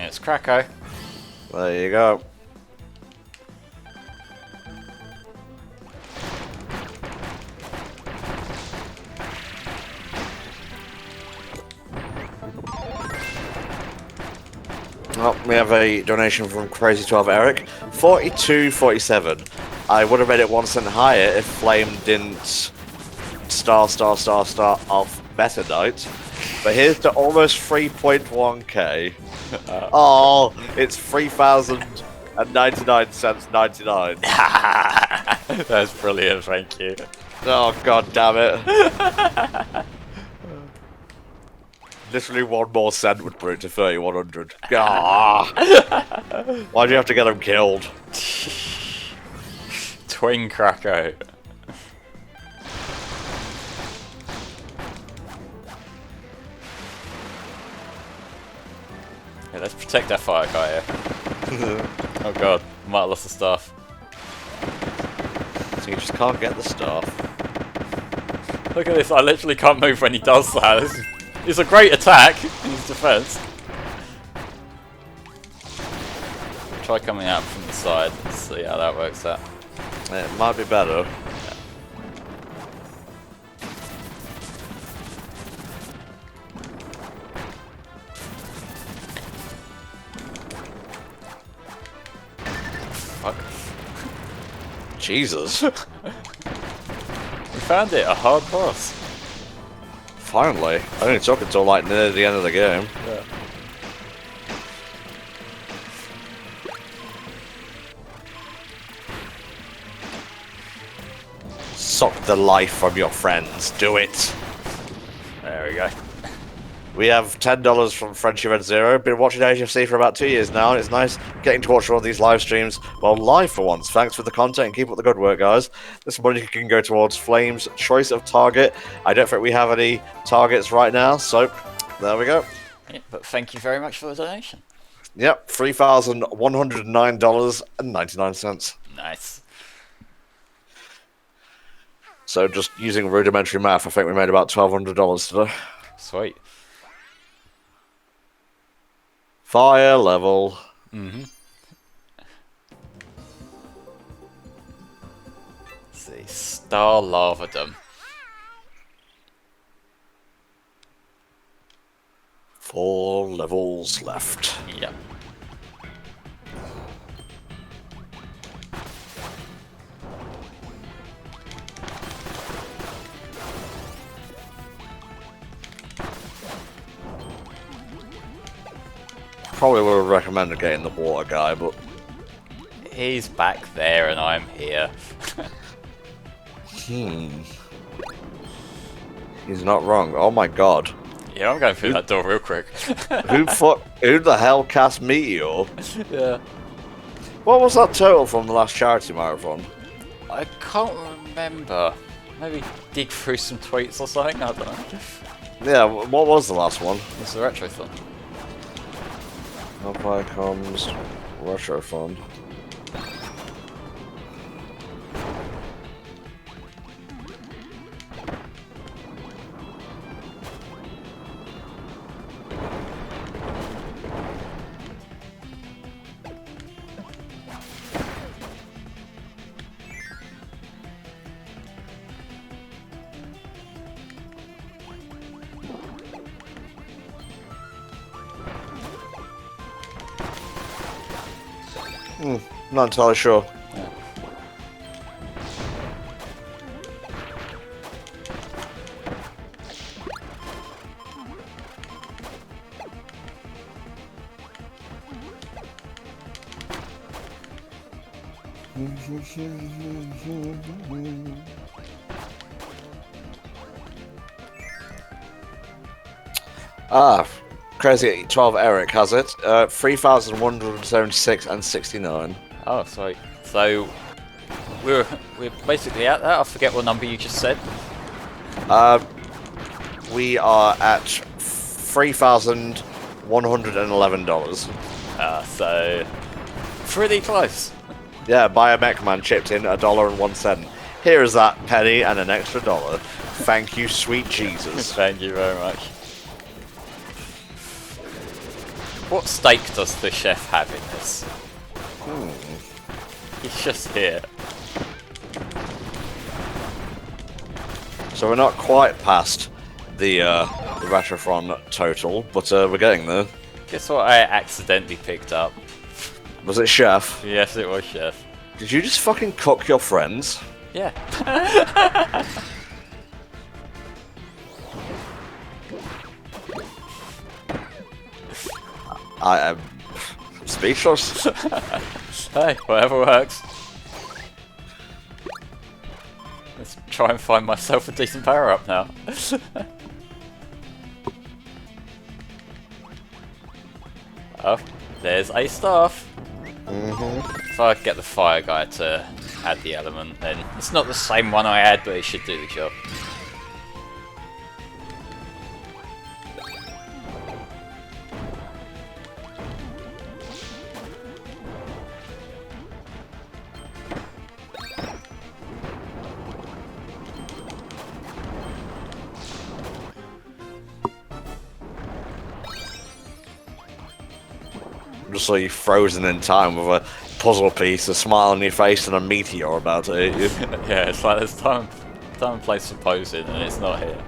It's Krakow. There you go. Oh, we have a donation from Crazy12 Eric. 42.47. I would have made it 1 cent higher if Flame didn't star off Meta Knight. But here's to almost 3.1k. Oh, it's 3,099 cents 99. That's brilliant, thank you. Oh, god damn it. Literally 1 more cent would bring it to 3,100. Ah. Why'd you have to get him killed? Twin Krakow. Yeah, let's protect that fire guy here. Oh god, might have lost the staff. So you just can't get the stuff. Look at this, I literally can't move when he does that. It's a great attack in his defense. Try coming out from the side, let's see how that works out. It might be better. Jesus. We found it, a hard boss. Finally. I only took until like near the end of the game. Yeah. Suck the life from your friends. Do it. There we go. We have $10 from Friendship at Zero. Been watching HFC for about 2 years now, and it's nice getting to watch all these live streams, well, live for once. Thanks for the content and keep up the good work, guys. This money can go towards Flame's choice of target. I don't think we have any targets right now, so there we go. Yeah, but thank you very much for the donation. Yep, $3,109.99. Nice. So just using rudimentary math, I think we made about $1,200 today. Sweet. Fire level. Mm-hmm. Let's see, Star Lavadom. 4 levels left. Yep. Probably would have recommended getting the water guy, but He's back there and I'm here. he's not wrong. Oh my god. Yeah, I'm going through that door real quick. Who the hell cast Meteor? Yeah. What was that total from the last charity marathon? I can't remember. Maybe dig through some tweets or something, I don't know. Yeah, what was the last one? It's the Retrothon. Up I comes Retro Fund. Not entirely sure. Yeah. Crazy 12 Eric has it. 3,176 and 69. Oh, sorry. So we're basically at that. I forget what number you just said. We are at $3,111. So pretty close. Yeah, Biomech Man chipped in $1.01. Here is that penny and an extra $1. Thank you, sweet Jesus. Thank you very much. What stake does the chef have in this? He's just here. So we're not quite past the Retrothon total, but we're getting there. Guess what I accidentally picked up? Was it Chef? Yes, it was chef. Did you just fucking cook your friends? Yeah. I am speechless. Hey, whatever works. Let's try and find myself a decent power up now. Oh, there's a staff. If I get the fire guy to add the element, then it's not the same one I had, but it should do the job. Just so you're frozen in time with a puzzle piece, a smile on your face, and a meteor about to hit you. Yeah, it's like there's time and place for posing, and it's not here.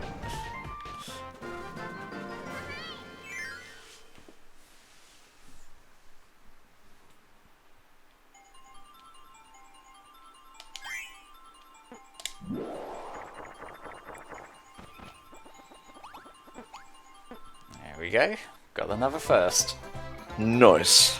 There we go. Got another first. Nice.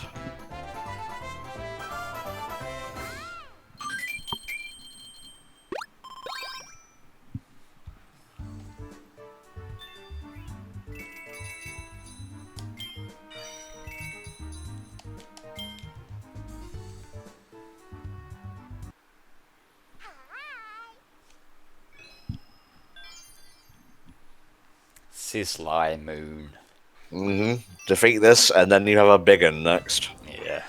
Sizzly Moon. Defeat this, and then you have a big one next. Yeah.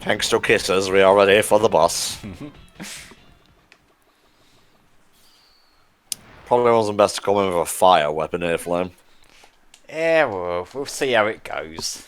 Thanks to kisses, we are ready for the boss. Probably wasn't best to come in with a fire weapon here, Flame. Yeah, well, we'll see how it goes.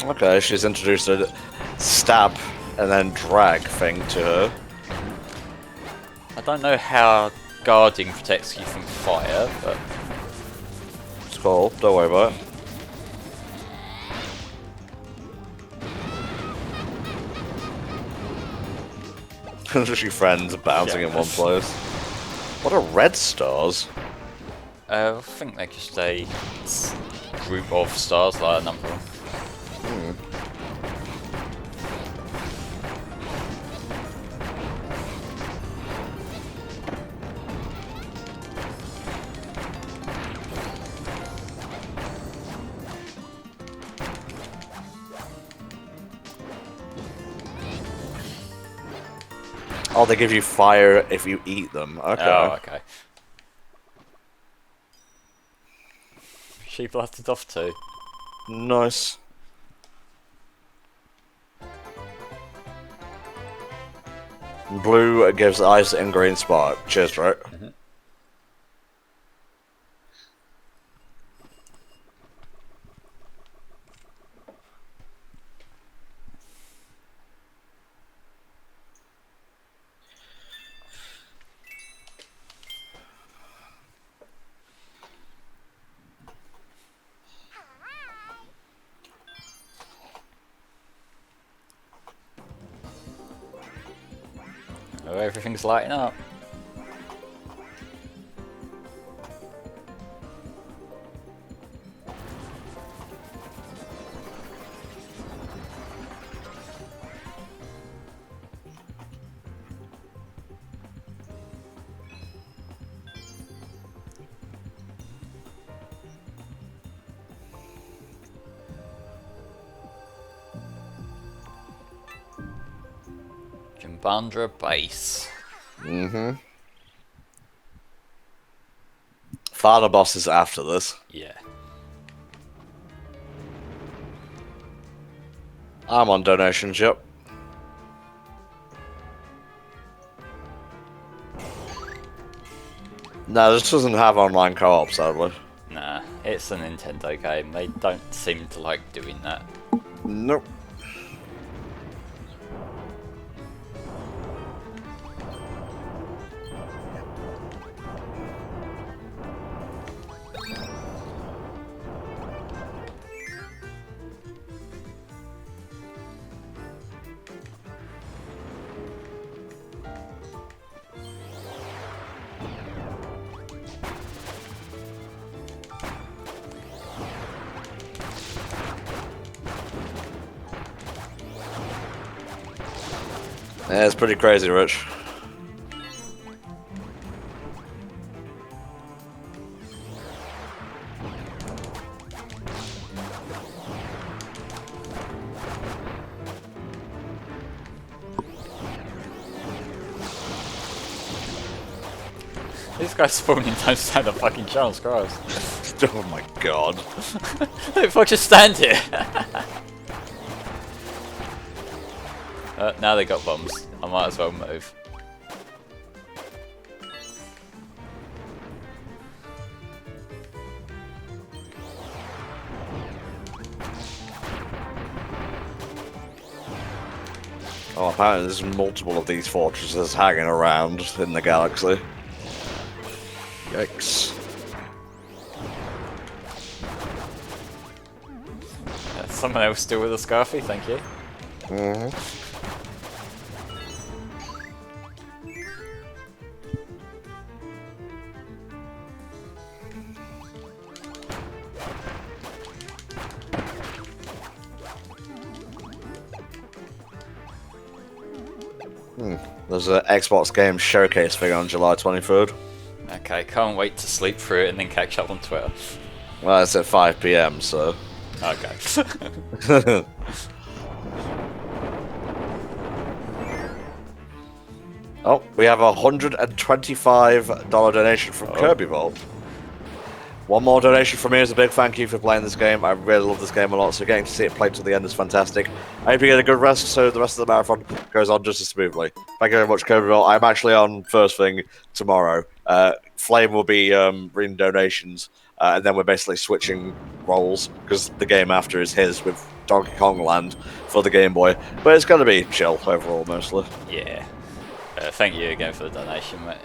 Okay, she's introduced a stab and then drag thing to her. I don't know how guarding protects you from fire, but It's cool, don't worry about it. Literally friends bouncing in one place. What are red stars? I think they're just a group of stars, like a number of them. Oh, they give you fire if you eat them. Okay. Oh, okay. She blasted off too. Nice. Blue gives ice and green spark. Cheers, right? Oh, everything's lighting up. Jimbandra base. Final boss is after this. Yeah. I'm on donations, yep. No, this doesn't have online co-op, sadly. Nah, it's a Nintendo game. They don't seem to like doing that. Nope. Yeah, it's pretty crazy, Rich. These guys spawning don't stand a fucking chance, Christ. Oh my god. Look, fuck, just stand here. Now they got bombs. I might as well move. Oh, apparently there's multiple of these fortresses hanging around in the galaxy. Yikes. Someone else still with a Scarfy, thank you. There's an Xbox Game Showcase thing on July 23rd. Okay, can't wait to sleep through it and then catch up on Twitter. Well, it's at 5 PM, so... Okay. Oh, we have a $125 donation from Kirby Vault. One more donation from me as a big thank you for playing this game. I really love this game a lot, so getting to see it played to the end is fantastic. I hope you get a good rest, so the rest of the marathon goes on just as smoothly. Thank you very much, Kirby Vault. I'm actually on first thing tomorrow. Flame will be reading donations, and then we're basically switching roles, because the game after is his with Donkey Kong Land for the Game Boy. But it's going to be chill overall, mostly. Yeah. Thank you again for the donation, mate.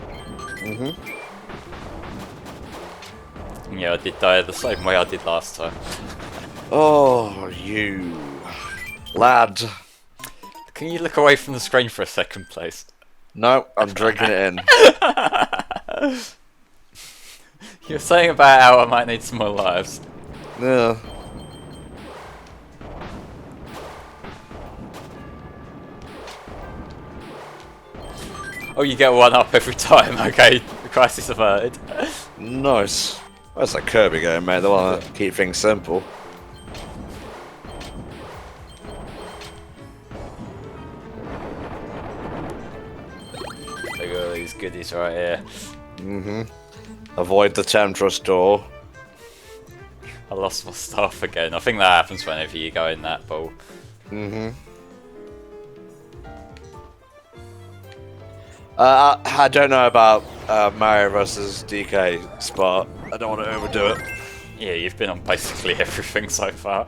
Yeah, I did die the same way I did last time. Oh, you lad. Can you look away from the screen for a second, please? No, I'm drinking it in. You were saying about how I might need some more lives. Yeah. Oh, you get one up every time. Okay, the crisis averted. Nice. That's a Kirby game, mate. They want to keep things simple. Look at all these goodies right here. Avoid the Temptress door. I lost my stuff again. I think that happens whenever you go in that ball. I don't know about Mario vs. DK spot. I don't want to overdo it. Yeah, you've been on basically everything so far.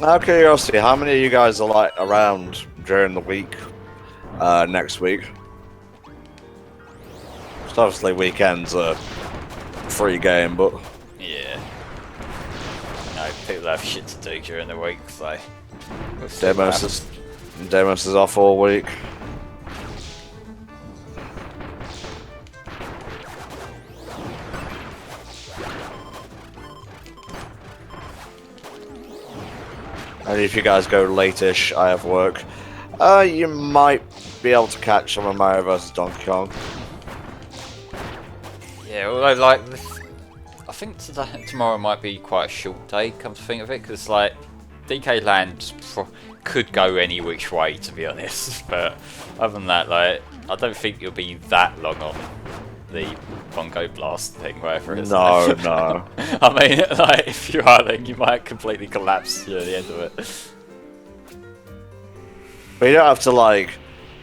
Out of curiosity, how many of you guys are like around during the week next week? Just obviously weekends are free game, but Yeah. No, know, people have shit to do during the week, so... We'll Demos is off all week. And if you guys go late-ish, I have work. You might be able to catch some of Mario vs. Donkey Kong. Yeah, although, like, I think tomorrow might be quite a short day, come to think of it, because, like, DK Land could go any which way, to be honest. But other than that, like, I don't think you'll be that long on the Bongo Blast thing, whatever it is. No, no. I mean, like, if you are, then you might completely collapse near the end of it. But you don't have to, like,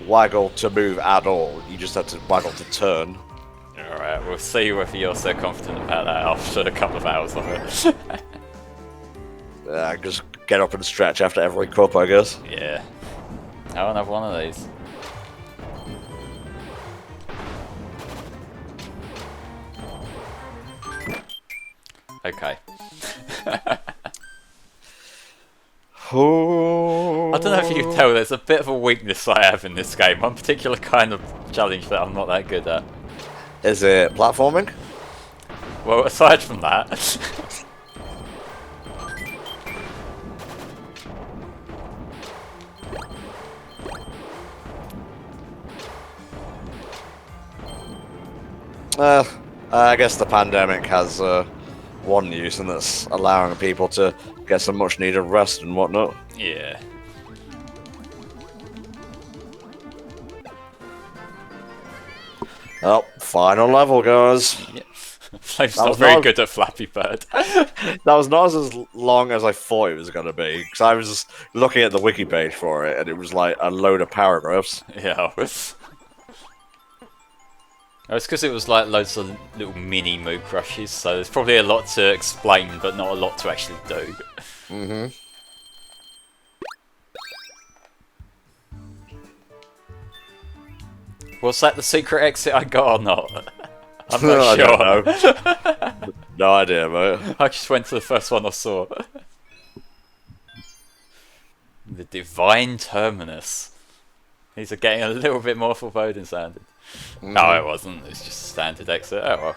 waggle to move at all. You just have to waggle to turn. Alright, we'll see whether you're so confident about that after a couple of hours of it. Just get up and stretch after every cup, I guess. Yeah. I want to have one of these. Okay. I don't know if you can tell, there's a bit of a weakness I have in this game. One particular kind of challenge that I'm not that good at. Is it platforming? Well, aside from that... I guess the pandemic has one use, and that's allowing people to get some much needed rest and whatnot. Yeah. Oh, final level, guys. Yeah. Flame's not very good at Flappy Bird. That was not as long as I thought it was going to be, because I was just looking at the wiki page for it, and it was like a load of paragraphs. Yeah. It's because it was like loads of little mini Moo Crushes, so there's probably a lot to explain, but not a lot to actually do. Mm-hmm. Was that the secret exit I got or not? I'm I not don't sure. know. No idea, mate. I just went to the first one I saw. The Divine Terminus. These are getting a little bit more foreboding sounding. No, it wasn't. It's just a standard exit. Oh well.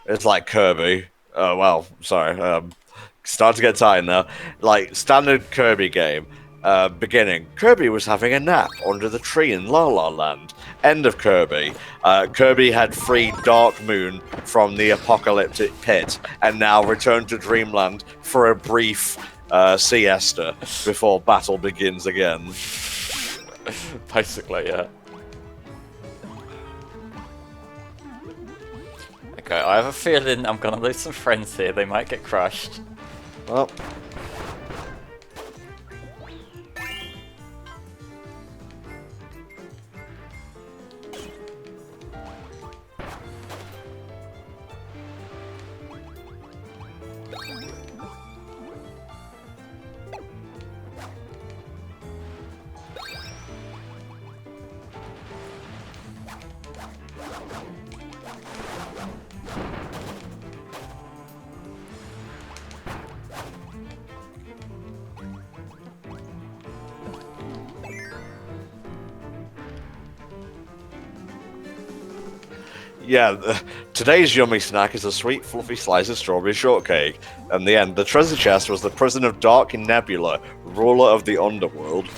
It's like Kirby. Oh, well, sorry. Starting to get tired now. Like, standard Kirby game. Beginning. Kirby was having a nap under the tree in La La Land. End of Kirby. Kirby had freed Dark Moon from the apocalyptic pit and now returned to Dreamland for a brief siesta before battle begins again. Basically, yeah. Okay, I have a feeling I'm gonna lose some friends here. They might get crushed. Well. Yeah, today's yummy snack is a sweet, fluffy slice of strawberry shortcake. And the end, the treasure chest was the prison of Dark Nebula, ruler of the underworld.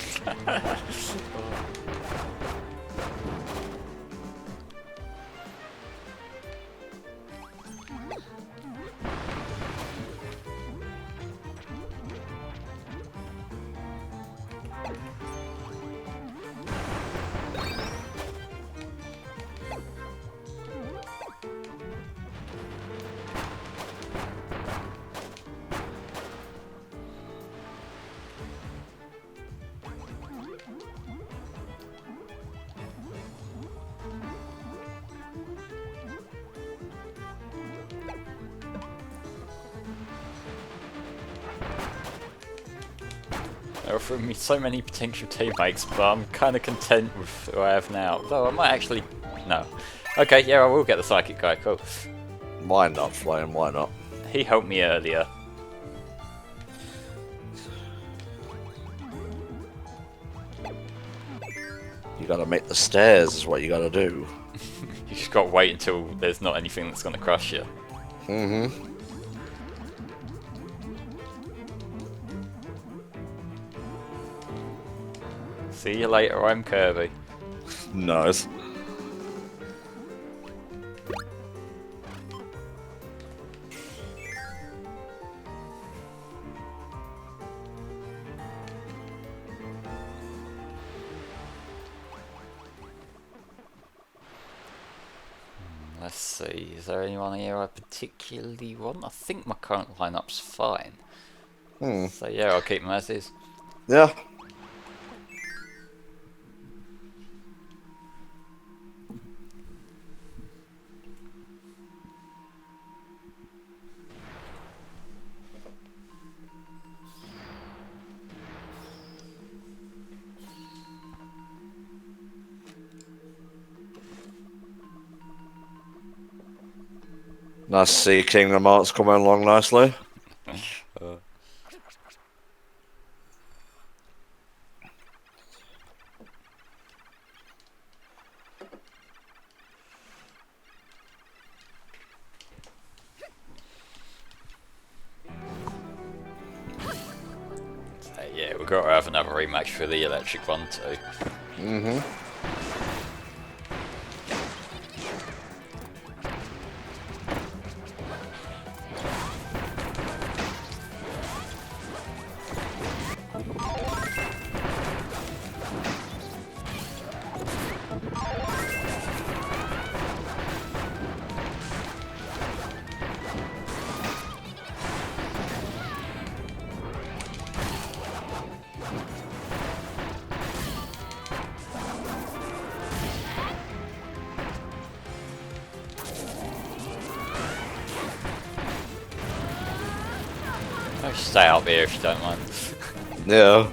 They're offering me so many potential teammates, but I'm kind of content with who I have now. Though I might actually... No. Okay, yeah, I will get the Psychic guy, cool. Why not, Flame? Why not? He helped me earlier. You gotta make the stairs is what you gotta do. You just gotta wait until there's not anything that's gonna crush you. Mm-hmm. See you later, I'm Kirby. Nice. Let's see, is there anyone here I particularly want? I think my current lineup's fine. So yeah, I'll keep them as is. Yeah. Nice to see Kingdom Hearts coming along nicely. Yeah, we've got to have another rematch for the electric one too. Mm-hmm. I'll stay out there if you don't mind. Yeah.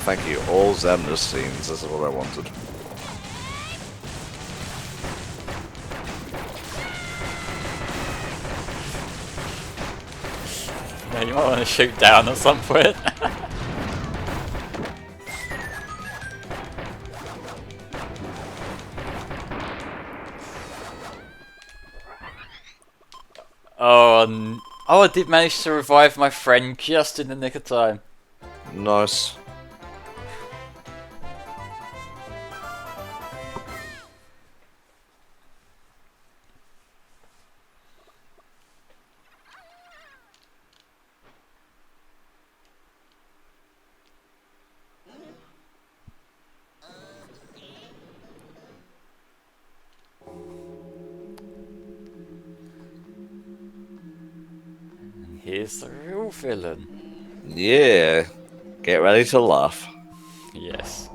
Thank you. All Xemnas scenes. This is what I wanted. Yeah, you might want to shoot down at some point. Oh, I did manage to revive my friend just in the nick of time. Nice. Here's the real villain. Yeah. Get ready to laugh. Yes.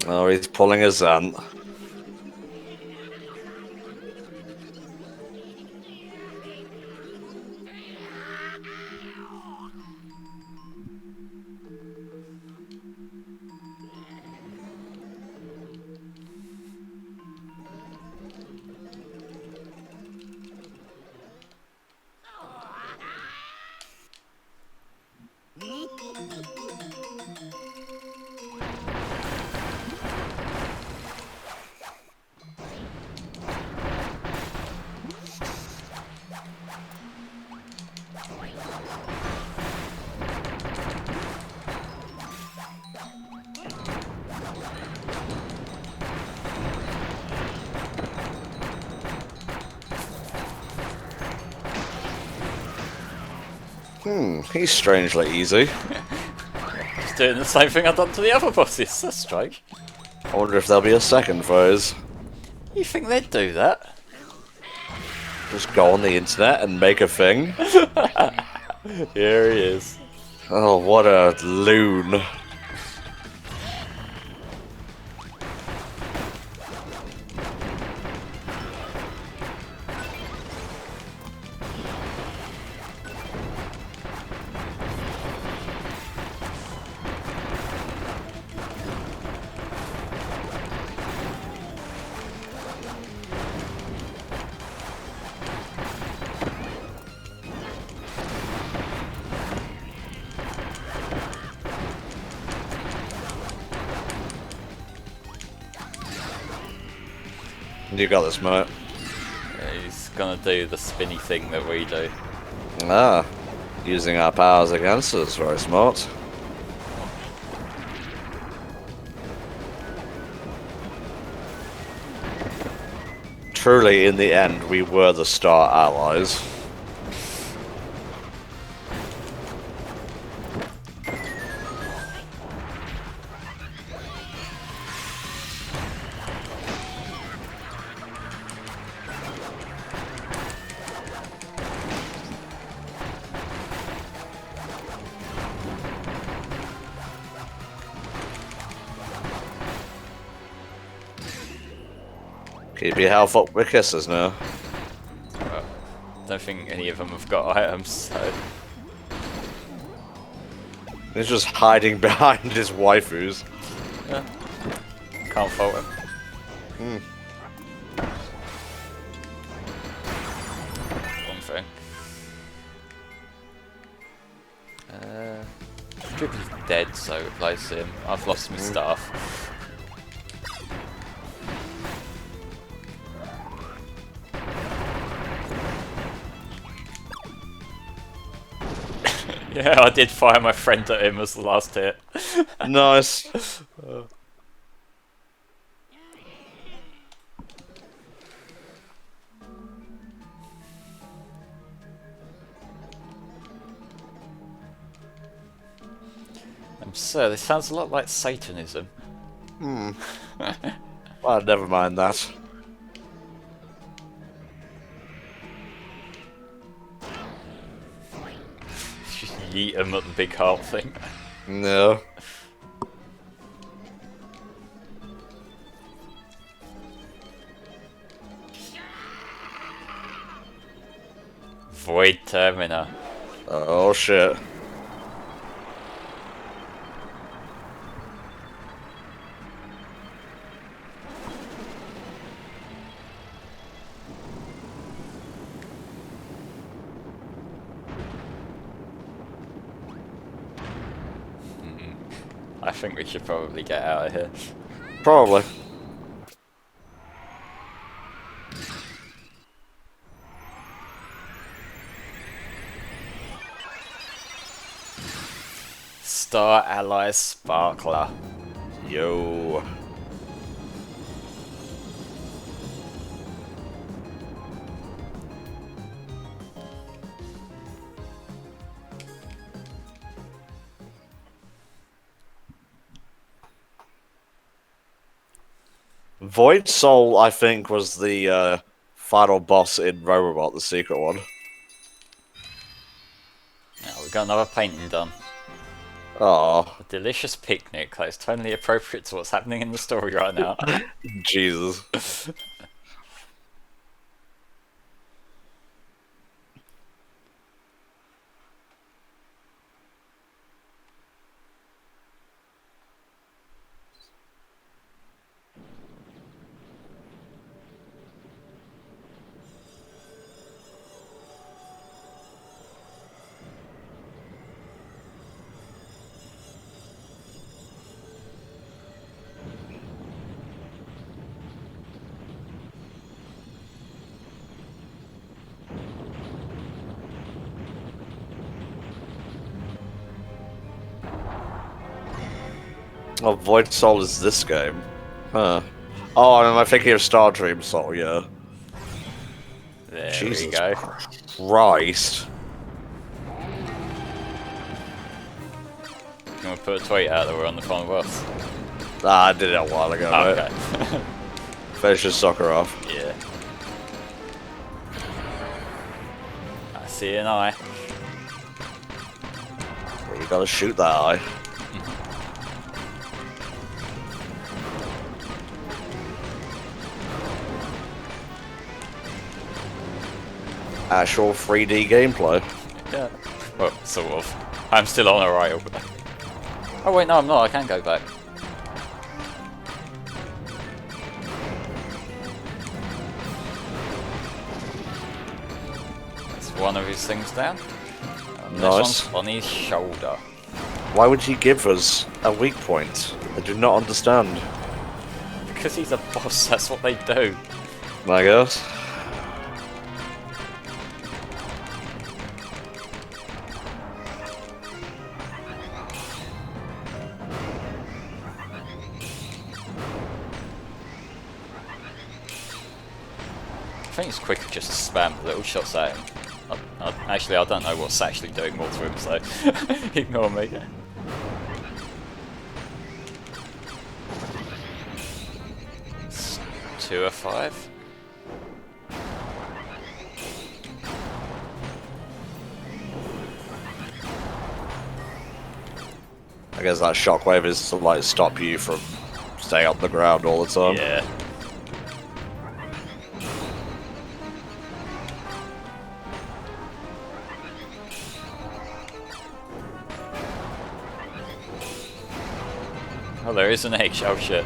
Oh, he's pulling his ant. He's strangely easy. Just doing the same thing I've done to the other bosses. That's strange. I wonder if there'll be a second phase. You think they'd do that? Just go on the internet and make a thing? Here he is. Oh, what a loon. You got this, mate. Yeah, he's gonna do the spinny thing that we do. Ah, using our powers against us, very smart. Truly, in the end, we were the Star Allies. Keep your health up with kisses now. Well, don't think any of them have got items, so... He's just hiding behind his waifus. Yeah. Can't fault him. One thing. Kirby's dead, so replace him. I've lost my stuff. Yeah, I did fire my friend at him as the last hit. Nice. Sir, this sounds a lot like Satanism. Well, never mind that. Just yeet him at the big heart thing. No. Void Termina. Oh shit. I think we should probably get out of here. Probably. Star Ally Sparkler. Yo. Void Soul, I think, was the final boss in Robobot, the secret one. Now we've got another painting done. Oh, A delicious picnic that is totally appropriate to what's happening in the story right now. Jesus. Oh, Void Soul is this game. Huh. Oh, am I thinking of Star Dream Soul? Yeah. There Jesus we go. Christ. You want to put a tweet out that we're on the final boss? Ah, I did it a while ago, Oh, mate. okay. Finishes soccer off. Yeah. I see an eye. You gotta shoot that eye. Actual 3D gameplay. Yeah. Well, sort of. I'm still on a rail. Oh wait, no, I'm not. I can go back. That's one of his things down. And Nice. this one's on his shoulder. Why would he give us a weak point? I do not understand. Because he's a boss, that's what they do. I guess. I think it's quicker just to spam little shots at him. Actually, I don't know what's actually doing more to him, so ignore me. It's 2 or 5. I guess that shockwave is to like stop you from staying on the ground all the time. Yeah. Oh, there is an H. Oh shit.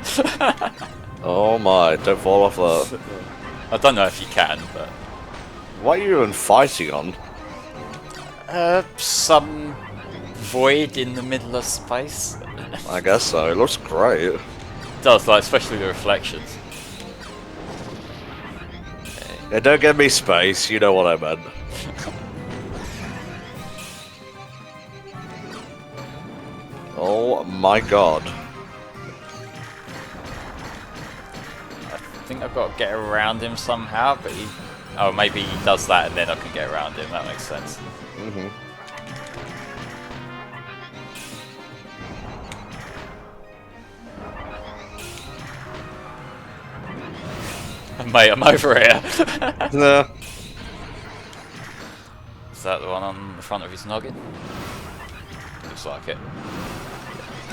Oh my, don't fall off that. I don't know if you can, but What are you even fighting on? some void in the middle of space. I guess so, it looks great. It does, like, especially the reflections. Yeah, don't give me space, you know what I meant. Oh my god. I think I've got to get around him somehow, but he... Oh, maybe he does that and then I can get around him, that makes sense. Mate, I'm over here. No. Is that the one on the front of his noggin? Looks like it.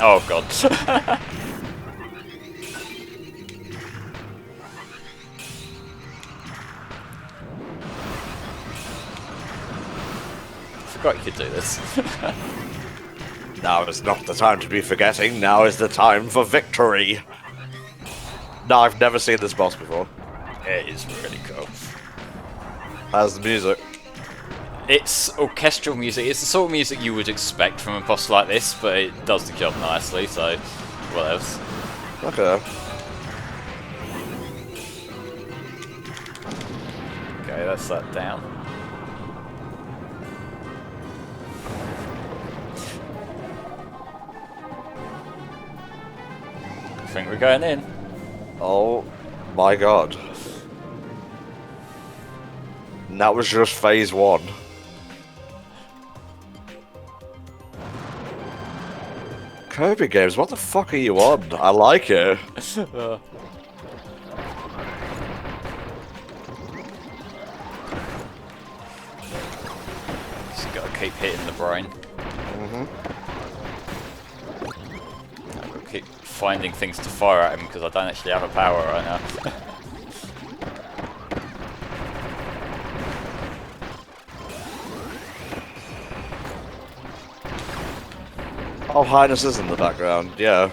Oh god. Forgot you could do this. Now is not the time to be forgetting, now is the time for victory! No, I've never seen this boss before. It is really cool. How's the music? It's orchestral music. It's the sort of music you would expect from a boss like this, but it does the job nicely, so what else? Okay. Okay, that's that down. I think we're going in. Oh my god. And that was just phase 1. Kirby games, what the fuck are you on? I like it. Just gotta keep hitting the brain. I've got to keep finding things to fire at him because I don't actually have a power right now. Oh, Highness is in the background, yeah.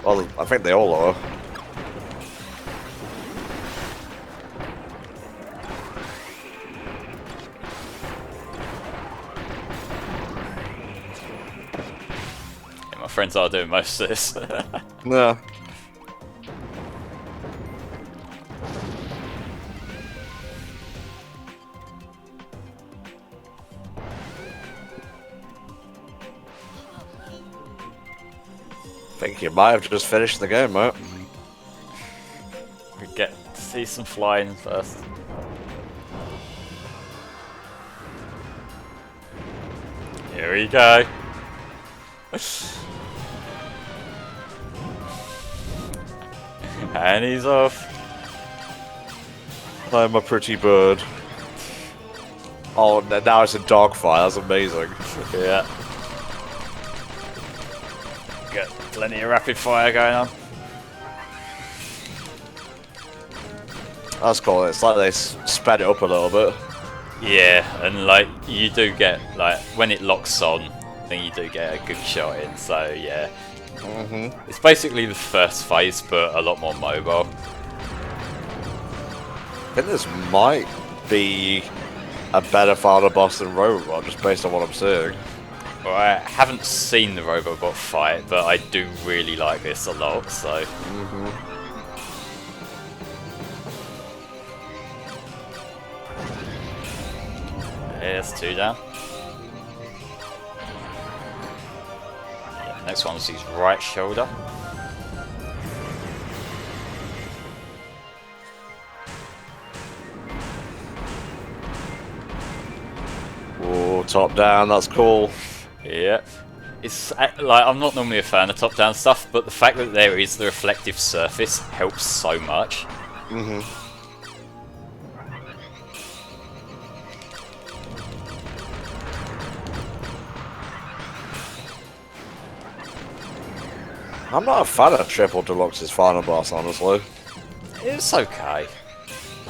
Well, I think they all are. Yeah, my friends are doing most of this. Yeah. I think you might have just finished the game, mate. We get to see some flying first. Here we go. And he's off. I'm a pretty bird. Oh, now it's a dogfight. That's amazing. Yeah. Got plenty of rapid fire going on. That's cool. It's like they sped it up a little bit. Yeah, and like you do get like when it locks on, then you do get a good shot in. So yeah, it's basically the first phase, but a lot more mobile. I think this might be a better final boss than Robobot, just based on what I'm seeing. Well, I haven't seen the Robobot fight, but I do really like this a lot. So. There's 2 down. Yeah, next one's his right shoulder. Oh, top down, that's cool. Yeah. It's like, I'm not normally a fan of top down stuff, but the fact that there is the reflective surface helps so much. I'm not a fan of Triple Deluxe's final boss, honestly. It's okay.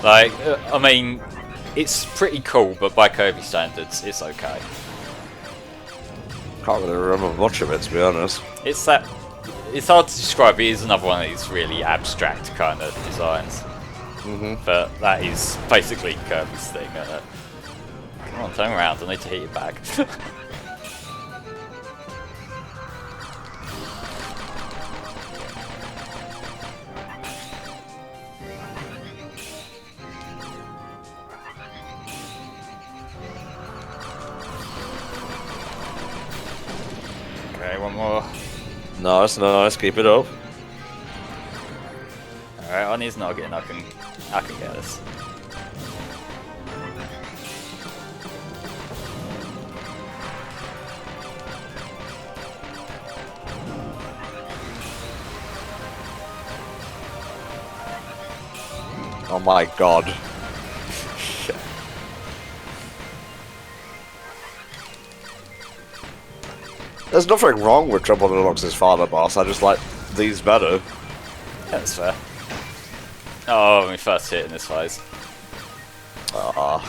Like, I mean, it's pretty cool, but by Kirby standards, it's okay. Can't really remember much of it, to be honest. It's hard to describe. It is another one of these really abstract kind of designs. But that is basically Kirby's thing, isn't it? Come on, turn around. I need to hit you back. Okay, one more. Nice, nice. Keep it up. Alright, on his noggin, I can get this. Oh my god. There's nothing wrong with Triple Deluxe's final boss, I just like these better. Yeah, that's fair. Oh, my first hit in this phase. Ah.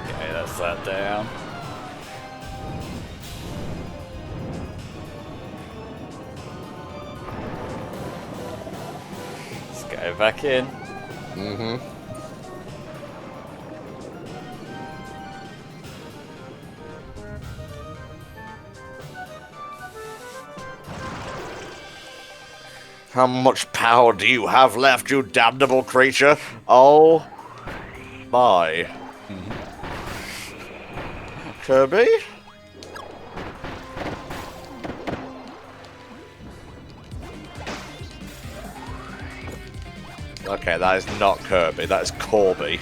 Okay, that's that down. Let's go back in. How much power do you have left, you damnable creature? Oh my. Kirby? Okay, that is not Kirby, that is Corby.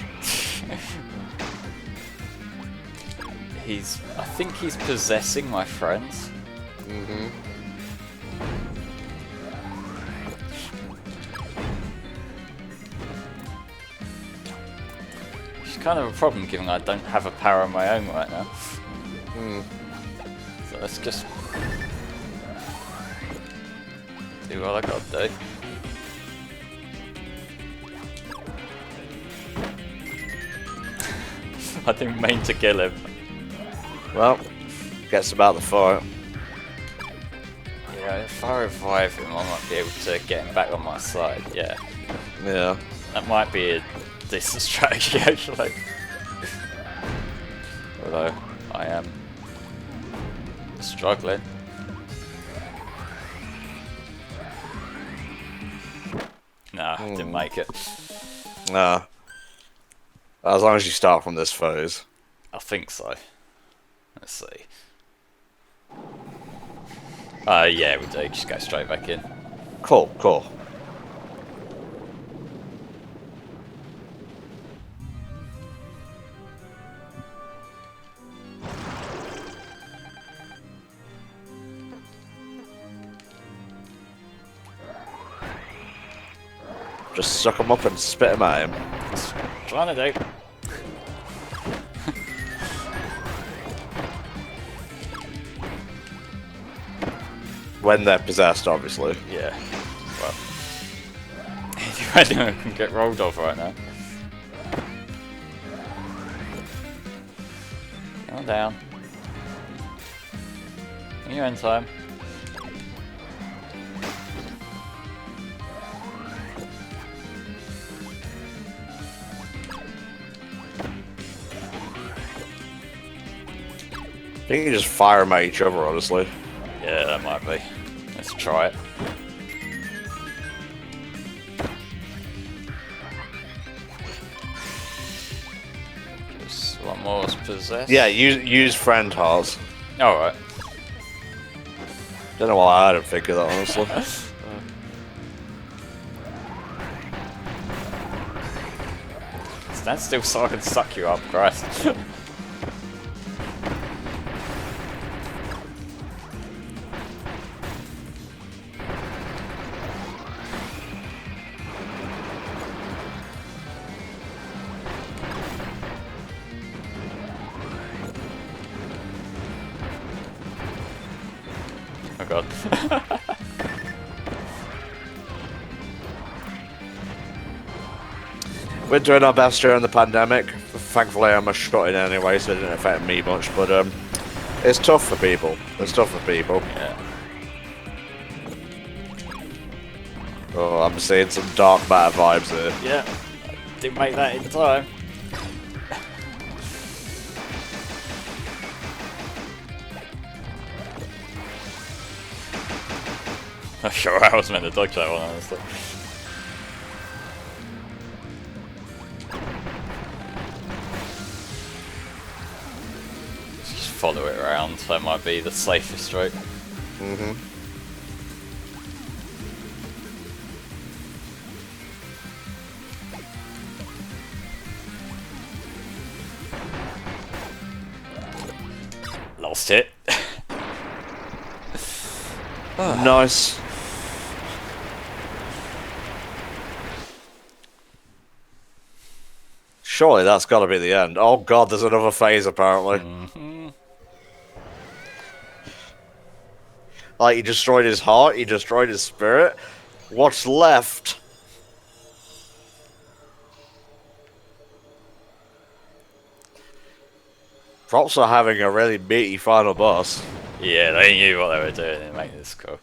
I think he's possessing my friends. Which is kind of a problem given I don't have a power of my own right now. So let's just do what I gotta do. I didn't mean to kill him. Well, guess about the fight. Yeah, if I revive him, I might be able to get him back on my side. Yeah, Yeah. that might be a decent strategy actually. Although I am struggling. Nah, didn't make it. Nah. As long as you start from this phase. I think so. Let's see. Yeah, we do. Just go straight back in. Cool, cool. Just suck him up and spit him at him. That's what I'm trying to do. When they're possessed, obviously. Yeah. Well, I can get rolled off right now. Calm down. You're in time. I think you just fire them at each other, honestly. Yeah, that might be. Let's try it. Just one more is possessed. Yeah, use friend hearts. Alright. Don't know why I didn't think of that, honestly. Stand still so I can suck you up, Christ. Oh god. We're doing our best during the pandemic. Thankfully, I'm a shot in anyway, so it didn't affect me much. But it's tough for people. It's tough for people. Yeah. Oh, I'm seeing some dark matter vibes here. Yeah. Didn't make that in time. I'm sure I was meant to dodge that one, honestly. Just follow it around, that might be the safest route. Mm-hmm. Lost it. Nice. Surely that's got to be the end. Oh god, there's another phase apparently. Mm-hmm. Like, he destroyed his heart, he destroyed his spirit. What's left? Props for having a really meaty final boss. Yeah, they knew what they were doing to make this cool.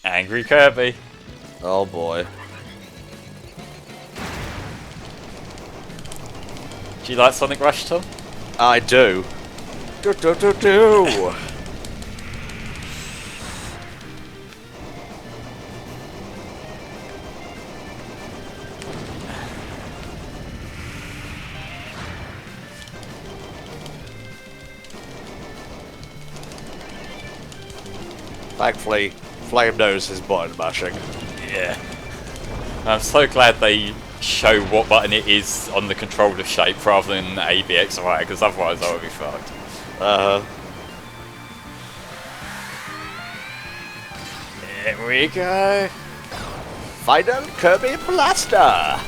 Angry Kirby. Oh boy. Do you like Sonic Rush, Tom? I do. Do. Thankfully, Flame knows his button mashing. Yeah. I'm so glad they show what button it is on the controller shape rather than A, B, X, or Y, because otherwise I would be fucked. Here we go. Final Kirby Blaster!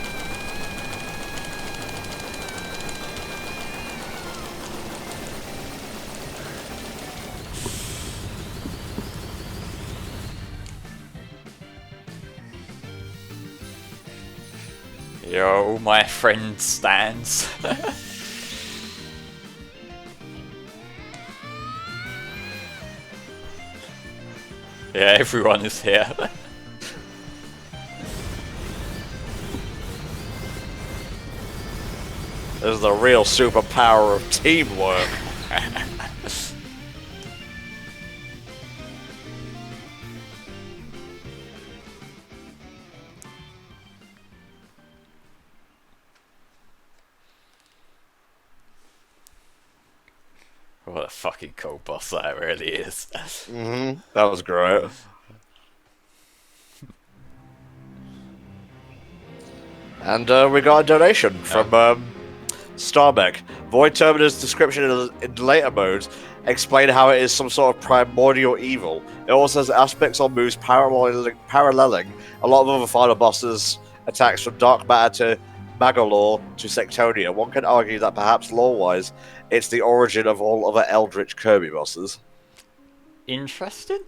Yo, my friend stands. Yeah, everyone is here. This is the real superpower of teamwork. what a fucking cool boss that really is. That was great. And we got a donation from Starbeck. Void Terminus description in later modes explain how it is some sort of primordial evil. It also has aspects on moves paralleling a lot of other final bosses' attacks from Dark Matter to Magalore to Sectonia. One can argue that perhaps lore-wise, it's the origin of all other Eldritch Kirby bosses. Interesting.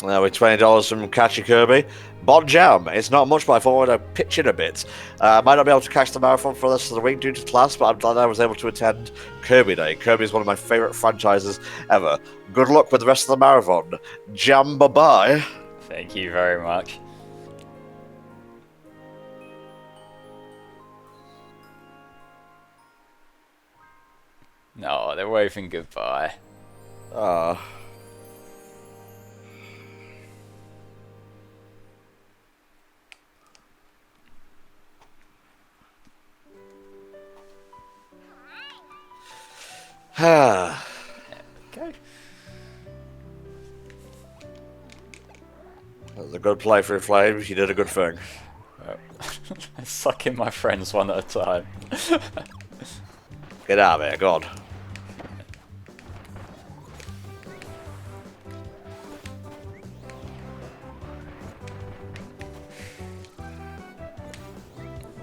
Now with $20 from Catchy Kirby. Bon Jam. It's not much, but I thought I'd pitch in a bit. I might not be able to catch the marathon for the rest of the week due to class, but I'm glad I was able to attend Kirby Day. Kirby is one of my favourite franchises ever. Good luck with the rest of the marathon. Jam, bye-bye. Thank you very much. No, they're waving goodbye. Ah. Okay. That was a good play for Flames. You did a good thing. Sucking my friends one at a time. Get out of here, God.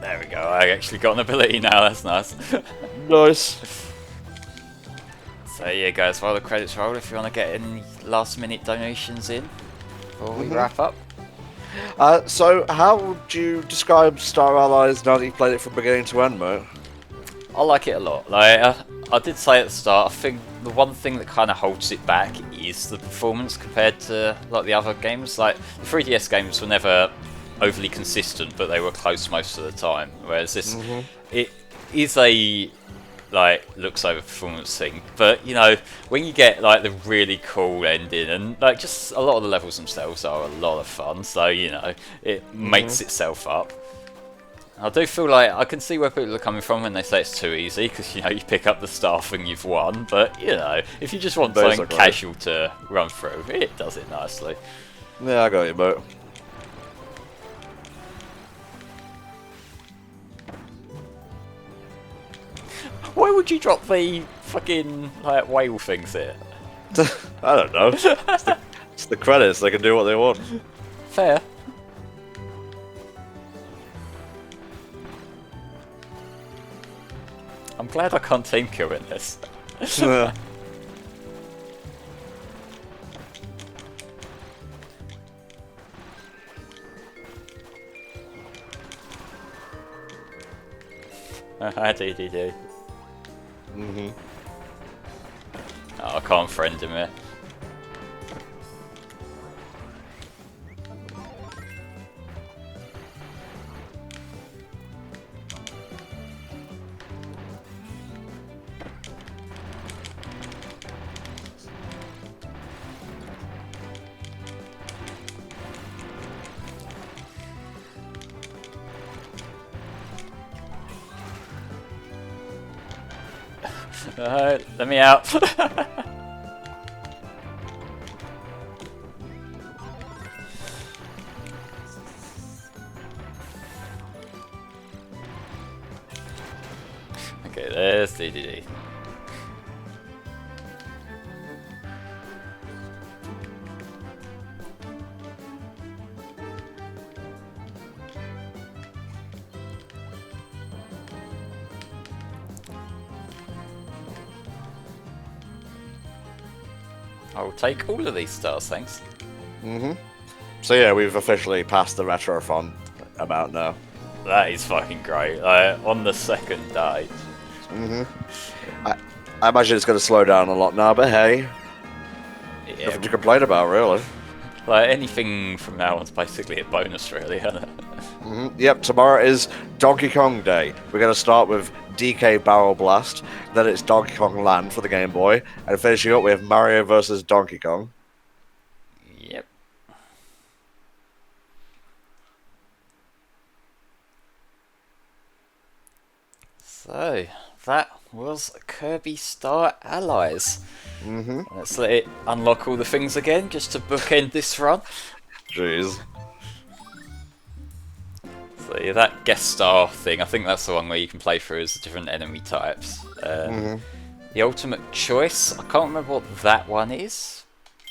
There we go, I actually got an ability now, that's nice. Nice. So yeah guys, while the credits roll, if you want to get any last minute donations in before we wrap up. So how would you describe Star Allies now that you've played it from beginning to end, mate? I like it a lot. Like I did say at the start, I think the one thing that kind of holds it back is the performance compared to like the other games. Like the 3DS games were never overly consistent, but they were close most of the time. Whereas this, it is a like looks over performance thing, but you know when you get like the really cool ending and like just a lot of the levels themselves are a lot of fun, so you know it makes itself up. I do feel like I can see where people are coming from when they say it's too easy, because you know you pick up the staff and you've won, but you know if you just want something casual to run through, it does it nicely. Yeah, I got you, mate. Why would you drop the fucking like whale things here? I don't know. It's the credits, they can do what they want. Fair. I'm glad I can't team kill in this. Yeah. DDD. Oh, I can't friend him here. Let me out. Okay, there's DDD. I'll take all of these stars, thanks. So yeah, we've officially passed the Retrothon amount now. That is fucking great. On the second day. I imagine it's going to slow down a lot now, but hey, Yeah, nothing to complain about, really. Like, anything from now on's basically a bonus, really, isn't it? Yep, tomorrow is Donkey Kong Day. We're going to start with DK Barrel Blast, then it's Donkey Kong Land for the Game Boy, and finishing up with Mario vs. Donkey Kong. Yep. So, that was Kirby Star Allies. Let's let it unlock all the things again, just to bookend this run. Jeez. So yeah, that guest star thing, I think that's the one where you can play through as different enemy types. The ultimate choice, I can't remember what that one is,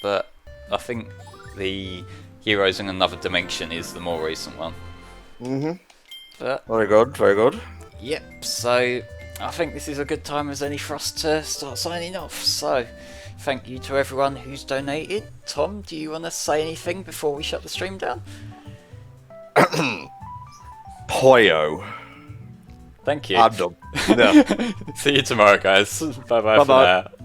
but I think the Heroes in Another Dimension is the more recent one. But, Very good, very good. yep, so I think this is a good time as any for us to start signing off. So, thank you to everyone who's donated. Tom, do you want to say anything before we shut the stream down? Poyo. Thank you. I'm done. Yeah. See you tomorrow, guys. Bye bye for Bye-bye. now.